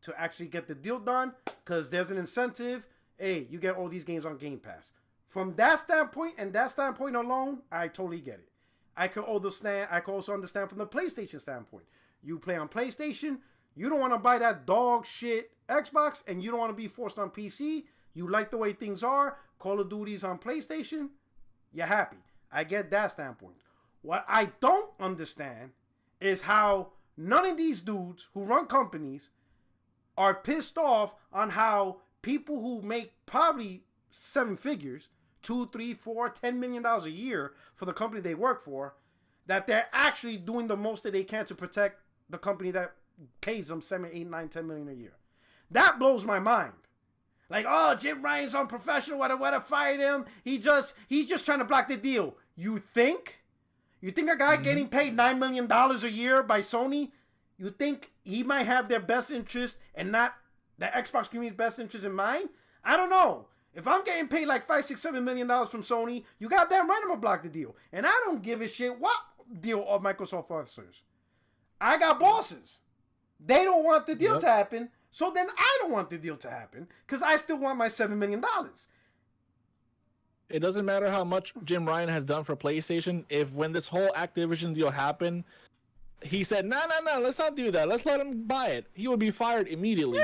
to actually get the deal done because there's an incentive. Hey, you get all these games on Game Pass. From that standpoint and that standpoint alone, I totally get it. I can also understand from the PlayStation standpoint. You play on PlayStation, you don't want to buy that dog shit Xbox, and you don't want to be forced on PC. You like the way things are. Call of Duty's on PlayStation. You're happy. I get that standpoint. What I don't understand is how none of these dudes who run companies are pissed off on how people who make probably 7 figures, $2, $3, $4, $10 million a year for the company they work for, that they're actually doing the most that they can to protect the company that pays them 7, 8, 9, 10 million a year. That blows my mind. Like, oh, Jim Ryan's unprofessional, what fired him. He's just trying to block the deal. You think a guy getting paid $9 million a year by Sony, you think he might have their best interest and not the Xbox community's best interest in mind? I don't know. If I'm getting paid like $5, $6, $7 million from Sony, you goddamn right I'm gonna block the deal. And I don't give a shit what deal of Microsoft offers. I got bosses. They don't want the deal to happen, so then I don't want the deal to happen because I still want my $7 million. It doesn't matter how much Jim Ryan has done for PlayStation. If when this whole Activision deal happened, he said, no, let's not do that. Let's let him buy it. He would be fired immediately.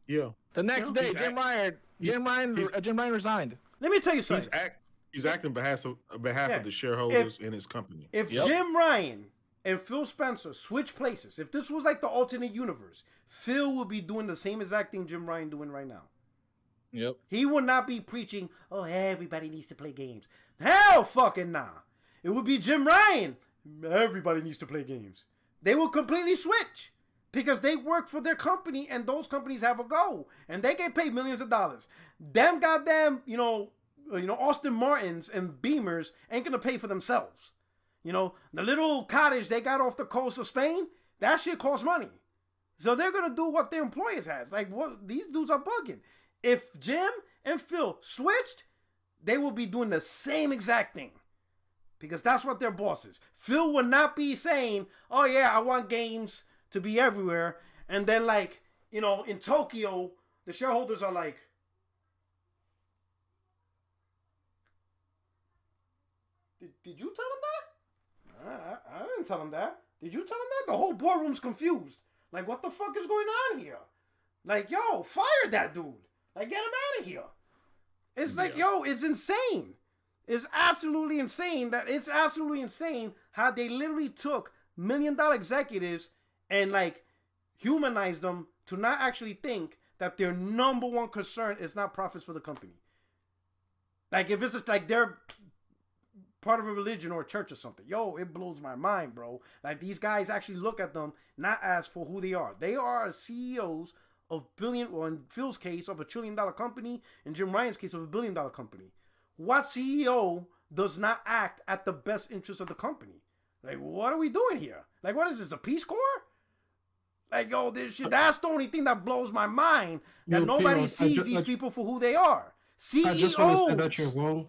Yeah. The next day, Jim Ryan resigned. Let me tell you something. He's acting on behalf of the shareholders in his company. If Jim Ryan and Phil Spencer switch places, if this was like the alternate universe, Phil would be doing the same exact thing Jim Ryan doing right now. Yep. He would not be preaching, oh, everybody needs to play games. Hell fucking nah. It would be Jim Ryan. Everybody needs to play games. They will completely switch. Because they work for their company and those companies have a goal. And they get paid millions of dollars. Them goddamn, Austin Martins and Beamers ain't going to pay for themselves. The little cottage they got off the coast of Spain, that shit costs money. So they're going to do what their employers has. Like, what these dudes are bugging. If Jim and Phil switched, they will be doing the same exact thing. Because that's what their boss is. Phil would not be saying, oh yeah, I want games to be everywhere, and then in Tokyo, the shareholders are like, did you tell him that? I didn't tell him that. Did you tell him that? The whole boardroom's confused. Like, what the fuck is going on here? Like, yo, fire that dude. Like, get him out of here. It's like, yo, it's insane. It's absolutely insane how they literally took $1 million executives and like humanized them to not actually think that their number one concern is not profits for the company. Like if it's like they're part of a religion or a church or something. Yo, it blows my mind, bro. Like these guys actually look at them not as for who they are. They are CEOs of in Phil's case of $1 trillion company, in Jim Ryan's case of $1 billion company. What CEO does not act at the best interest of the company? Like, what are we doing here? Like, what is this, a Peace Corps? Like, yo, this shit, that's the only thing that blows my mind, that nobody sees these people for who they are. CEOs. I just want to say that you're wrong.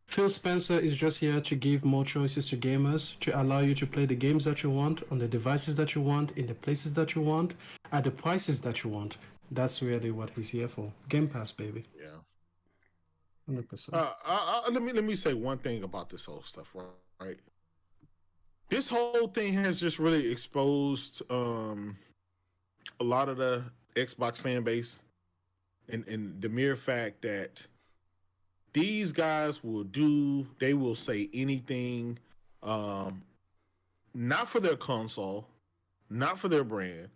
Phil Spencer is just here to give more choices to gamers, to allow you to play the games that you want, on the devices that you want, in the places that you want, at the prices that you want. That's really what he's here for. Game Pass, baby. Yeah. 100%. Let me say one thing about this whole stuff, right? This whole thing has just really exposed a lot of the Xbox fan base, and the mere fact that these guys they will say anything, not for their console, not for their brand,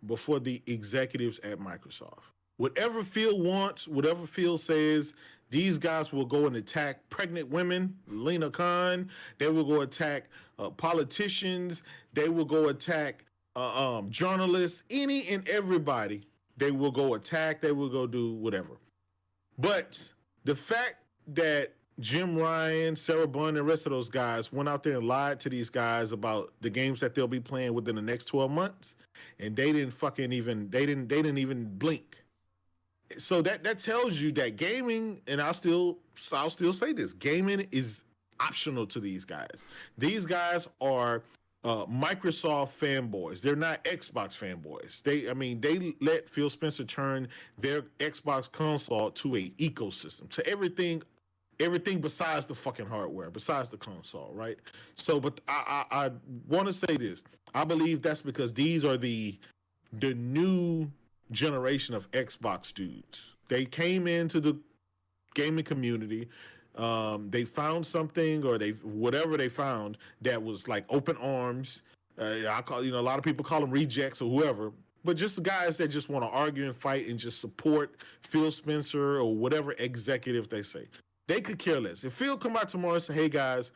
but for the executives at Microsoft. Whatever Phil wants, whatever Phil says, these guys will go and attack pregnant women, Lena Khan. They will go attack politicians. They will go attack journalists, any and everybody. They will go attack. They will go do whatever. But the fact that Jim Ryan, Sarah Bond, and the rest of those guys went out there and lied to these guys about the games that they'll be playing within the next 12 months, and they didn't even blink. So that tells you that gaming, and I'll still say this, gaming is optional to these guys. These guys are Microsoft fanboys. They're not Xbox fanboys. They let Phil Spencer turn their Xbox console to a ecosystem, to everything besides the fucking hardware, besides the console, right? So, but I want to say this. I believe that's because these are the new generation of Xbox dudes. They came into the gaming community. They found something, or whatever they found that was like open arms. I call, a lot of people call them rejects or whoever, but just guys that just want to argue and fight and just support Phil Spencer or whatever executive they say. They could care less. If Phil come out tomorrow and say, "Hey guys,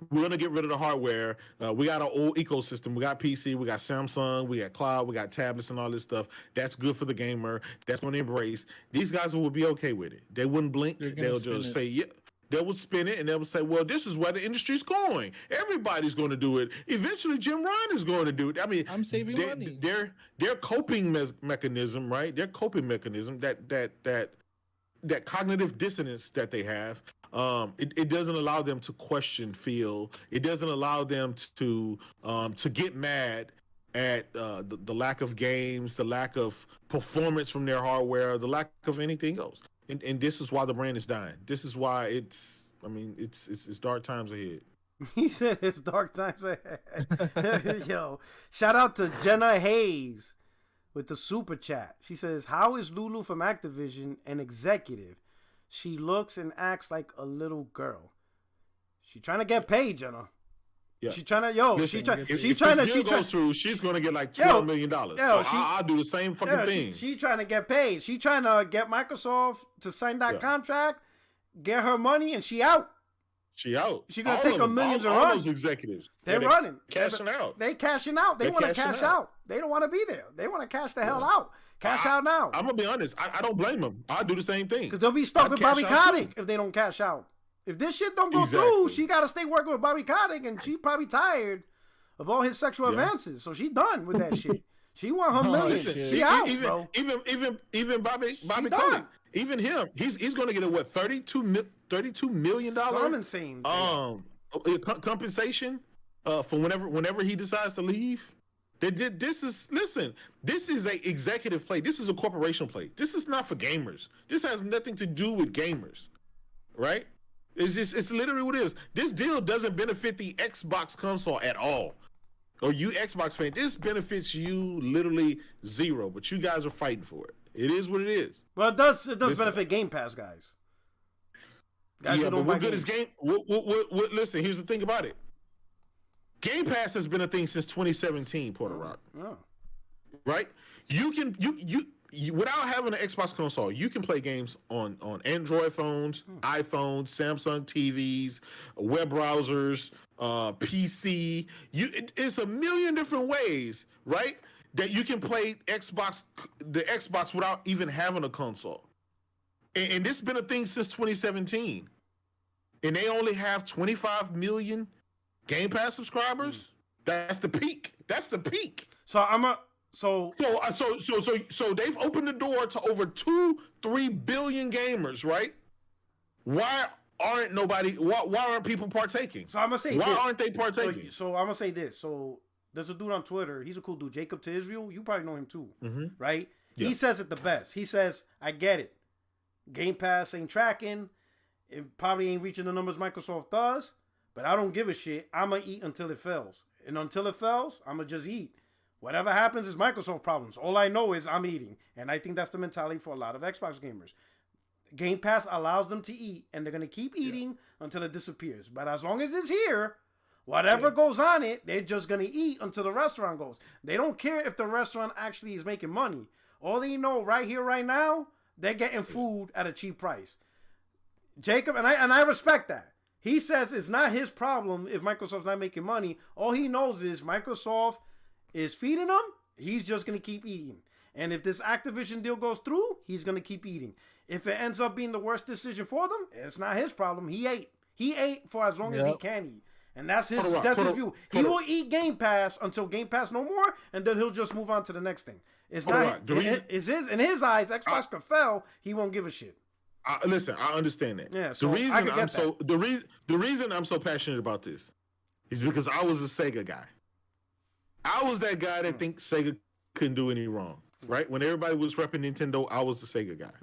we're going to get rid of the hardware. We got our old ecosystem. We got PC, we got Samsung, we got cloud, we got tablets and all this stuff. That's good for the gamer. That's going to embrace." These guys will be okay with it. They wouldn't blink. They'll just say, yeah. They would spin it, and they would say, well, this is where the industry's going. Everybody's going to do it. Eventually, Jim Ryan is going to do it. I mean, I'm saving money. Their coping mechanism, right? Their coping mechanism, that cognitive dissonance that they have, it doesn't allow them to question Phil. It doesn't allow them to get mad at the lack of games, the lack of performance from their hardware, the lack of anything else. And this is why the brand is dying. This is why it's dark times ahead. He said it's dark times ahead. Yo, shout out to Jenna Hayes with the super chat. She says, "How is Lulu from Activision an executive? She looks and acts like a little girl." She trying to get paid, Jenna. Yeah. She trying to, Listen, she's going to get like $12 million. So I'll do the same fucking thing. She trying to get paid. She trying to get Microsoft to sign that contract, get her money, and she out. She out. She going to take her millions and run. All those executives. They're running. Cashing out. They cashing out. They want to cash out. They don't want to be there. They want to cash the hell out. Cash out now. I'm going to be honest. I don't blame them. I'll do the same thing. Because they'll be stuck with Bobby Kotick if they don't cash out. If this shit don't go through, she got to stay working with Bobby Kotick, and she probably tired of all his sexual advances. So she done with that shit. She want her millions. She out, bro. Even Bobby Kotick, even him, he's going to get a what, $32 million? Some insane compensation for whenever he decides to leave. This is a executive play. This is a corporation play. This is not for gamers. This has nothing to do with gamers, right? It's literally what it is. This deal doesn't benefit the Xbox console at all. Or you Xbox fan, this benefits you literally zero, but you guys are fighting for it. It is what it is. Well, it does benefit Game Pass guys. Yeah, but what good is Game? Listen, here's the thing about it. Game Pass has been a thing since 2017, Porter Rock. Oh. Right? You can without having an Xbox console, you can play games on Android phones, iPhones, Samsung TVs, web browsers, PC. It's a million different ways, right? That you can play the Xbox without even having a console. And this has been a thing since 2017. And they only have 25 million Game Pass subscribers. That's the peak. So they've opened the door to over 2-3 billion gamers, right? Why aren't people partaking? So I'm gonna say why aren't they partaking? So I'm gonna say this. So there's a dude on Twitter. He's a cool dude, Jacob to Israel. You probably know him too, right? Yeah. He says it the best. He says, "I get it. Game Pass ain't tracking. It probably ain't reaching the numbers Microsoft does, but I don't give a shit. I'ma eat until it fails, and until it fails, I'ma just eat." Whatever happens is Microsoft problems. All I know is I'm eating. And I think that's the mentality for a lot of Xbox gamers. Game Pass allows them to eat, and they're going to keep eating until it disappears. But as long as it's here, whatever goes on it, they're just going to eat until the restaurant goes. They don't care if the restaurant actually is making money. All they know right here, right now, they're getting food at a cheap price. Jacob, and I respect that. He says it's not his problem if Microsoft's not making money. All he knows is Microsoft is feeding him, he's just going to keep eating. And if this Activision deal goes through, he's going to keep eating. If it ends up being the worst decision for them, it's not his problem. He ate. He ate for as long as he can eat. And that's his view. He will eat Game Pass until Game Pass no more, and then he'll just move on to the next thing. It's not in his eyes, Xbox could fail, he won't give a shit. Listen, I understand that. Yeah, so the reason I'm so passionate about this is because I was a Sega guy. I was that guy that thinks Sega couldn't do any wrong, right? When everybody was repping Nintendo, I was the Sega guy.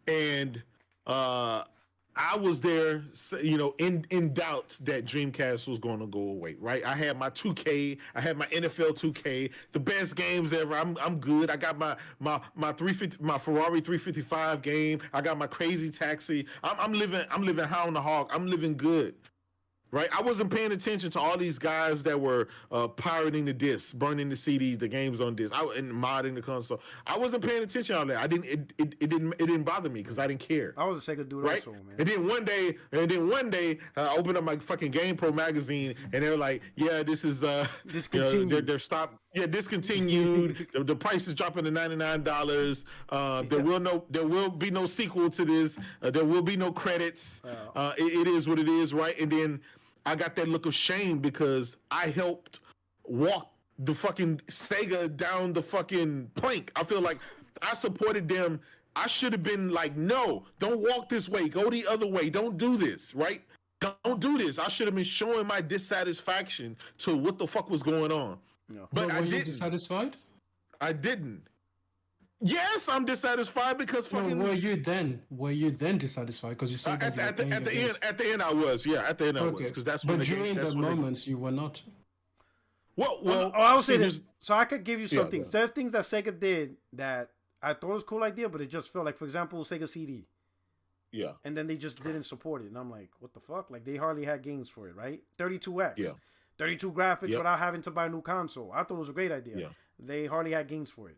And I was there, in doubt that Dreamcast was going to go away, right? I had my 2K, I had my NFL 2K, the best games ever. I'm good. I got my Ferrari 355 game. I got my Crazy Taxi. I'm living high on the hog. I'm living good. Right, I wasn't paying attention to all these guys that were pirating the discs, burning the CDs, the games on discs, and modding the console. I wasn't paying attention to all that. It didn't bother me because I didn't care. I was a Sega dude, right? Also, man. And then one day, I opened up my fucking GamePro magazine, and they were like, "Yeah, this is discontinued. They're stopped. Yeah, discontinued. the price is dropping to $99. There will be no sequel to this. There will be no credits. It is what it is, right?" And then I got that look of shame because I helped walk the fucking Sega down the fucking plank. I feel like I supported them. I should have been like, "No, don't walk this way. Go the other way. Don't do this," right? Don't do this. I should have been showing my dissatisfaction to what the fuck was going on. No. But I didn't. Were you dissatisfied? I didn't. Yes, I'm dissatisfied because fucking. No, were you then dissatisfied? Because you said at the end I was. Yeah, at the end I was because that's when. But during the moments you were not. Well, I would say this. So I could give you some things. There's things that Sega did that I thought was a cool idea, but it just felt like, for example, Sega CD. Yeah. And then they just didn't support it, and I'm like, what the fuck? Like they hardly had games for it, right? 32X. Yeah. 32 graphics without having to buy a new console. I thought it was a great idea. Yeah. They hardly had games for it.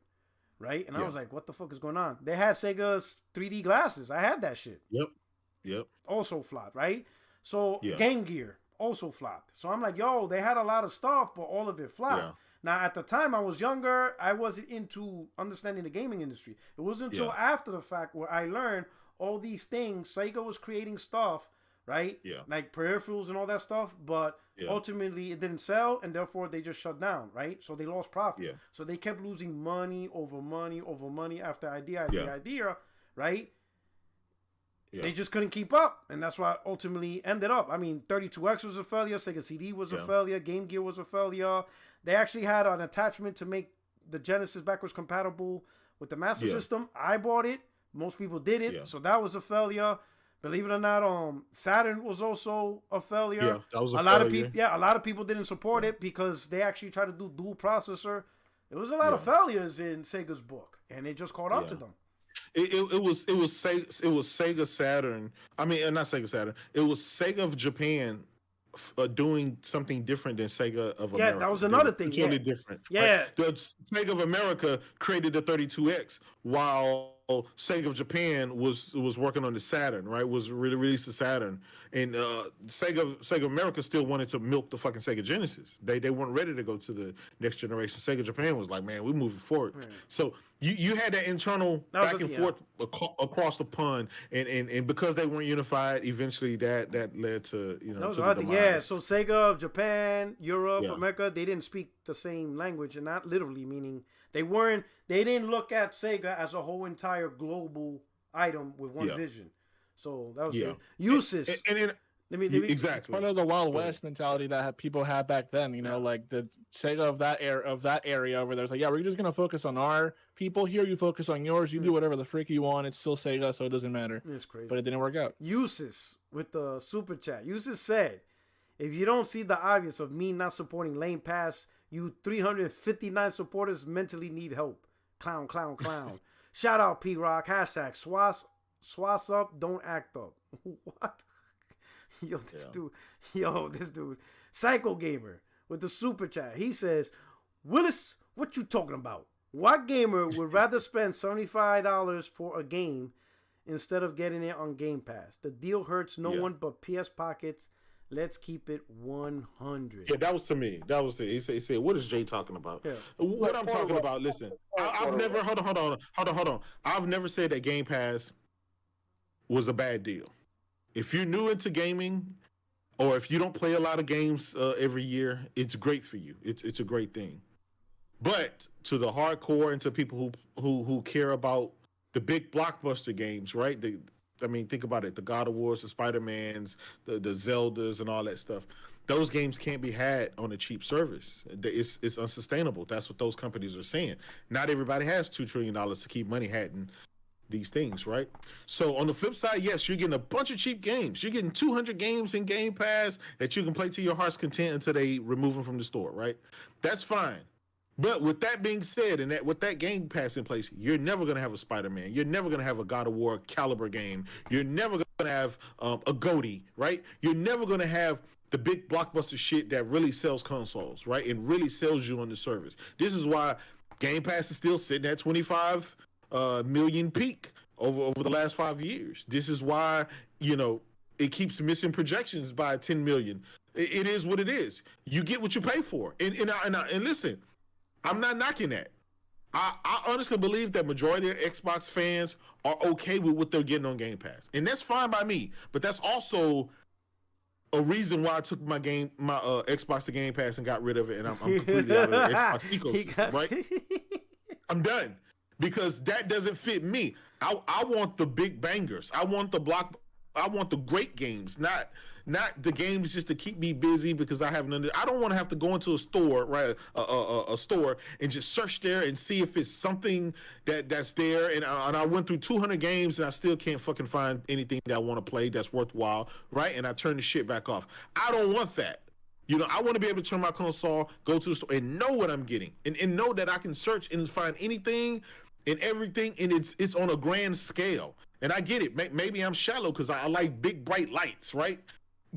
Right? And I was like, what the fuck is going on? They had Sega's 3D glasses. I had that shit. Yep. Also flopped, right? So Game Gear also flopped. So I'm like, yo, they had a lot of stuff, but all of it flopped. Yeah. Now, at the time, I was younger. I wasn't into understanding the gaming industry. It wasn't until after the fact where I learned all these things. Sega was creating stuff, right? Yeah. Like peripherals and all that stuff, but ultimately it didn't sell, and therefore they just shut down, right? So they lost profit. Yeah. So they kept losing money over money over money after idea, right? Yeah. They just couldn't keep up, and that's why it ultimately ended up. I mean, 32X was a failure, Sega CD was a failure, Game Gear was a failure. They actually had an attachment to make the Genesis backwards compatible with the Master System. I bought it. Most people didn't, so that was a failure. Believe it or not, Saturn was also a failure. Yeah, that was a failure. A lot of people didn't support it because they actually tried to do dual processor. There was a lot of failures in Sega's book, and it just caught up to them. It was Sega Saturn. I mean, not Sega Saturn. It was Sega of Japan doing something different than Sega of America. Yeah, that was another thing. Totally different. Yeah, right? The Sega of America created the 32X, while Sega of Japan was working on the Saturn. Right, was released the Saturn, and Sega of America still wanted to milk the fucking Sega Genesis. They weren't ready to go to the next generation. Sega Japan was like, man, we're moving forward. Right. So you had that internal back and forth across the pond, and because they weren't unified, eventually that led to that was to the demise. So Sega of Japan, Europe, America, they didn't speak the same language, and not literally meaning they didn't look at Sega as a whole entire global item with one vision. So that was the uses. Exactly. Part of the Wild West mentality that people had back then, like the Sega of that area where there's like, we're just gonna focus on our people here. You focus on yours. You do whatever the frick you want. It's still Sega, so it doesn't matter. It's crazy, but it didn't work out. Uses with the super chat. Uses said, if you don't see the obvious of me not supporting Lane Pass, you 359 supporters mentally need help. Clown. Shout out P Rock. Hashtag swass up, don't act up. What? This dude, Psycho Gamer with the super chat. He says, Willis, what you talking about? What gamer would rather spend $75 for a game instead of getting it on Game Pass? The deal hurts no one but PS pockets. Let's keep it 100. Yeah, that was to me. That was he said, what is Jay talking about? Yeah. What I'm talking about, listen, I've never, hold on. I've never said that Game Pass was a bad deal. If you're new into gaming, or if you don't play a lot of games every year, it's great for you. It's a great thing. But to the hardcore and to people who care about the big blockbuster games, right? Think about it. The God of Wars, the Spider-Mans, the Zeldas, and all that stuff. Those games can't be had on a cheap service. It's unsustainable. That's what those companies are saying. Not everybody has $2 trillion to keep money hatting these things, right? So on the flip side, yes, you're getting a bunch of cheap games. You're getting 200 games in Game Pass that you can play to your heart's content until they remove them from the store, right? That's fine. But with that being said, and with that Game Pass in place, you're never going to have a Spider-Man. You're never going to have a God of War caliber game. You're never going to have a GOTY, right? You're never going to have the big blockbuster shit that really sells consoles, right? And really sells you on the service. This is why Game Pass is still sitting at 25 million peak over the last 5 years. This is why it keeps missing projections by 10 million. It is what it is. You get what you pay for. And listen, I'm not knocking that. I honestly believe that majority of Xbox fans are okay with what they're getting on Game Pass, and that's fine by me. But that's also a reason why I took my Xbox to Game Pass and got rid of it, and I'm completely out of the Xbox ecosystem. Right? I'm done. Because that doesn't fit me. I want the big bangers. I want the great games, not the games just to keep me busy because I have I don't want to have to go into a store, right? A store and just search there and see if it's something that's there. And I went through 200 games and I still can't fucking find anything that I want to play that's worthwhile, right? And I turn the shit back off. I don't want that. I want to be able to turn my console, go to the store, and know what I'm getting, and know that I can search and find anything and everything, and it's on a grand scale. And I get it. Maybe I'm shallow because I like big, bright lights, right?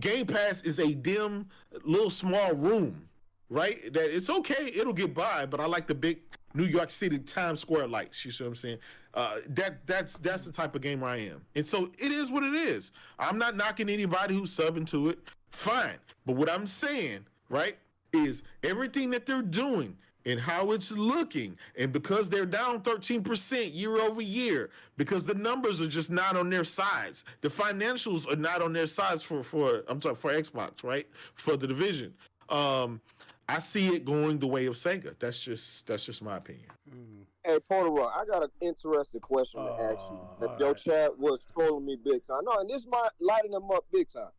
Game Pass is a dim, little, small room, right? That it's okay. It'll get by, but I like the big New York City Times Square lights. You see what I'm saying? That's the type of gamer I am. And so it is what it is. I'm not knocking anybody who's subbing to it. Fine. But what I'm saying, right, is everything that they're doing and how it's looking, and because they're down 13% year over year, because the numbers are just not on their sides, the financials are not on their sides for Xbox, right, for the division. I see it going the way of Sega. That's just my opinion. Hey, Porter, I got an interesting question to ask you. That your chat was trolling me big time. No, and this might lighten them up big time.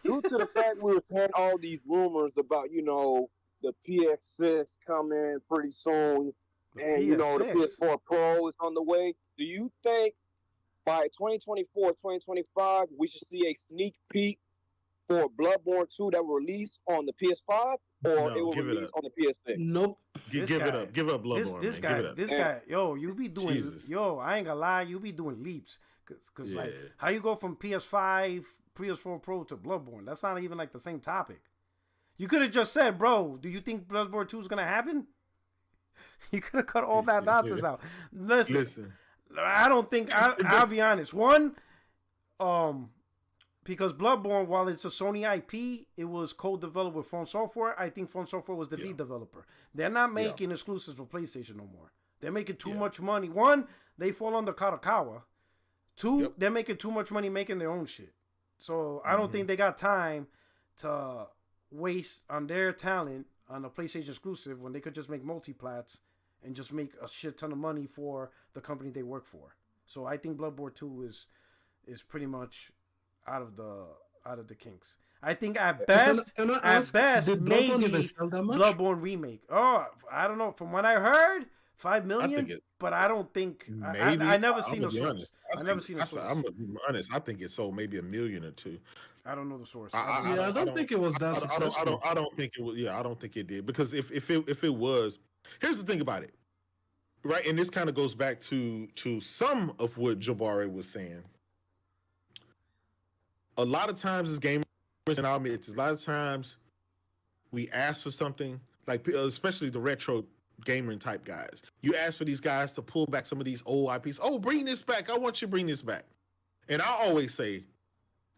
Due to the fact we were hearing all these rumors about, the PS6 coming pretty soon, and the PS4 Pro is on the way. Do you think by 2024, 2025, we should see a sneak peek for Bloodborne 2 that were released on the PS5, or it will release on the PS6? Nope. Give it up. Give up Bloodborne. This man. guy, yo, you be doing, Jesus. yo, I ain't gonna lie, you be doing leaps, cause Yeah. like, how you go from PS5, PS4 Pro to Bloodborne? That's not even like the same topic. You could have just said, bro, do you think Bloodborne 2 is gonna happen? You could have cut all that nonsense out. Listen, I don't think I'll be honest. One, because Bloodborne, while it's a Sony IP, it was co-developed with From Software. I think From Software was the lead developer. They're not making exclusives for PlayStation no more. They're making too much money. One, they fall under Kadokawa. Two, they're making too much money making their own shit. So I don't think they got time to waste on their talent on a PlayStation exclusive when they could just make multiplats and just make a shit ton of money for the company they work for. So I think Bloodborne 2 is pretty much out of the kinks. I think at best, maybe Bloodborne remake. Oh, I don't know. From what I heard, 5 million. But I don't think. I never seen a source. I never seen a source. I'm gonna be honest. I think it sold maybe $1 million or $2 million. I don't know the source. I don't think it was that successful. I don't think it was. Yeah, I don't think it did, because if it was, here's the thing about it, right? And this kind of goes back to some of what Jabari was saying. A lot of times as gamers, and I'll admit, a lot of times we ask for something, like especially the retro gaming type guys. You ask for these guys to pull back some of these old IPs. Oh, bring this back. I want you to bring this back. And I always say,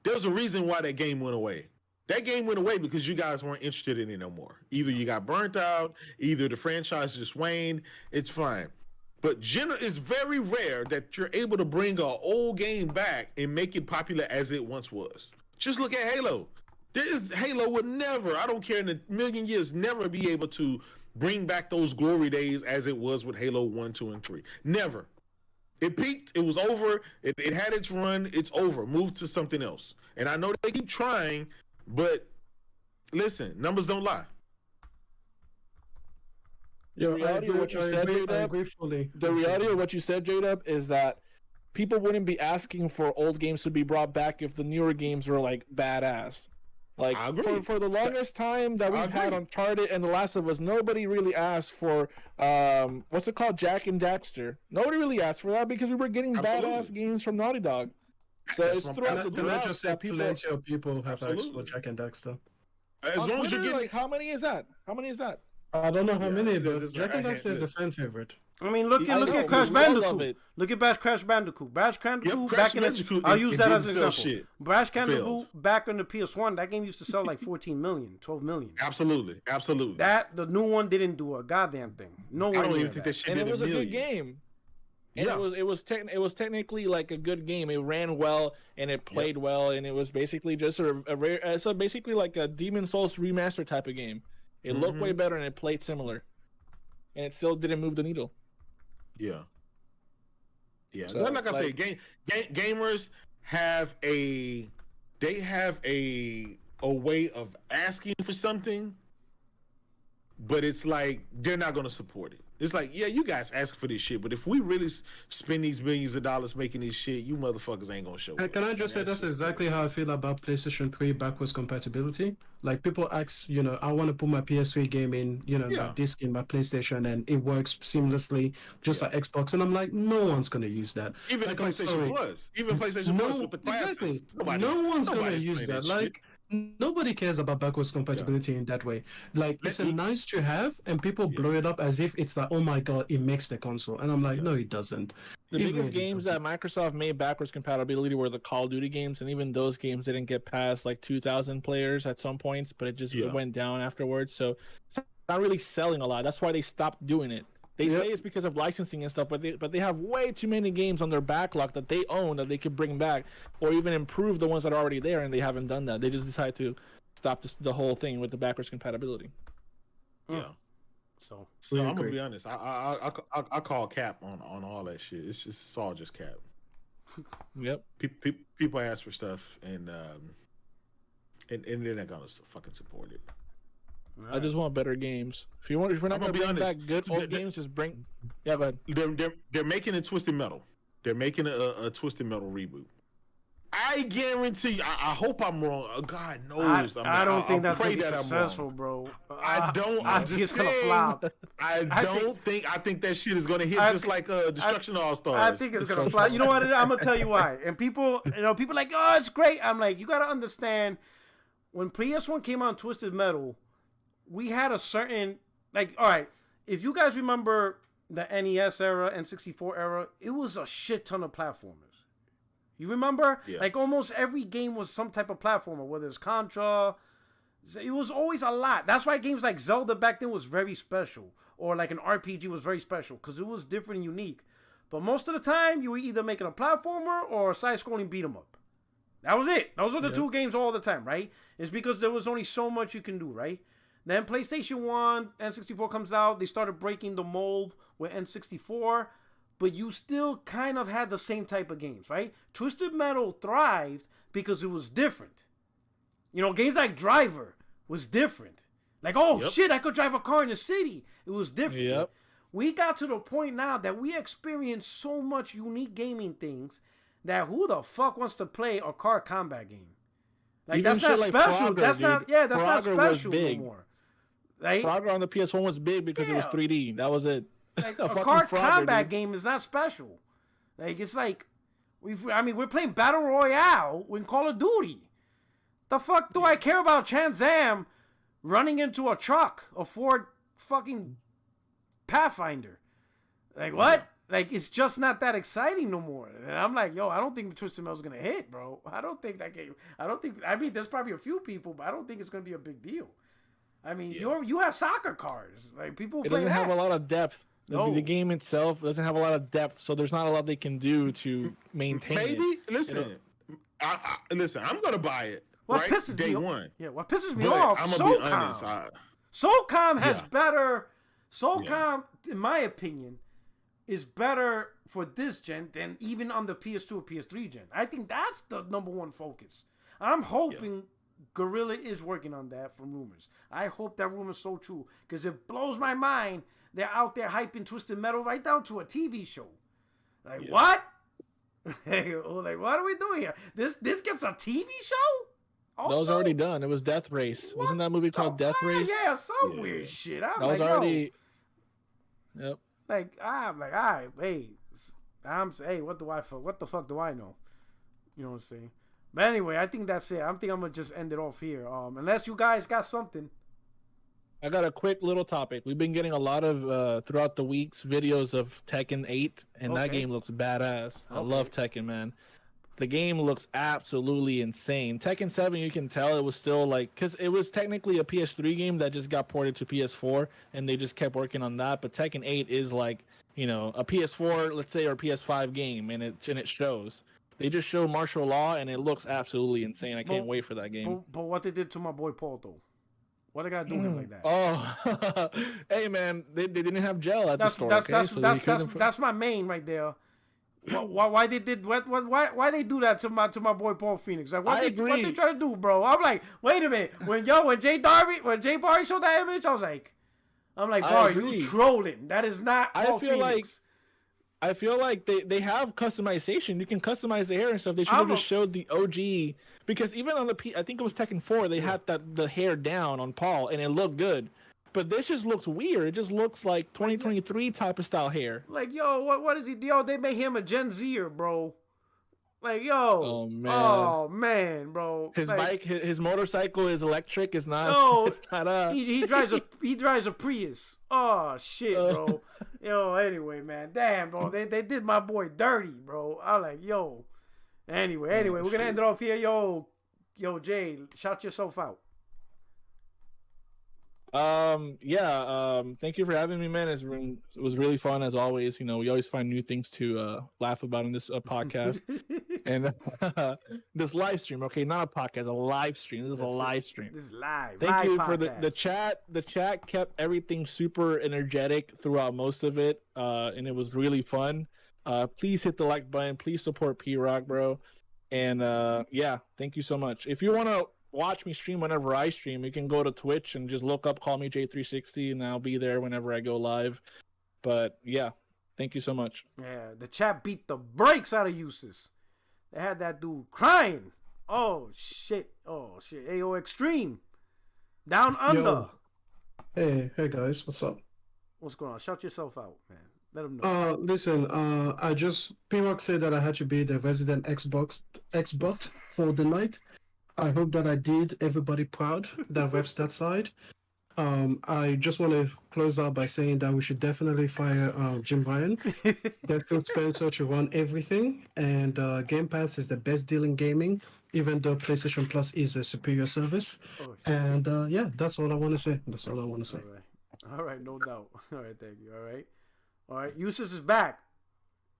there's a reason why that game went away. That game went away because you guys weren't interested in it no more. Either you got burnt out, either the franchise just waned. It's fine. But it's very rare that you're able to bring an old game back and make it popular as it once was. Just look at Halo. Halo would never, I don't care in a million years, never be able to bring back those glory days as it was with Halo 1, 2, and 3. Never. It peaked. It was over. It had its run. It's over. Move to something else. And I know they keep trying, but listen, numbers don't lie. The reality of what you said, J-Dub, is that people wouldn't be asking for old games to be brought back if the newer games were like badass. Like for the longest time that we've had Uncharted and The Last of Us, nobody really asked for what's it called, Jack and Daxter. Nobody really asked for that because we were getting badass games from Naughty Dog. So it's throughout the draft that plenty of people have asked for Jack and Daxter. As long as you get, like, how many is that? I don't know how many, but Jack and Daxter is a fan favorite. I mean, look at Crash Bandicoot. Look at Crash Bandicoot. Crash Bandicoot I'll use that as an example. Crash Bandicoot back on the PS1, that game used to sell like 14 million, 12 million. Absolutely. The new one didn't do a goddamn thing. No way. I don't even think that shit and did it was a good game. And it was technically like a good game. It ran well and it played well, and it was basically just basically like a Demon's Souls remaster type of game. It looked way better and it played similar, and it still didn't move the needle. Yeah. So, like I say, gamers have a way of asking for something, but it's like they're not going to support it. It's like, yeah, you guys ask for this shit, but if we really spend these millions of dollars making this shit, you motherfuckers ain't gonna show up. Can I just say that's exactly how I feel about PlayStation 3 backwards compatibility. Like, people ask, I want to put my PS3 game in, my disc in my PlayStation, and it works seamlessly, just like Xbox. And I'm like, no one's gonna use that. Even PlayStation Plus, Plus with the classics. Exactly. No one's gonna use that. Like, nobody cares about backwards compatibility in that way. Like, it's a nice to have, and people blow it up as if it's like, oh my god, it makes the console. And I'm like, no, it doesn't. The biggest games that Microsoft made backwards compatibility were the Call of Duty games, and even those games didn't get past like 2,000 players at some points, but it just went down afterwards. So it's not really selling a lot. That's why they stopped doing it. They say it's because of licensing and stuff, but they have way too many games on their backlog that they own that they could bring back or even improve the ones that are already there, and they haven't done that. They just decided to stop the whole thing with the backwards compatibility. Yeah. So I'm gonna be honest. I call cap on all that shit. It's all just cap. Yep. People ask for stuff, and they're not gonna fucking support it. I just want better games. If we're not gonna bring back good old games, just bring. Yeah, go ahead. They're making a Twisted Metal. They're making a Twisted Metal reboot. I guarantee you. I hope I'm wrong. God knows. I don't think that's gonna be successful, bro. I don't. I think it's gonna flop. I think that shit is gonna hit just like Destruction All Stars. I think it's gonna flop. You know what? I'm gonna tell you why. And people like, oh, it's great. I'm like, you gotta understand. When PS1 came out, Twisted Metal, we had a certain all right. If you guys remember the NES era, N64 era, it was a shit ton of platformers. You remember? Yeah. Like almost every game was some type of platformer, whether it's Contra. It was always a lot. That's why games like Zelda back then was very special. Or like an RPG was very special because it was different and unique. But most of the time, you were either making a platformer or a side-scrolling beat-em-up. That was it. Those were the two games all the time, right? It's because there was only so much you can do, right? Then PlayStation 1, N64 comes out. They started breaking the mold with N64. But you still kind of had the same type of games, right? Twisted Metal thrived because it was different. You know, games like Driver was different. Like, shit, I could drive a car in the city. It was different. Yep. We got to the point now that we experience so much unique gaming things that who the fuck wants to play a car combat game? Like, that's not special. That's not special anymore. Right? Frogger on the PS1 was big because it was 3D. That was it. Like, a car combat game is not special. Like, it's like, we're playing Battle Royale in Call of Duty. The fuck do I care about Trans Am running into a truck, a Ford fucking Pathfinder? Like, what? Like, it's just not that exciting no more. And I'm like, yo, I don't think Twisted Metal's gonna hit, bro. I don't think that game. I mean, there's probably a few people, but I don't think it's gonna be a big deal. I mean, you have soccer cars. Like, people play that. It doesn't have a lot of depth. The game itself doesn't have a lot of depth, so there's not a lot they can do to maintain it. Maybe listen, I'm gonna buy it. What right? pisses Day me one. Yeah, what pisses me off? I'm gonna be honest. SOCOM has better. SOCOM, in my opinion, is better for this gen than even on the PS2 or PS3 gen. I think that's the number one focus. I'm hoping Guerrilla is working on that from rumors. I hope that rumor's so true because it blows my mind. They're out there hyping Twisted Metal right down to a TV show. Like, what? Like, what are we doing here? This gets a TV show? Also? That was already done. It was Death Race. Wasn't that movie called Death Race? Yeah, some weird shit. That was already... Yep. Like, I'm like, all right, hey, what the fuck do I know? You know what I'm saying? But anyway, I think that's it. I think I'm going to just end it off here. Unless you guys got something. I got a quick little topic. We've been getting a lot of throughout the weeks videos of Tekken 8, and that game looks badass. I love Tekken, man. The game looks absolutely insane. Tekken 7, you can tell it was still like, because it was technically a PS3 game that just got ported to PS4, and they just kept working on that. But Tekken 8 is like, you know, a PS4, let's say, or PS5 game, and it shows. They just show martial law, and it looks absolutely insane. I can't wait for that game. But what they did to my boy Paul, though? What they gotta do him like that? Oh, hey man, they didn't have gel at the store. That's my main right there. Why they did why they do that to my boy Paul Phoenix? Like what they try to do, bro? I'm like, wait a minute. When Jay Barry showed that image, I'm like, bro, you trolling. That is not Paul Phoenix. I feel like they have customization. You can customize the hair and stuff. They should have just showed the OG, because even on I think it was Tekken 4, they had the hair down on Paul and it looked good. But this just looks weird. It just looks like 2023 type of style hair. Like, yo, what is he? Yo, they made him a Gen Zer, bro. Like, yo. Oh man, bro. His bike, his motorcycle is electric. It's not. No, it's not. He drives a Prius. Oh shit, bro. Yo, anyway, man. Damn, bro. They did my boy dirty, bro. I'm like, yo. Anyway, we're gonna end it off here, yo, Jay. Shout yourself out. Thank you for having me, man. It was really fun as always. You know, we always find new things to laugh about in this podcast. And this live stream, okay, not a podcast, a live stream. This is a live stream. This is live. Thank you for the chat. The chat kept everything super energetic throughout most of it, and it was really fun. Please hit the like button. Please support P-Rock, bro. And thank you so much. If you want to watch me stream whenever I stream, you can go to Twitch and just look up Call Me J360, and I'll be there whenever I go live. But yeah, thank you so much. Yeah, the chat beat the brakes out of uses. They had that dude crying. Oh shit. AO Extreme. Down Under. Yo. Hey guys, what's up? What's going on? Shout yourself out, man. Let them know. Listen, P-Rock said that I had to be the resident Xbot for the night. I hope that I did everybody proud that reps that side. I just want to close out by saying that we should definitely fire Jim Ryan, get Phil Spencer to run everything, and Game Pass is the best deal in gaming, even though PlayStation Plus is a superior service. And yeah, that's all I want to say. All right, no doubt. All right, thank you. All right, Eustace is back.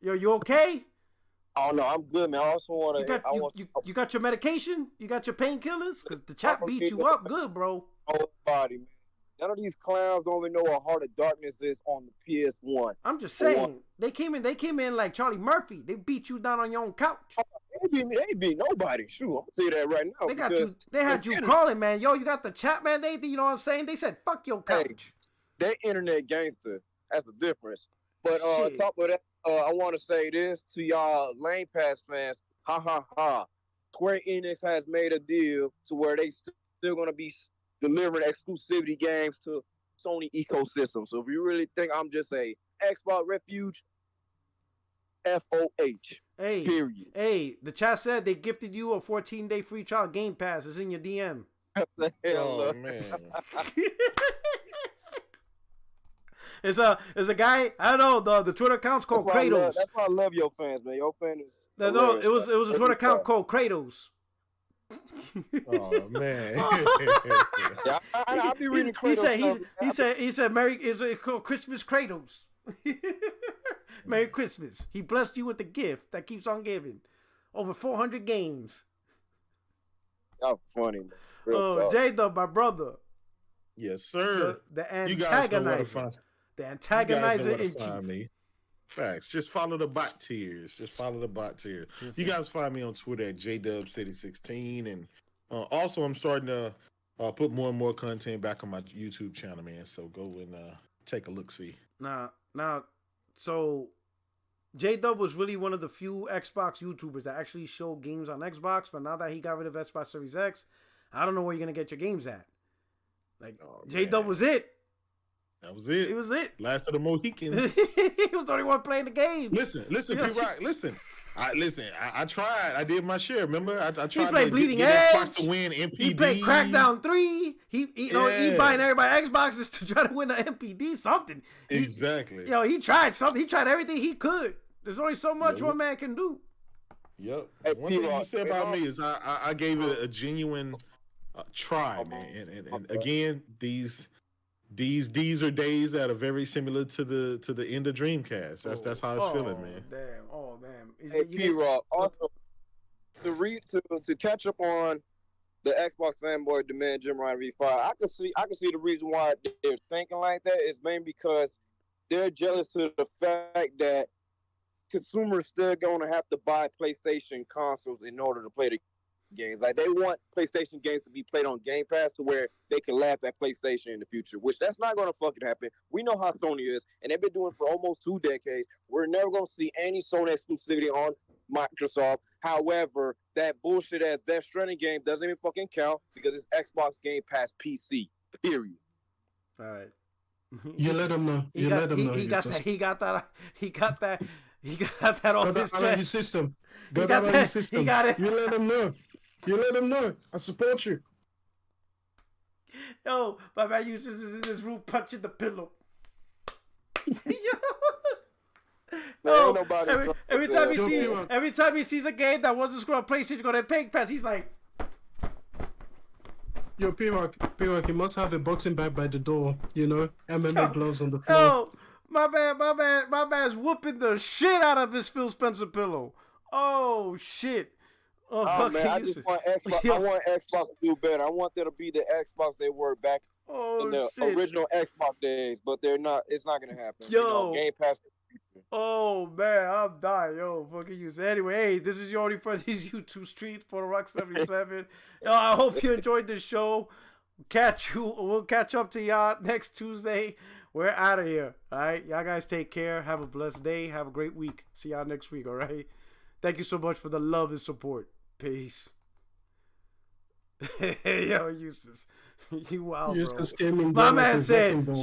Yo, you okay? Oh no, I'm good, man. I also want to. You got your medication? You got your painkillers? Because the chat beat you up good, bro. Whole body, man. None of these clowns don't even know what Heart of Darkness is on the PS1. I'm just saying, they came in like Charlie Murphy. They beat you down on your own couch. They beat nobody. Shoot, I'm gonna tell you that right now. They had you crawling, man. Yo, you got the chat, man. You know what I'm saying? They said, fuck your couch. Hey, they internet gangster. That's the difference. But on top of that, I want to say this to y'all Lane Pass fans. Ha ha ha. Square Enix has made a deal to where they still gonna be delivering exclusivity games to Sony ecosystem. So if you really think I'm just a Xbox refuge, FOH. Period. Hey, the chat said they gifted you a 14-day free trial Game Pass. It's in your DM. The hell, oh man. It's a guy. I don't know the Twitter account's called Kratos. That's why I love your fans, man. Your fans. No, it was a Twitter account called Kratos. Oh man. Yeah, I'll be reading Kratos. He said Merry is called Christmas Kratos. Merry Christmas. He blessed you with the gift that keeps on giving. Over 400 games. Y'all funny, man. J-Dub, my brother. Yes, sir. The antagonizer. The antagonizer in chief. Facts. Just follow the bot tiers. Yes, you guys find me on Twitter at JDubCity16. And also, I'm starting to put more and more content back on my YouTube channel, man. So go and take a look-see. Now, so J-Dub was really one of the few Xbox YouTubers that actually showed games on Xbox. But now that he got rid of Xbox Series X, I don't know where you're going to get your games at. Like, J-Dub was it. That was it. It was it. Last of the Mohicans. He was the only one playing the game. Listen, P-Rock, listen. I tried. I did my share. Remember, I tried he played to Bleeding get Edge. to win MPDs. He played Crackdown 3. He buying everybody Xboxes to try to win the MPD something. Exactly. He tried something. He tried everything he could. There's only so much one man can do. Yep. One thing you said about me is I gave it a genuine try, man. And again, these are days that are very similar to the end of Dreamcast. That's how it's feeling, man. Damn. Hey, P-Rock, also to catch up on the Xbox fanboy demand Jim Ryan V5, I can see the reason why they're thinking like that is mainly because they're jealous to the fact that consumers still gonna have to buy PlayStation consoles in order to play the games. Like, they want PlayStation games to be played on Game Pass to where they can laugh at PlayStation in the future, which that's not going to fucking happen. We know how Sony is, and they've been doing it for almost 2 decades. We're never going to see any Sony exclusivity on Microsoft. However, that bullshit ass Death Stranding game doesn't even fucking count because it's Xbox Game Pass PC. Period. All right. You let him know. He got that off his chest. Your system. He got that. He got it. You let him know. I support you. Yo, my man Eustace is in this room punching the pillow. No, every time he sees a game that wasn't screwed on PlayStation, go to Pink Pass, he's like, yo, P-Rock, he must have a boxing bag by the door, MMA gloves on the floor. Oh, my man's whooping the shit out of his Phil Spencer pillow. Oh shit. Oh man, I just want Xbox. I want Xbox to do better. I want there to be the Xbox they were back in the original Xbox days, but they're not. It's not gonna happen. Yo, Game Pass. Oh man, I'm dying. Yo, fucking use. Anyway, hey, this is your only friend. These YouTube streets for Rock77. Yo, I hope you enjoyed the show. We'll catch up to y'all next Tuesday. We're out of here. All right, y'all guys take care. Have a blessed day. Have a great week. See y'all next week. All right. Thank you so much for the love and support. Peace. Yo, Eustace. You wild, bro. Eustace came in My there man like a wrecking said, ball.